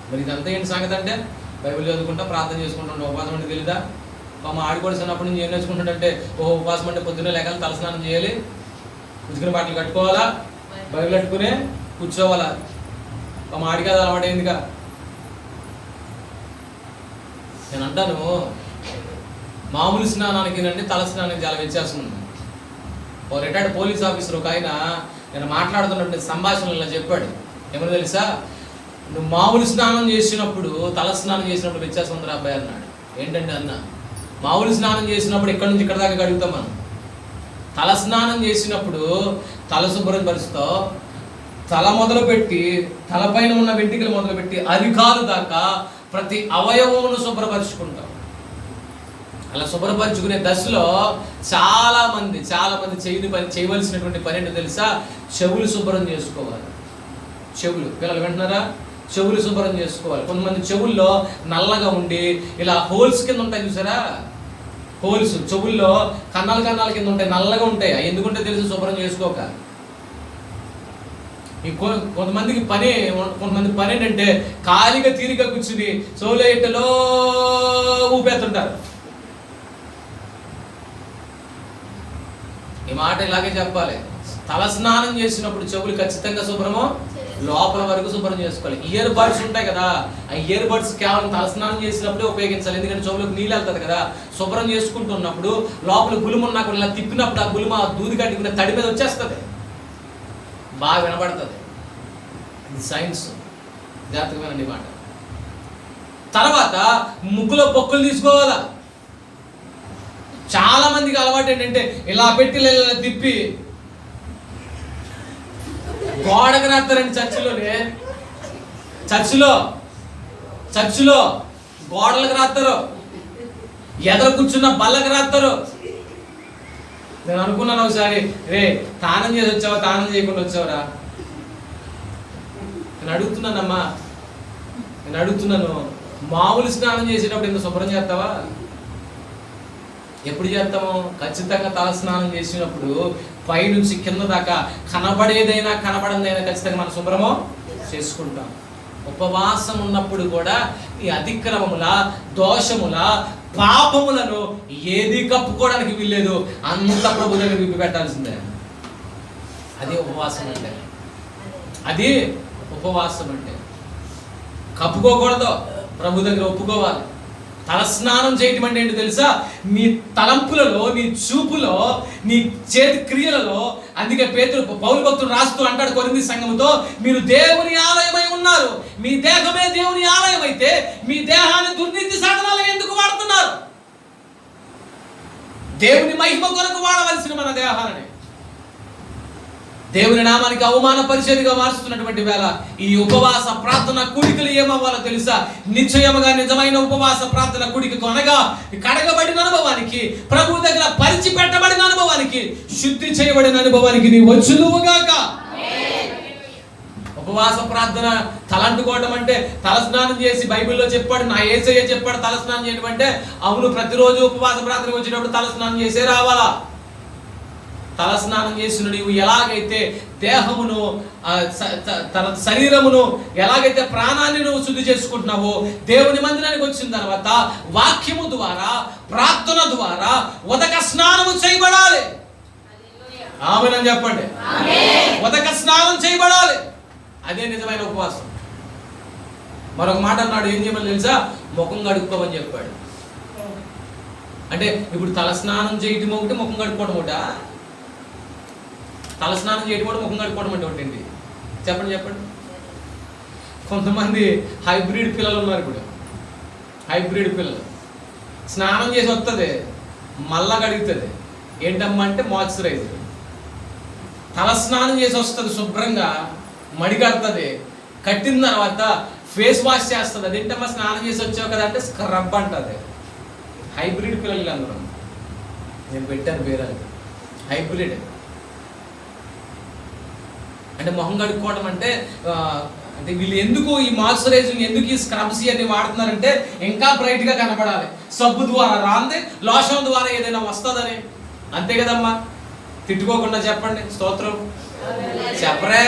మరి ఇదంతా ఏంటి సంగతి అంటే, బైబిల్ చదువుకుంటా ప్రార్థన చేసుకుంటా ఉపవాసం అంటే తెలీదా? మా ఆడికోడి చిన్నప్పటి నుంచి ఏం నేర్చుకుంటాడంటే, ఉపవాసం అంటే పొద్దున్నే లేకాలి, తలస్నానం చేయాలి, ఉతికిన బట్టలు కట్టుకోవాలా, బైబిల్ కట్టుకునే కూర్చోవాలా. మా ఆడికి అది అలవాటు అయిందిగా. నేను అంటాను, మామూలు స్నానానికి నండి తల స్నానానికి చాలా వ్యత్యాసం ఉంది. ఓ రిటైర్డ్ పోలీస్ ఆఫీసర్ ఒక ఆయన నేను మాట్లాడుతున్నటువంటి సంభాషణలో చెప్పాడు, ఏమో తెలుసా, నువ్వు మామూలు స్నానం చేసినప్పుడు తల స్నానం చేసినప్పుడు వ్యత్యాసం ఉందిరా అబ్బాయి అన్నాడు. ఏంటంటే అన్న, మామూలు స్నానం చేసినప్పుడు ఇక్కడ నుంచి ఇక్కడ దాకా కడుగుతాం మనం. తల స్నానం చేసినప్పుడు తల శుభ్రం పరుస్తావు, తల మొదలుపెట్టి, తలపైన ఉన్న వెంట్రుకలు మొదలుపెట్టి అరికాలు దాకా ప్రతి అవయవమును శుభ్రపరుచుకుంటాం. అలా శుభ్రపరచుకునే దశలో చాలా మంది చేయవలసినటువంటి పని ఏంటో తెలుసా? చెవులు శుభ్రం చేసుకోవాలి. చెవులు, పిల్లలు వింటున్నారా? చెవులు శుభ్రం చేసుకోవాలి. కొంతమంది చెవుల్లో నల్లగా ఉండి ఇలా హోల్స్ కింద ఉంటాయి, చూసారా? హోల్స్ చెవుల్లో కన్నాల కింద ఉంటాయి, నల్లగా ఉంటాయి. అవి ఎందుకుంటే తెలుసు, శుభ్రం చేసుకోక. కొంతమంది పని ఏంటంటే ఖాళీగా తీరిగా కూర్చుని చెవులో ఊపేస్తుంటారు. ఈ మాట ఇలాగే చెప్పాలి. తల స్నానం చేసినప్పుడు చెవులు ఖచ్చితంగా శుభ్రము, లోపల వరకు శుభ్రం చేసుకోవాలి. ఇయర్ బడ్స్ ఉంటాయి కదా, ఆ ఇయర్ బడ్స్ కేవలం తల స్నానం చేసినప్పుడే ఉపయోగించాలి. ఎందుకంటే చెవులకు నీళ్ళు వెళ్తుంది కదా. శుభ్రం చేసుకుంటున్నప్పుడు లోపల గులుమున్నా కూడా ఇలా తిప్పినప్పుడు ఆ గులుమ దూది కట్టుకున్న తడి మీద వచ్చేస్తుంది, బాగా వినపడుతుంది. ఇది సైన్స్, జాగ్రత్తగా మాట. తర్వాత ముక్కులో పొక్కులు తీసుకోవాలా. చాలా మందికి అలవాటు ఏంటంటే ఇలా పెట్టి ఇలా తిప్పి గోడకు రాస్తారండి. చర్చిలో గోడలకు రాస్తారు, ఎదరు కూర్చున్న బల్లకు రాస్తారు. నేను అనుకున్నాను ఒకసారి, రే తానం చేసి వచ్చావా, తానం చేయకుండా వచ్చావరా? నేను అడుగుతున్నాను, మామూలు స్నానం చేసేటప్పుడు ఇంత శుభ్రం చేస్తావా? ఎప్పుడు చేస్తాము? ఖచ్చితంగా తల స్నానం చేసినప్పుడు పైనుంచి కింద దాకా కనబడేదైనా కనబడదైనా ఖచ్చితంగా మనం శుభ్రమో చేసుకుంటాం. ఉపవాసం ఉన్నప్పుడు కూడా ఈ అతిక్రమముల, దోషముల, పాపములను ఏది కప్పుకోవడానికి వీల్లేదు. అంత ప్రభు దగ్గర విప్పి పెట్టాల్సిందే. అది ఉపవాసం అంటే. అది ఉపవాసం అంటే. కప్పుకోకూడదు, ప్రభు దగ్గర ఒప్పుకోవాలి. తలస్నానం చేయటం అంటే ఏంటి తెలుసా? నీ తలంపులలో, నీ చూపులో, నీ చేతి క్రియలలో. అందుకే పౌలు భక్తుడు రాస్తూ అంటాడు కొరింథీ సంఘముతో, మీరు దేవుని ఆలయమై ఉన్నారు, మీ దేహమే దేవుని ఆలయం అయితే మీ దేహాన్ని దుర్నీతి సాధనాలు ఎందుకు వాడుతున్నారు? దేవుని మహిమ కొరకు వాడవలసిన మన దేహాలని దేవుని నామానికి అవమానపరిచేదిగా మార్చుతున్నటువంటి వేళ ఈ ఉపవాస ప్రార్థన కూడికలు ఏమవ్వాలో తెలుసా? నిశ్చయముగా నిజమైన ఉపవాస ప్రార్థన కూడిక అనగా కడగబడిన అనుభవానికి, ప్రభు దగ్గర పరిచి పెట్టబడిన అనుభవానికి, శుద్ధి చేయబడిన అనుభవానికి నీ వచ్చునుగాక. ఉపవాస ప్రార్థన తలంటుకోవడం అంటే, తలస్నానం చేసి బైబిల్లో చెప్పాడు, నా యేసయ్య చెప్పాడు తలస్నానం చేయడం అంటే, అవును ప్రతిరోజు ఉపవాస ప్రార్థనకు వచ్చేటప్పుడు తలస్నానం చేసే రావాలా? తలస్నానం చేసిన నీవు ఎలాగైతే దేహమును, శరీరమును, ఎలాగైతే ప్రాణాన్ని నువ్వు శుద్ధి చేసుకుంటున్నావో, దేవుని మందిరానికి వచ్చిన తర్వాత వాక్యము ద్వారా, ప్రార్థన ద్వారా ఉదక స్నానము చేయబడాలి. ఆమేన్ చెప్పండి. ఉదక స్నానం చేయబడాలి. అదే నిజమైన ఉపవాసం. మరొక మాట అన్నాడు, ఏం చేయమని తెలుసా? ముఖం కడుక్కోమని చెప్పాడు. అంటే ఇప్పుడు తలస్నానం చేయటం ఒకటి, ముఖం కడుక్కోవడం ఒకటా? తలస్నానం చేయడం కూడా, ముఖం కడుక్కోవడం అంటే ఒకటి. చెప్పండి. కొంతమంది హైబ్రిడ్ పిల్లలు ఉన్నారు. ఇప్పుడు హైబ్రిడ్ పిల్లలు స్నానం చేసి వస్తుంది, మళ్ళా కడుగుతుంది. ఏంటమ్మా అంటే మాయిశ్చరైజర్. తలస్నానం చేసి వస్తుంది, శుభ్రంగా మడి కడుతుంది, కట్టిన తర్వాత ఫేస్ వాష్ చేస్తుంది. అదేంటమ్మా స్నానం చేసి వచ్చావు కదా అంటే స్క్రబ్ అంటుంది. హైబ్రిడ్ పిల్లలు అందరూ. నేను పెట్టాను పేరు హైబ్రిడ్. అంటే మొహం కడుక్కోవడం అంటే వీళ్ళు ఎందుకు ఈ మాయిశ్చరైజింగ్, ఎందుకు ఈ స్క్రబ్స్ అన్ని వాడుతున్నారంటే ఇంకా బ్రైట్గా కనపడాలి. సబ్బు ద్వారా రాంది, లోషన్ ద్వారా ఏదైనా వస్తుందని. అంతే కదమ్మా? తిట్టుకోకుండా చెప్పండి స్తోత్రం. చెప్పరే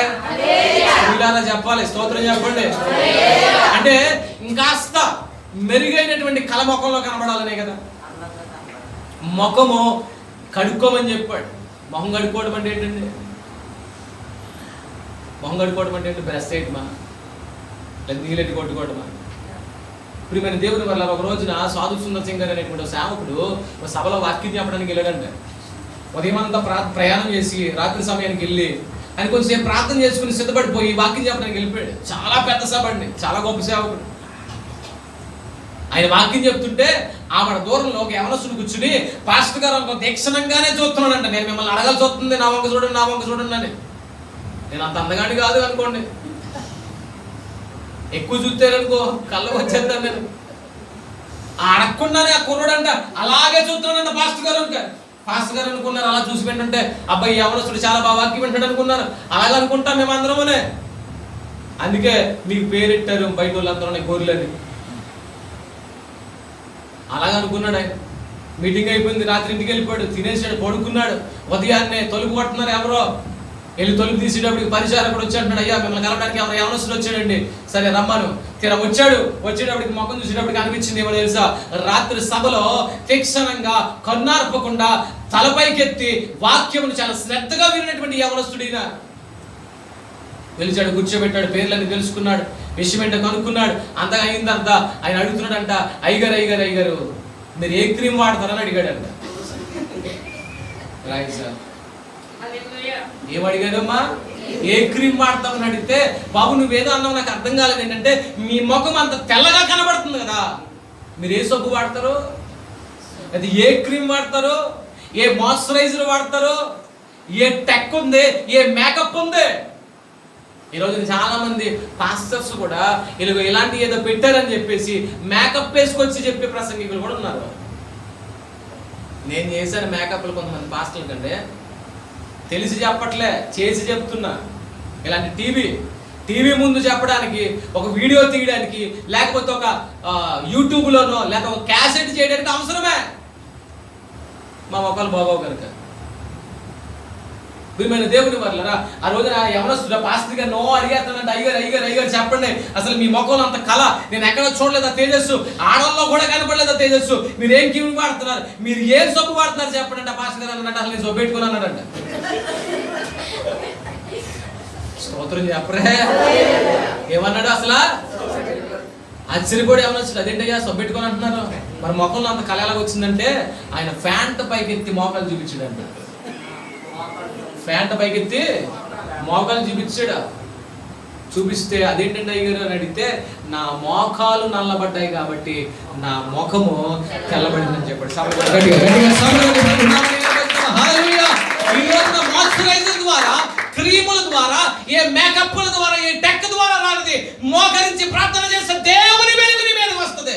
ఇలా చెప్పాలి, స్తోత్రం చెప్పండి. అంటే ఇంకాస్త మెరుగైనటువంటి కళ ముఖంలో కనబడాలనే కదా. ముఖము కడుక్కోమని చెప్పాడు. మొహం కడుక్కోవడం అంటే ఏంటండి? మొహం కడుక్కోవడం అంటే ఏంటి? బ్రష్ చేయటమా, లేదా నీళ్ళెట్టి కొట్టుకోవటమా? ఇప్పుడు మన దేవుని వల్ల ఒక రోజున సాధు సుందర్ సింగ్ గారు అనేటువంటి సేవకుడు ఒక సభలో వాక్యం చెప్పడానికి వెళ్ళాడంటే, ఉదయం అంతా ప్రయాణం చేసి రాత్రి సమయానికి వెళ్ళి ఆయన కొంచెంసేపు ప్రార్థన చేసుకుని సిద్ధపడిపోయి వాక్యం చెప్పడానికి వెళ్ళిపోయాడు. చాలా పెద్ద సభ అండి, చాలా గొప్ప సేవకుడు. ఆయన వాక్యం చెప్తుంటే ఆవిడ దూరంలో ఒక యవనస్తుడు కూర్చుని, పాస్టర్ గారు ఒక దీక్షణంగానే చూస్తున్నాడంట, నేను మిమ్మల్ని అడగాల్సి వస్తుంది, నా వంక చూడండి అని. నేను అంత అందగాని కాదు అనుకోండి, ఎక్కువ చూస్తారనుకో కళ్ళకు వచ్చేద్దాను నేను. అడగకుండానే ఆ కుర్రోడంట అలాగే చూస్తున్నాడంట పాస్టర్ గారు అనుకున్నారు. అలా చూసి వింటుంటే అబ్బాయి యవనస్తుడు చాలా బాగా వాక్యం వింటాడు అనుకున్నారు. అలాగే అనుకుంటాం మేము అందరమునే. అందుకే మీకు పేరెట్టారు బయట వాళ్ళందరూ గోరులని. అలాగ అనుకున్నాడు ఆయన. మీటింగ్ అయిపోయింది, రాత్రి ఇంటికి వెళ్ళిపోయాడు, తినేసాడు, పడుకున్నాడు. ఉదయాన్నే తలుపు కొడుతున్నారు ఎవరో. వెళ్ళి తలుపు తీసేటప్పటికి పరిచారకుడు వచ్చి అంటున్నాడు, అయ్యా మిమ్మల్ని కలవడానికి ఎవరు యవనస్తుడు వచ్చాడండి. సరే రమ్మను. వచ్చేటప్పటికి ముఖం చూసేటప్పటికి అనిపించింది ఏమో తెలుసా, రాత్రి సభలో తీక్షణంగా కన్నార్పకుండా తలపైకెత్తి వాక్యమును చాలా శ్రద్ధగా విన్నటువంటి యవనస్తుడినా. పిలిచాడు, కూర్చోబెట్టాడు, పేర్లన్నీ తెలుసుకున్నాడు, విషయం ఏంటో కనుక్కున్నాడు. అంతగా అయిన తర్వాత ఆయన అడుగుతున్నాడంట, అయ్యగారు మీరు ఏ క్రీమ్ వాడతారని అడిగాడంట. రైట్ సార్, ఏం అడిగాడమ్మా? ఏ క్రీమ్ వాడతామని అడిగితే, బాబు నువ్వేదో అన్నావు నాకు అర్థం కాలేదు. ఏంటంటే మీ ముఖం అంత తెల్లగా కనబడుతుంది కదా, మీరు ఏ సబ్బు వాడతారు, అది ఏ క్రీమ్ వాడతారు, ఏ మాయిశ్చరైజర్ వాడతారు, ఏ టెక్ ఉంది, ఏ మేకప్ ఉంది. ఈరోజు చాలా మంది పాస్టర్స్ కూడా ఇలాంటి ఏదో పెట్టారని చెప్పేసి మేకప్ వేసుకొచ్చి చెప్పే ప్రసంగికులు కూడా ఉన్నారు. నేను చేశాను మేకప్లు కొంతమంది పాస్టర్ల కంటే, తెలిసి చెప్పట్లే, చేసి చెప్తున్నా. ఇలాంటి టీవీ ముందు చెప్పడానికి, ఒక వీడియో తీయడానికి, లేకపోతే ఒక యూట్యూబ్లోనో లేకపోతే ఒక క్యాసెట్ చేయడానికి అవసరమే మా మొక్కలు బాగోవు కనుక. ప్రియమైన దేవుని వర్లరా, ఆ రోజున యవనస్తుడు పాస్టర్ గారు నో అడిగేస్తానంటే, అయ్యగారు చెప్పండి, అసలు మీ మొక్కలు అంత కళ నేను ఎక్కడ చూడలేదా తేజస్సు, ఆడల్లో కూడా కనపడలేదా తేజస్సు, మీరు ఏం క్రీమ్ వాడుతున్నారు, మీరు ఏం సబ్బు వాడుతున్నారు చెప్పండి అంటే పాస్టర్ గారు అన్నట్టు అసలు నేను సబ్బు పెట్టుకుని అన్నాడంట. స్తోత్రం చెప్పరే, ఏమన్నాడు అసలు ఆశ్చర్యపోయి యవనస్తుడు, అదేంటయ్యా సబ్బు పెట్టుకొని అంటున్నారు. మరి మొక్కల్లో అంత కళ ఎలాగ వచ్చిందంటే ఆయన ఫ్యాంట్ పైకి ఎత్తి మోకాలు చూపించాడంట. ఫ్యాంట్ పైకెత్తి మోకాలు చూపిస్తే అదేంటంటే అయ్యారు అని అడిగితే, నా మోకాలు నల్లబడ్డాయి కాబట్టి నా ముఖము తెల్లబడిందని చెప్పాడు. మాయిశ్చరైజర్ ద్వారా, క్రీముల ద్వారా, ఏ మేకప్ల ద్వారా, ఏ టెక్ ద్వారా రానిది మోకరించి ప్రార్థన చేస్తే దేవుని వెలుగు నీ మీదకి వస్తుంది.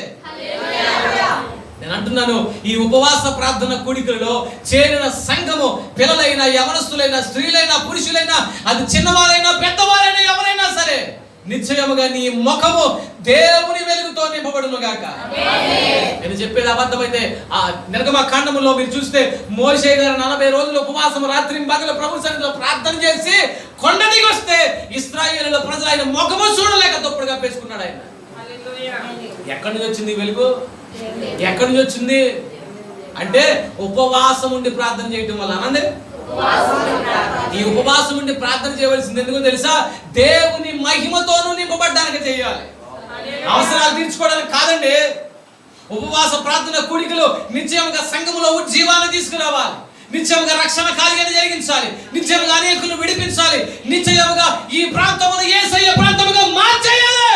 నేను అంటున్నాను, ఈ ఉపవాస ప్రార్థన కూడికలలో చేరిన సంఘము, పిల్లలైనా, యవనస్తులైనా, స్త్రీలైనా, పురుషులైనా, అది చిన్నవారైనా పెద్దవారైనా ఎవరైనా సరే, నిశ్చయముగా నీ ముఖము దేవుని వెలుగుతో నింపబడును గాక. నేను చెప్పేది అబద్ధమైతే ఆ నిర్గమకాండములో మీరు చూస్తే మోషే గారు 40 రోజులు ఉపవాసం రాత్రి పగలు ప్రభు సన్నిధిలో ప్రార్థన చేసి కొండ దిగి వస్తే ఇశ్రాయేలు ప్రజలు ఆయన ముఖము చూడలేక తప్పుడు కప్పేసుకున్నాడు. ఆయన ఎక్కడి నుంచి వచ్చింది వెలుగు? ఎక్కడి నుంచి వచ్చింది అంటే ఉపవాసం ఉండి ప్రార్థన చేయటం వల్ల. అనండి, ఈ ఉపవాసం ఉండి ప్రార్థన చేయవలసింది ఎందుకో తెలుసా? దేవుని మహిమతోనూ నింపబడ్డానికి చేయాలి, అవసరాలు తీర్చుకోవడానికి కాదండి. ఉపవాస ప్రార్థన కూడికలు నిత్యముగా సంఘములో ఉజ్జీవాన్ని తీసుకురావాలి, నిత్యముగా రక్షణ కార్యాన్ని జరిగించాలి, నిత్యముగా అనేకులను విడిపించాలి, నిత్యముగా ఈ ప్రాంతమును యేసయ్య ప్రాంతముగా మార్చేయాలి.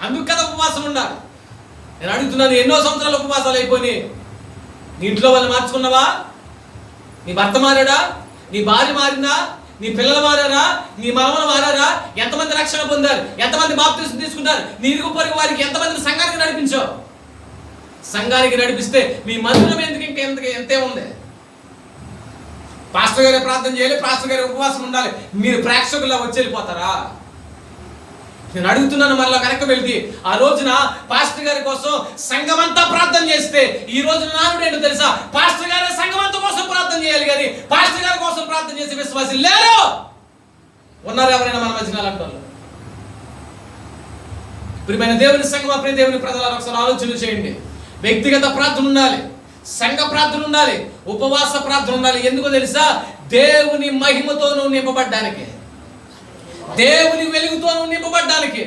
అందుకు కదా ఉపవాసం ఉండాలి. నేను అడుగుతున్నాను, ఎన్నో సంవత్సరాలు ఉపవాసాలు అయిపోయి నీ ఇంట్లో వాళ్ళు మార్చుకున్నావా? నీ భర్త మారాడా? నీ భార్య మారిందా? నీ పిల్లలు మారారా? నీ మనవలు మారారా? ఎంతమంది రక్షణ పొందారు? ఎంతమంది బాప్తిసం తీసుకున్నారు? నీ ఇరుగు పొరుగు వారికి ఎంతమందిని సంఘానికి నడిపించావు? సంఘానికి నడిపిస్తే మీ మందిరం ఎందుకు ఎంతే ఉంది? పాస్టర్ గారే ప్రార్థన చేయాలి, పాస్టర్ గారి ఉపవాసం ఉండాలి, మీరు ప్రేక్షకుల్లా వచ్చి వెళ్ళిపోతారా? నేను అడుగుతున్నాను మళ్ళీ వెనక్కి వెళ్తే, ఆ రోజున పాస్టర్ గారి కోసం సంఘమంతా ప్రార్థన చేస్తే ఈ రోజున నానుడు ఏంటో తెలుసా? పాస్టర్ గారి సంఘమంతా కోసం ప్రార్థన చేయాలి కానీ పాస్టర్ గారి కోసం ప్రార్థన చేసే విశ్వాసులు లేరు. ఉన్నారు ఎవరైనా మన మధ్యన అలాంటి వాళ్ళు? ప్రియమైన దేవుని సంఘం, ప్రియ దేవుని ప్రజలను ఒకసారి ఆలోచన చేయండి. వ్యక్తిగత ప్రార్థన ఉండాలి, సంఘ ప్రార్థన ఉండాలి, ఉపవాస ప్రార్థన ఉండాలి. ఎందుకో తెలుసా? దేవుని మహిమతోనూ నింపబడ్డానికి, దేవుని వెలుగుతోనూ నింపబడ్డానికి.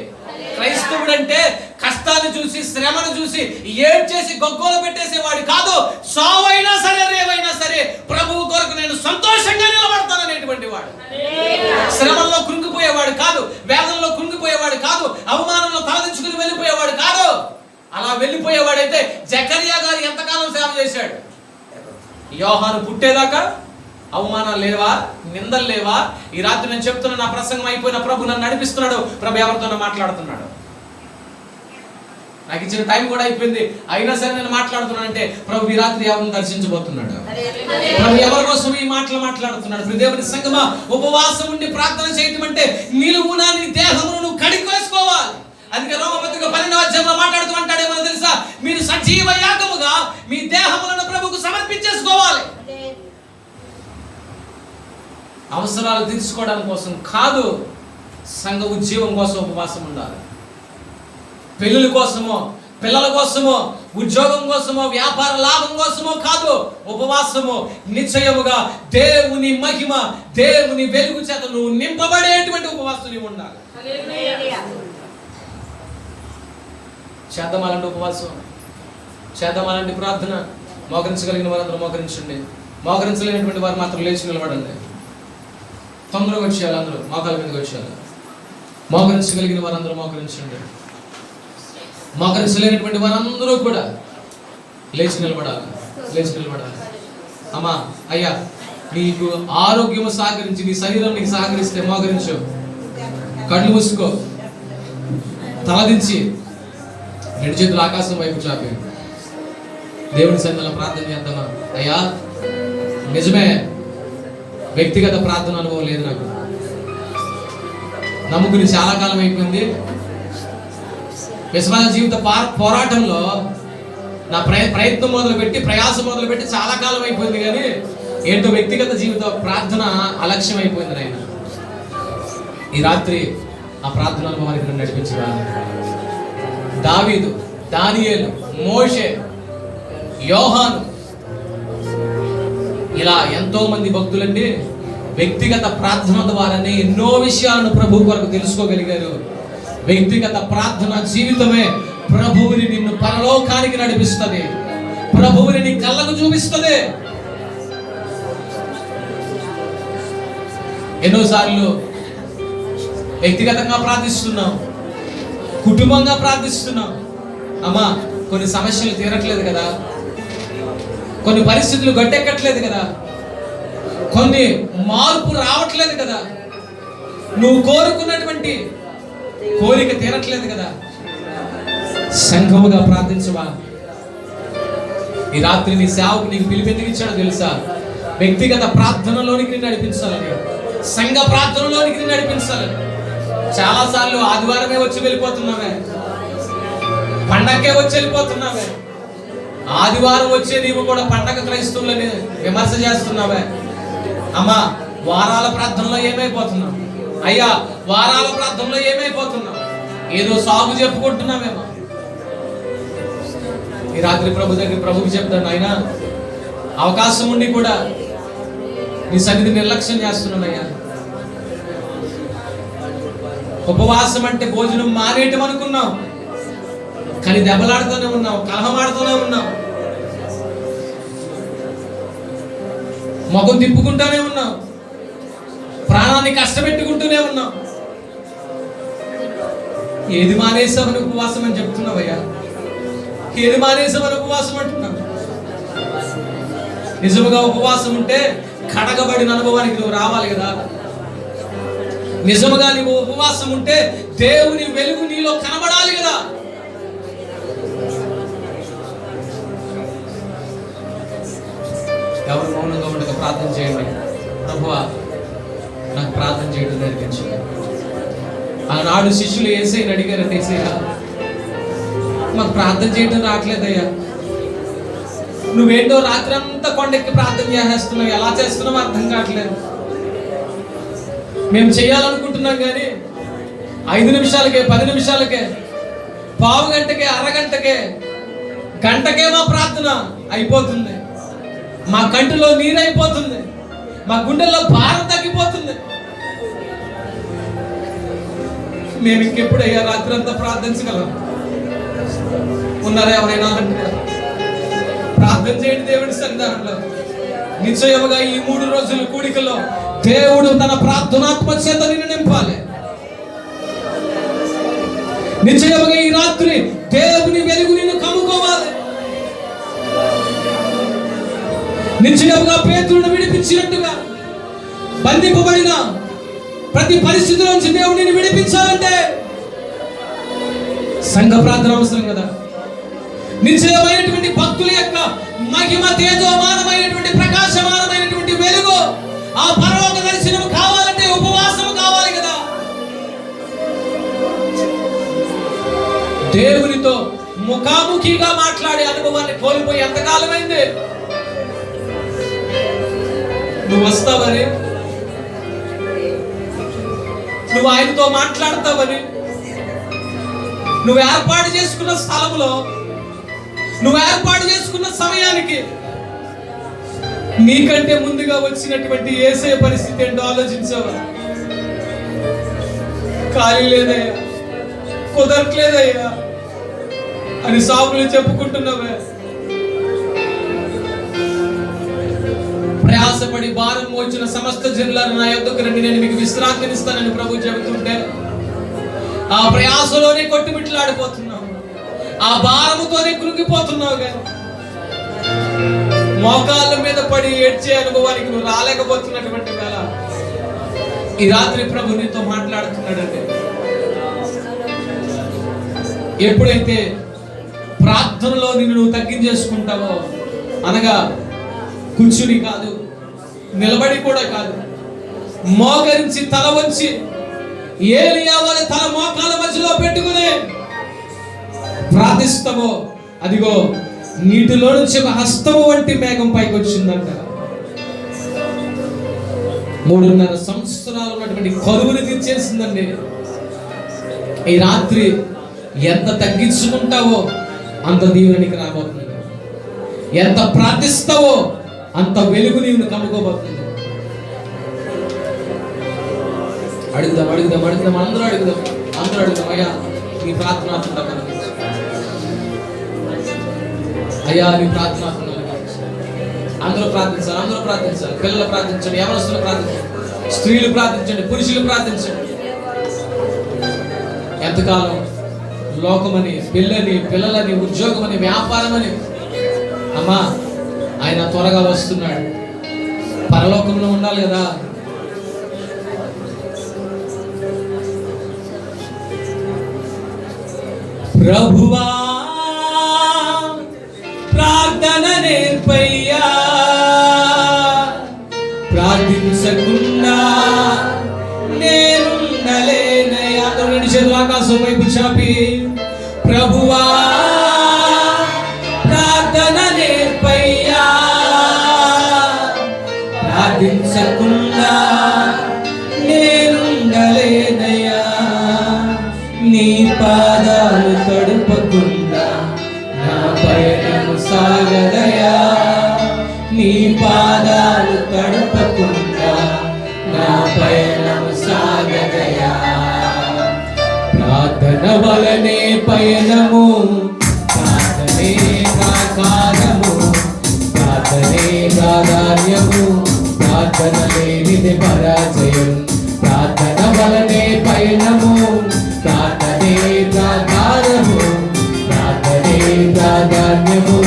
క్రైస్తవుడు అంటే కష్టాన్ని చూసి, శ్రమను చూసి ఏడ్చేసి గొగ్గోలు పెట్టేసేవాడు కాదు. సావైనా సరే, రేవైనా సరే ప్రభువు కొరకు నేను సంతోషంగా నిలబడతాననేటువంటి వాడు. శ్రమల్లో కృంగిపోయేవాడు కాదు, వేదనలో కృంగిపోయేవాడు కాదు, అవమానంలో తలదించుకుని వెళ్ళిపోయేవాడు కాదు. అలా వెళ్ళిపోయేవాడైతే జకర్యా గారు ఎంతకాలం సేవ చేశాడు? యోహాను పుట్టేదాకా అవమానాలు లేవా? నిందలు లేవా? ఈ రాత్రి నేను చెప్తున్నా, నా ప్రసంగం అయిపోయిన ప్రభు నన్ను నడిపిస్తున్నాడు. ప్రభు ఎవరితోనో మాట్లాడుతున్నాడు. నాకు ఇచ్చిన టైం కూడా అయిపోయింది, అయినా సరే నేను మాట్లాడుతున్నానంటే ప్రభు ఈ రాత్రి ఎవరిని దర్శించబోతున్నాడు. ప్రభు ఎవరి కోసం ఈ మాటలు మాట్లాడుతున్నాడు. దేవుని సంగమా, ఉపవాసం ఉండి ప్రార్థన చేయటం అంటే నిలువునా నీ దేహమును నువ్వు కడిగి వేసుకోవాలి. అందుకే రోమపత్రిక 12వ అధ్యాయంలో మాట్లాడుతూ అంటాడు, ఏమో తెలుసా? మీరు సజీవ యాగముగా మీ దేహములను ప్రభువుకు సమర్పించేసుకోవాలి. అవసరాలు తీర్చుకోవడానికి కోసం కాదు, సంఘ ఉద్యోగం కోసం ఉపవాసం ఉండాలి. పెళ్ళిళ్ళ కోసమో, పిల్లల కోసమో, ఉద్యోగం కోసమో, వ్యాపార లాభం కోసమో కాదు. ఉపవాసము నిశ్చయముగా దేవుని మహిమ, దేవుని వెలుగు చేత నువ్వు నింపబడేటువంటి ఉపవాసం నీవు ఉండాలి. చేద్దామాలంటే ఉపవాసం, చేద్దామాలంటే ప్రార్థన. మోకరించగలిగిన వారందరూ మోకరించండి. మోకరించలేనటువంటి వారు మాత్రం లేచి నిలబడండి. తొందరగా వచ్చేయాలి, అందరూ మోకాల మీదకి వచ్చేయాలి. మోకరించగలిగిన వారందరూ మోకరించండి. మోకరించలేనటువంటి వారందరూ కూడా లేచి నిలబడాలి, లేచి నిలబడాలి. అమ్మా, అయ్యా, నీకు ఆరోగ్యము సహకరించి, నీ శరీరం నీకు సహకరిస్తే మోకరించు. కళ్ళు మూసుకో, తలదించి 2 చేతులు ఆకాశం వైపు చాపి దేవుని సన్నిధిలో ప్రార్థన చేద్దామా? అయ్యా, నిజమే, వ్యక్తిగత ప్రార్థన అనుభవం లేదు నాకు. నమ్ముకుని చాలా కాలం అయిపోయింది. విశ్వాస జీవిత పోరాటంలో నా ప్రయత్నం మొదలుపెట్టి, ప్రయాసం మొదలుపెట్టి చాలా కాలం అయిపోయింది, కానీ ఏంటో వ్యక్తిగత జీవిత ప్రార్థన అలక్ష్యం అయిపోయింది. నాయన, ఈ రాత్రి ఆ ప్రార్థన అనుభవానికి నన్ను నడిపించగా. దావీదు, దానియేలు, మోషే, యోహాను, ఇలా ఎంతో మంది భక్తులండి వ్యక్తిగత ప్రార్థన ద్వారానే ఎన్నో విషయాలను ప్రభు కొరకు తెలుసుకోగలిగారు. వ్యక్తిగత ప్రార్థన జీవితమే ప్రభువుని నిన్ను పరలోకానికి నడిపిస్తుంది, ప్రభువుని నీ కళ్ళకు చూపిస్తుంది. ఎన్నోసార్లు వ్యక్తిగతంగా ప్రార్థిస్తున్నాం, కుటుంబంగా ప్రార్థిస్తున్నాం. అమ్మా, కొన్ని సమస్యలు తీరట్లేదు కదా, కొన్ని పరిస్థితులు గట్టెక్కట్లేదు కదా, కొన్ని మార్పు రావట్లేదు కదా, నువ్వు కోరుకున్నటువంటి కోరిక తీరట్లేదు కదా. సంఘముగా ప్రార్థించవా? ఈ రాత్రి నీ సేవకు నీకు పిలిపెందుకు ఇచ్చాడో తెలుసా? వ్యక్తిగత ప్రార్థనలోనికి నిన్ను నడిపించాలని, సంఘ ప్రార్థనలోనికి నిన్ను నడిపించాలని. చాలాసార్లు ఆదివారమే వచ్చి వెళ్ళిపోతున్నావే, పండగకే వచ్చి వెళ్ళిపోతున్నావే. ఆదివారం వచ్చే నీవు కూడా పండగ క్రైస్తవులని విమర్శ చేస్తున్నావే. అమ్మా, వారాల ప్రార్థనలో ఏమైపోతున్నావు? అయ్యా, వారాల ప్రార్థనలో ఏమైపోతున్నావు? ఏదో సాగు చెప్పుకుంటున్నామేమో. ఈ రాత్రి ప్రభు దగ్గర ప్రభుకి చెప్తాను, ఆయన అవకాశం ఉండి కూడా నీ సన్నిధి నిర్లక్ష్యం చేస్తున్నానయ్యా. ఉపవాసం అంటే భోజనం మానేయటం అనుకున్నాం, కానీ దెబ్బలాడుతూనే ఉన్నాం, కలహమాడుతూనే ఉన్నాం, మొగం తిప్పుకుంటూనే ఉన్నాం, ప్రాణాన్ని కష్టపెట్టుకుంటూనే ఉన్నాం. ఏది మానేసామని ఉపవాసం అని చెప్తున్నావయ్యా? ఏది మానేసామని ఉపవాసం అంటున్నావు? నిజముగా ఉపవాసం ఉంటే కడగబడిన అనుభవానికి నువ్వు రావాలి కదా. నిజముగా నువ్వు ఉపవాసం ఉంటే దేవుని వెలుగు నీలో కనబడాలి కదా. ఎవరు మౌనంగా ఉండగా ప్రార్థన చేయండి. ప్రభువా, నాకు ప్రార్థన చేయడం నేర్పించు. ఆనాడు శిష్యులు యేసయ్యని అడిగారు, యేసయ్యా, మాకు ప్రార్థన చేయడం రావట్లేదయ్యా, నువ్వేంటో రాత్రి అంతా కొండెక్కి ప్రార్థన చేసేస్తున్నావు, ఎలా చేస్తున్నావు అర్థం కావట్లేదు, మేము చేయాలనుకుంటున్నాం కానీ 5 నిమిషాలకే, 10 నిమిషాలకే, పావు గంటకే, అరగంటకే, గంటకే మా ప్రార్థన అయిపోతుంది, మా కంటిలో నీరైపోతుంది, మా గుండెల్లో భారం తగ్గిపోతుంది, మేము ఇంకెప్పుడయ్యా రాత్రి అంతా ప్రార్థించగలం? ఉన్నారా ఎవరైనా? ప్రార్థన చేయండి దేవుడి సన్నిధానంలో. నిశ్చయముగా ఈ 3 రోజుల కూడికలో దేవుడు తన ప్రార్థనాత్మ చేత నిన్ను నింపాలి. నిశ్చయముగా ఈ రాత్రి దేవుని వెలుగు నిన్ను కమ్ముకోవాలి. నిశ్చయముగా పేతురును విడిపించినట్టుగా బంధింపబడిన ప్రతి పరిస్థితుల నుంచి దేవుడిని విడిపించాలంటే సంఘ ప్రార్థన అవసరం కదా. నిశ్చయమైనటువంటి భక్తుల యొక్క మహిమ తేజోమానమైనటువంటి ప్రకాశమానమైనటువంటి వెలుగు, ఆ పరలోక దర్శనం కావాలంటే ఉపవాసం కావాలి కదా. దేవునితో ముఖాముఖిగా మాట్లాడే అనుభవాన్ని కోల్పోయి ఎంతకాలమైంది? నువ్వు వస్తావని, నువ్వు ఆయనతో మాట్లాడతావని, నువ్వు ఏర్పాటు చేసుకున్న స్థలంలో, నువ్వు ఏర్పాటు చేసుకున్న సమయానికి నీకంటే ముందుగా వచ్చినటువంటి యేసయ్య పరిస్థితి ఏంటో ఆలోచించావా? ఖాళీ లేదయ్యా, కుదరట్లేదయ్యా అని సాకులు చెప్పుకుంటున్నావే. ప్రయాసపడి భారం మోచిన సమస్త జనులను నా యొద్దకు రండి, నేను మీకు విశ్రాంతినిస్తానని ప్రభు చెబుతుంటే ఆ ప్రయాసలోనే కొట్టుమిట్లాడిపోతున్నావు, ఆ భారముతోనే కృంగిపోతున్నావు. కానీ మోకాళ్ళ మీద పడి ఏడ్చే అనుభవానికి నువ్వు రాలేకపోతున్నటువంటి వేళ ఈ రాత్రి ప్రభు నీతో మాట్లాడుతున్నాడంటే, ఎప్పుడైతే ప్రార్థనలో నిన్ను నువ్వు తగ్గించేసుకుంటావో, అనగా కూర్చుని కాదు, నిలబడి కూడా కాదు, మోకరించి తల వంచి ఏలియా వలె తల మోకాల మధ్యలో పెట్టుకుని ప్రార్థిస్తావో, అదిగో నీటిలో నుంచి ఒక హస్తము వంటి మేఘం పైకి వచ్చిందంట. 3.5 సంవత్సరాలు ఉన్నటువంటి కరువుని తీర్చేసిందండి. ఈ రాత్రి ఎంత తగ్గించుకుంటావో అంత దీవెనికి రాబోతుంది, ఎంత ప్రార్థిస్తావో అంత వెలుగు నీవును కమ్ముకోబోతుంది. అడుగుదాం అడుగుదాం అడుగుదాం అందరూ అడుగుదాం అయ్యా నీ ప్రార్థనాత్మక కనిపించు, అయ్యా నీ ప్రార్థనాత్మక కనిపించు. అందరూ ప్రార్థించాలి, పిల్లలు ప్రార్థించండి, యవనస్తులు ప్రార్థించండి, స్త్రీలు ప్రార్థించండి, పురుషులు ప్రార్థించండి. ఎంతకాలం లోకమని, పిల్లలని, ఉద్యోగమని, వ్యాపారమని, అమ్మా ఆయన త్వరగా వస్తున్నాడు. పరలోకంలో ఉండాలి కదా. ప్రభువా ప్రార్థన నేర్పయ్యా, ప్రార్థించకుండా నేనుండలేనయ్యా. 2 చేతులు ఆకాశం వైపు చాపి, ప్రభువా ప్రార్థన నేర్పయ్యా, ప్రార్థించకుండా నేనుండలేనయ్యా. నీ పాదాలు తడుపకుండా నా పయనము సాగదయా, నీ పాదాలు తడుపకుండా నా పయనము సాగదయా. ప్రార్థన వలనే పయనము, ప్రార్థనే ప్రాకారము, ప్రార్థనే ప్రాధాన్యము, ప్రార్థన లేనిది పరాజయం. ప్రార్థన వలనే పయనము, ప్రార్థనే ప్రాకారము, ప్రార్థనే ప్రాధాన్యము,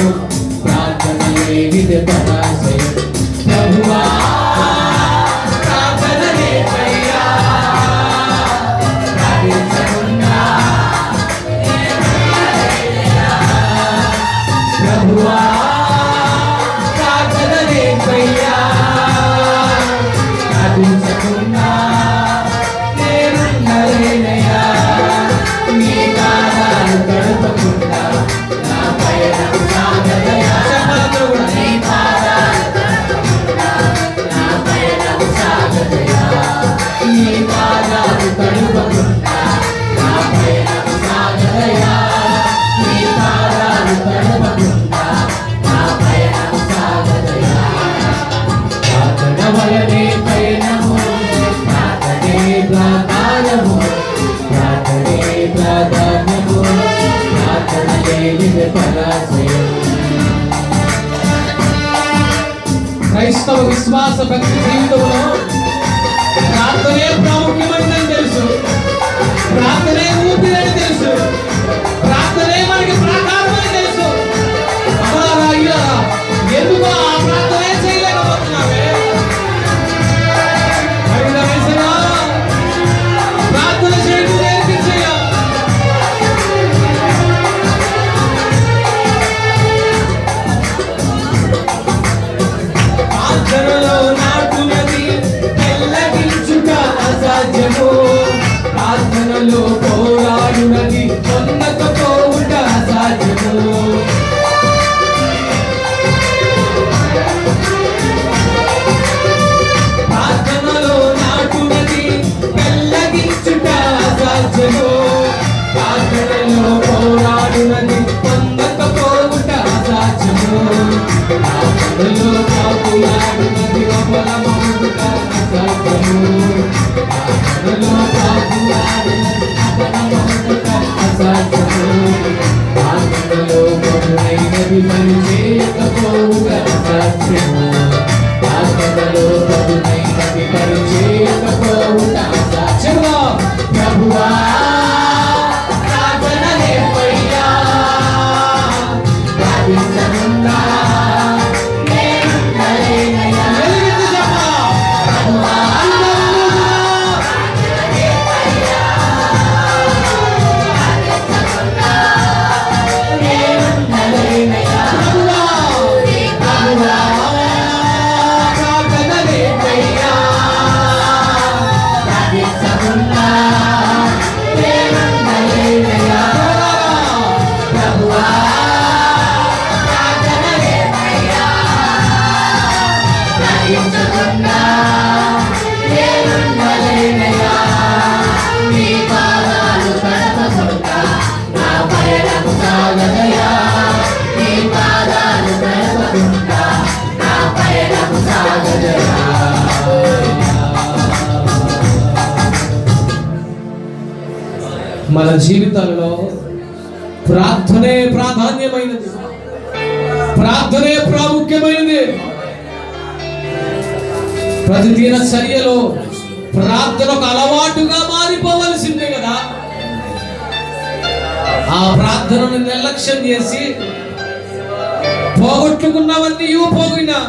ప్రార్థన లేనిది పరాజయం. ప్రభువా ప్రార్థన నేర్పయ్యా, ప్రార్థించకుండా ప్రభువా ప్రార్థన నేర్పయ్యా, ప్రార్థించకుండా నేనుండలేనయ్యా. నీ పాదాలు తడుపకుండా నా పయనం సాగదయా. నీ పాదాలు తడుపకుండా నా పయనం సాగదయా. నీ పాదాలు తడుపకుండా నా పయనం సాగదయా. నీ పాదాలు తడుపకుండా నా పయనం సాగదయా. ప్రార్థన వలనే పయనము, ప్రార్థనే ప్రాకారము, ప్రార్థనే ప్రాధాన్యము, ప్రార్థన లేనిది పరాజయం. క్రైస్తవ విశ్వాస భక్తి జీవితంలో ప్రార్థనే ప్రాముఖ్యమైనదని తెలుసు, ప్రార్థనే ఊపిరని తెలుసు, ప్రార్థనే మనకి ప్రాకారం అని తెలుసు. ఎందుకో ఆ ప్రార్థనే ఆత్మలో ప్రభువారు అసాధ్యము. ఆత్మలో ప్రభువైనది పరిచేయకపోవుట అసాధ్యము. ఆత్మలో ప్రభువైనది పరిచేయకపోవుట అసాధ్యము. ప్రభువా ప్రార్థన లేపయ్యా, ప్రార్థించకుండా నేనుండలేనయ్యా. వెలుగెత్తి చెప్పా. ప్రభువా మన జీవితాలలో ప్రార్థనే ప్రాధాన్యమైనది, ప్రార్థనే ప్రాముఖ్యమైనది. ప్రతిదిన చర్యలో ప్రార్థన ఒక అలవాటుగా మారిపోవలసిందే కదా. ఆ ప్రార్థనను నిర్లక్ష్యం చేసి పోగొట్టుకున్నవన్నీ పోగినా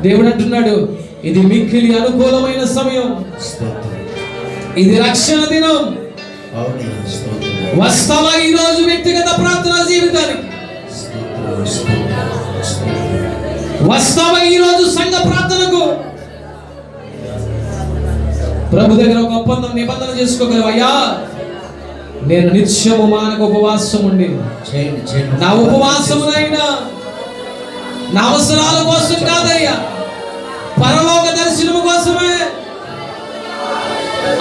దేవుడు అంటున్నాడు, ఇది మిక్కిలి అనుకూలమైన సమయం, ఇది రక్షణ దినం. వస్తావా ఈరోజు వ్యక్తిగత ప్రార్థనా జీవితానికి? వస్తావా ఈరోజు సంఘ ప్రార్థనకు? ప్రభు దగ్గర ఒక ఒప్పందం నిబంధన చేసుకోగలవు. అయ్యా, నేను నిత్యము మానక ఉపవాసం ఉండి నా ఉపవాసమునైనా నా అవసరాల కోసం కాదయ్యా, పరలోక దర్శనము కోసమే.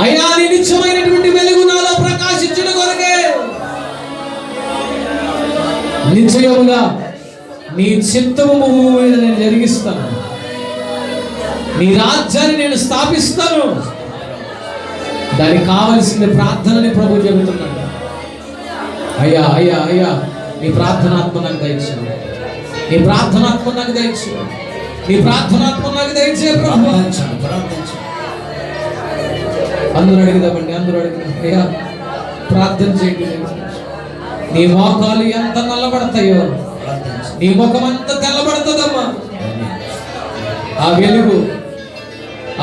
అయ్యా, నీ నిత్యమైనటువంటి వెలుగు నాలో ప్రకాశించిన కొరకే నిశ్చయముగా నీ చిత్తము మీద నేను జరిగిస్తాను, నీ రాజ్యాన్ని నేను స్థాపిస్తాను. దానికి కావలసిన ప్రార్థనని ప్రభు చెబుతున్నాడు. అయ్యా అయ్యా అయ్యా, నీ ప్రార్థనాత్మ నాకు దయచు, నీ ప్రార్థనాత్మ నాకు దయచు, నీ ప్రార్థనాత్మ నాకు దయచే ప్రభు. అందరూ అడిగిదామండి, అందరూ అడిగిదాం. అయ్యా, ప్రార్థన చేయండి. నీ మోకాలు ఎంత నల్లబడతాయో నీ ముఖం అంతా తెల్లబడుతుందమ్మా. ఆ వెలుగు,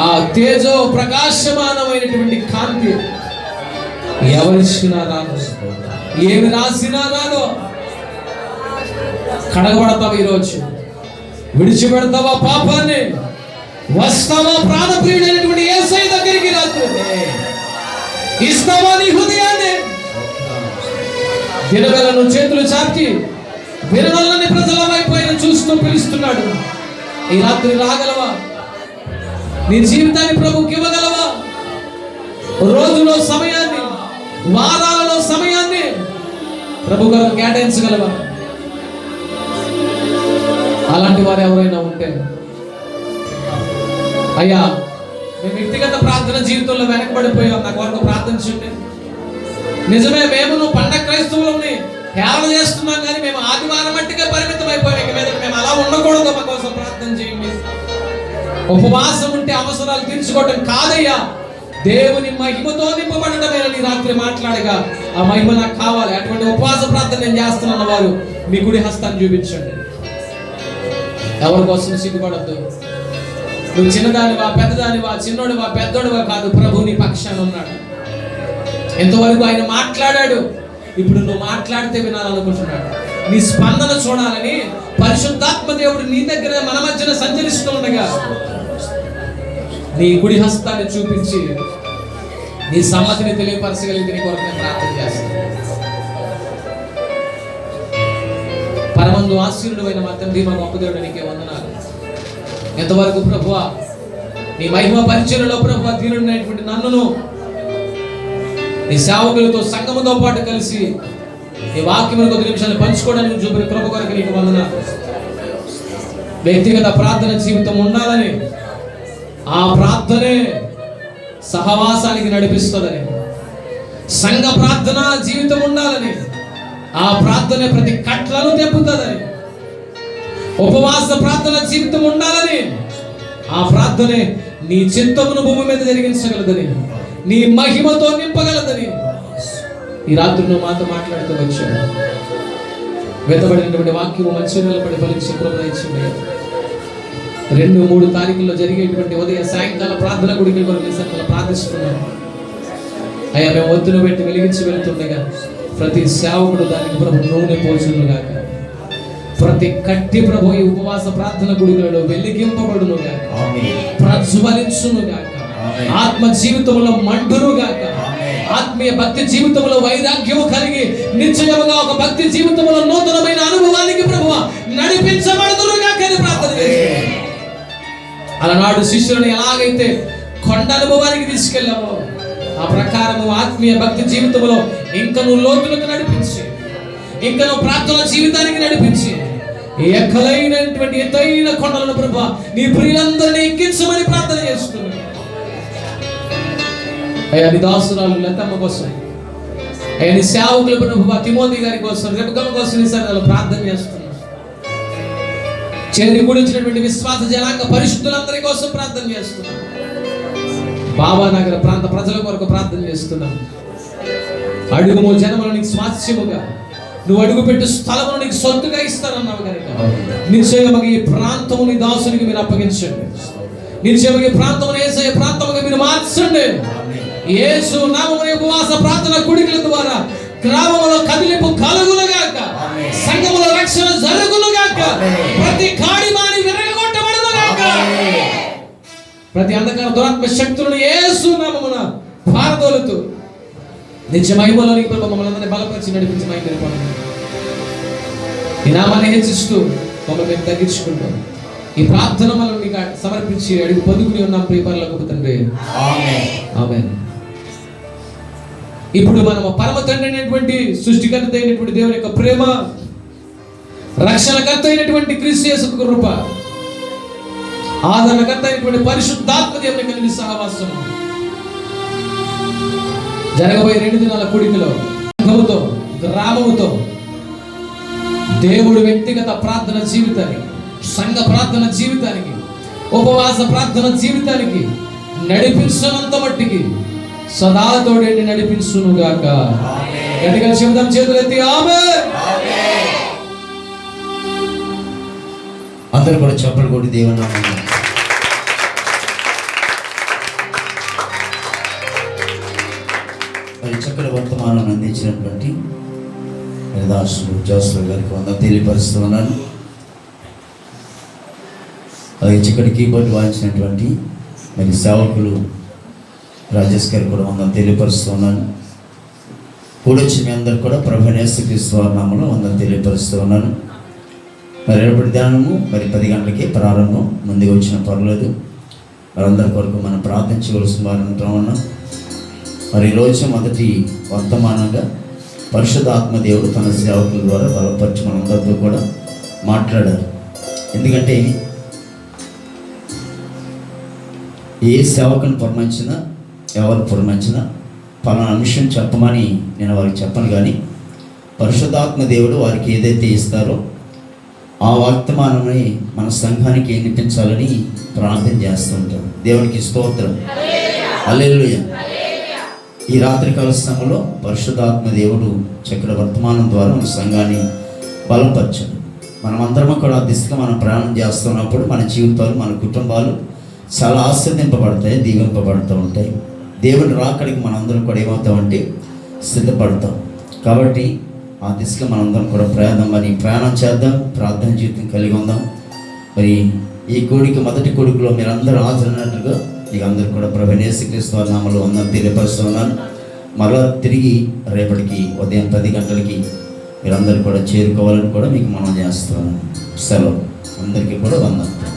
ఆ తేజో ప్రకాశమానమైనటువంటి కాంతి ఎవరిచ్చినా రాదు, ఏమి రాసినా రాదు. కడగబడతావా ఈరోజు? విడిచిపెడతావా పాపాన్ని? వస్తావా ప్రాణప్రియుడైనటువంటి యేసయ్య దగ్గరికి? రాత్రి ఇస్తావా నీ హృదయాన్ని? దినవేళ నువ్వు చేతులు చాచి వినవల్లని ప్రజల వైపు ఆయన చూస్తూ పిలుస్తున్నాడు. ఈ రాత్రి రాగలవా? నీ జీవితాన్ని ప్రభుకి ఇవ్వగలవా? రోజులో సమయాన్ని, వారాలలో సమయాన్ని ప్రభు గారు కేటాయించగలవా? అలాంటి వారు ఎవరైనా ఉంటే, అయ్యా, మేము వ్యక్తిగత ప్రార్థన జీవితంలో వెనకబడిపోయాం, నాకు వరకు ప్రార్థించండి. నిజమే, మేము పండగ క్రైస్తవులని హేళన చేస్తున్నాం, కానీ మేము ఆదివారం మట్టిగా పరిమితం అయిపోయాం. ఇక మీద మేము అలా ఉండకూడదు, మా కోసం ప్రార్థన చేయండి. ఉపవాసం ఉంటే అవసరాలు తీర్చుకోవటం కాదయ్యా, దేవుని మహిమతో నింపబడటమే. నీ రాత్రి మాట్లాడగా ఆ మహిమ నాకు కావాలి. అటువంటి ఉపవాస ప్రార్థన నేను చేస్తున్న వారు మీ గుడి హస్తాన్ని చూపించండి. ఎవరి కోసం సిగ్గుపడద్దు. నువ్వు చిన్నదానివా, పెద్దదానివా, చిన్నోడివా, పెద్దోడివా కాదు, ప్రభు నీ పక్షాన ఉన్నాడు. ఎంతవరకు ఆయన మాట్లాడాడు, ఇప్పుడు నువ్వు మాట్లాడితే వినాలనుకుంటున్నాడు. నీ స్పందన చూడాలని పరిశుద్ధాత్మ దేవుడు నీ దగ్గర మన మధ్యన సంచరిస్తూ ఉండగా నీ కుడి హస్తాన్ని చూపించి నీ సమ్మతిని తెలియపరచగలిగితే నీ కొరకు నేను ప్రార్థన చేస్తాను. పరమందు ఆశీర్వాదమైన మా తండ్రి, మా గొప్ప దేవుడు, నీకే వందనాలు. ఎంతవరకు ప్రభువా నీ మహిమ పరిచర్యలో ప్రభువా దీనుడైనటువంటి నన్నును నీ సేవకులతో సంఘముతో పాటు కలిసి నీ వాక్యమును కొద్ది నిమిషాలు పంచుకోవడానికి చూపిన కృప కొరకు నీకు వందనాలు. వ్యక్తిగత ప్రార్థన జీవితం ఉండాలని, ఆ ప్రార్థనే సహవాసానికి నడిపిస్తుందని, సంఘ ప్రార్థన జీవితం ఉండాలని, ఆ ప్రార్థన ప్రతి కట్లను తెప్పుతుందని, ఉపవాస ప్రార్థన జీవితం ఉండాలని, ఆ ప్రార్థనే నీ చిత్తమును భూమి మీద జరిగించగలదని, నీ మహిమతో నింపగలదని ఈ రాత్రి నువ్వు మాతో మాట్లాడుతూ వచ్చాడు. వెతబడినటువంటి వాక్యము మంచి నిలబడి ఫలించి ప్రోత్సహించింది. 2-3 తారీఖుల్లో జరిగేటువంటి ఉదయ సాయంకాల ప్రార్థన గుడికి కొరకు ప్రార్థిస్తున్నాను అయ్యా. మేము ఒత్తును పెట్టి వెలిగించి వెళుతుండగా ప్రతి సేవకుడు దానికి ప్రభు నూనె పోచునుగాక. ప్రతి కట్టి ప్రభు ఈ ఉపవాస ప్రార్థన గుడిలో వెలిగింపబడునుగాక, ప్రజ్వలించునుగాక, ఆత్మ జీవితంలో మండునుగాక, ఆత్మీయ భక్తి జీవితంలో వైరాగ్యము కలిగి నిశ్చయముగా ఒక భక్తి జీవితంలో నూతనమైన అనుభవానికి ప్రభువా నడిపించబడునుగాక అని ప్రార్థన చేస్తున్నాను. అలనాడు శిష్యులను ఎలాగైతే కొండ అనుభవానికి తీసుకెళ్ళామో ఆ ప్రకారము ఆత్మీయ భక్తి జీవితంలో ఇంకా నువ్వు లోతులకు నడిపించి, ఇంకా నువ్వు ప్రార్థన జీవితానికి నడిపించి, ఎక్కలైనటువంటి ఎత్తైన కొండలను ప్రభువా నీ ప్రియులందరినీ ఎక్కించమని ప్రార్థన చేస్తున్నాను. అయ్యా నీ దాసురాలు లతమ్మ కోసం, అయ్యా నీ సేవకుల ప్రభువా తిమోతి గారి కోసం, రెబెక్కమ్మ కోసం నీ సన్నిధిలో ప్రార్థన చేస్తున్నాను. చేరి కూడించినటువంటి విశ్వాస జనాంగ పరిశుద్ధులందరి కోసం ప్రార్థన చేస్తున్నాం. బాబానగర ప్రాంత ప్రజల కొరకు ప్రార్థన చేస్తున్నాం. అడుగుము జనములు నీకు స్వాస్థ్యముగా, నువ్వు అడుగుపెట్టు స్థలమును నీకు సొంతగా ఇస్తానన్నావు కనుక నిశ్చయముగా ఈ ప్రాంతము నీ దాసునికి మీరు అప్పగించండి. నిశ్చయముగా ఈ ప్రాంతమును యేసయ్య ప్రాంతముగా మీరు మార్చండి. యేసు నామమున ఉపవాస ప్రార్థన కుడికల ద్వారా గ్రామములో కదిలింపు కలుగునుగాక, సంఘములో రక్షణ జరుగునుగాక, ప్రతి కాడిమాని విరగొట్టబడునుగాక, ప్రతి అంధకార దురాత్మ శక్తులను యేసు నామమున పారదోలుతూ నిత్య మహిమలోనికి మమ్మల్ని అందరినీ బలపరిచి నడిపించి మహిమ ఈ నామాన్ని హెచ్చిస్తూ మమ్మల్ని మేము తగ్గించుకుంటాం. ఈ ప్రార్థన మనం మీకు సమర్పించి అడిగి పొందుకుని ఉన్నాం ప్రియపరలోకపు తండ్రి, ఆమేన్. ఇప్పుడు మనం పరమ తండ్రి అయినటువంటి సృష్టికర్త అయినటువంటి దేవుని యొక్క ప్రేమ, రక్షణకర్త అయినటువంటి క్రీస్తు యేసు కృప, ఆదరణకర్త అయినటువంటి పరిశుద్ధాత్మ దేవుని కలిగి సహవాసం జరగబోయే 2 దినాల కూడికలో సంఘముతో, గ్రామముతో దేవుడు వ్యక్తిగత ప్రార్థన జీవితానికి, సంఘ ప్రార్థన జీవితానికి, ఉపవాస ప్రార్థన జీవితానికి నడిపించినంత మట్టికి సదా తోడేండి నడిపించునుగాక. గట్టిగా చెబుదాం, చేతులెత్తి ఆమేన్. అందరూ కూడా చప్పట్లు కొట్టి దేవుని నామమున మరి చక్కటి వర్తమానం అందించినటువంటి దాసులు జోసఫ్ గారికి వందనాలు తెలియపరుస్తూ ఉన్నాను. అలాగే చక్కటి కీబోర్డ్ వాయించినటువంటి మరి సేవకులు రాజేష్ గారికి కూడా వందనాలు తెలియపరుస్తూ ఉన్నాను. కూడొచ్చిన మీ అందరు కూడా ప్రభువైన యేసుక్రీస్తు వారి నామములో వందనాలు తెలియపరుస్తూ ఉన్నాను. మరి రేపటి ధ్యానము మరి 10 గంటలకి ప్రారంభం. ముందుగా వచ్చిన పర్లేదు, వారందరి కొరకు మనం ప్రార్థించవలసిన వారు ఉంటామన్నా. మరి ఈరోజు మొదటి వర్తమానంగా పరిశుద్ధాత్మ దేవుడు తన సేవకుల ద్వారా బలపరిచి మనందరితో కూడా మాట్లాడారు. ఎందుకంటే ఏ సేవకుని పురమించినా, ఎవరు పురమించినా పలానా అంశం చెప్పమని నేను వారికి చెప్పను, కానీ పరిశుద్ధాత్మ దేవుడు వారికి ఏదైతే ఇస్తారో ఆ వర్తమానమని మన సంఘానికి వినిపించాలని ప్రార్థన చేస్తుంటాం. దేవునికి స్తోత్రం, హల్లెలూయా. ఈ రాత్రికాల సమయంలో పరిశుద్ధాత్మ దేవుడు చక్కటి వర్తమానం ద్వారా మన సంఘాన్ని బలపరచడు. మనమందరం కూడా ఆ దిశగా మనం ప్రయాణం చేస్తున్నప్పుడు మన జీవితాలు, మన కుటుంబాలు చాలా ఆస్వాదింపబడతాయి, దీవింపబడుతూ ఉంటాయి. దేవుని రాకడికి మనందరం కూడా ఏమవుతామంటే సిద్ధపడతాం. కాబట్టి ఆ దిశగా మనందరం కూడా ప్రయాణం చేద్దాం, ప్రార్థన జీవితం కలిగి ఉందాం. మరి ఈ కోడికి మొదటి కొడుకులో మీరందరూ హాజరైనట్లుగా మీకు అందరూ కూడా ప్రభువైన యేసుక్రీస్తు వారి నామములో వందనాలు తెలియపరుస్తున్నాను. మరలా తిరిగి రేపటికి ఉదయం 10 గంటలకి మీరందరూ కూడా చేరుకోవాలని కూడా మీకు మనం చేస్తున్నాను. సెలవు. అందరికీ కూడా వందనాలు.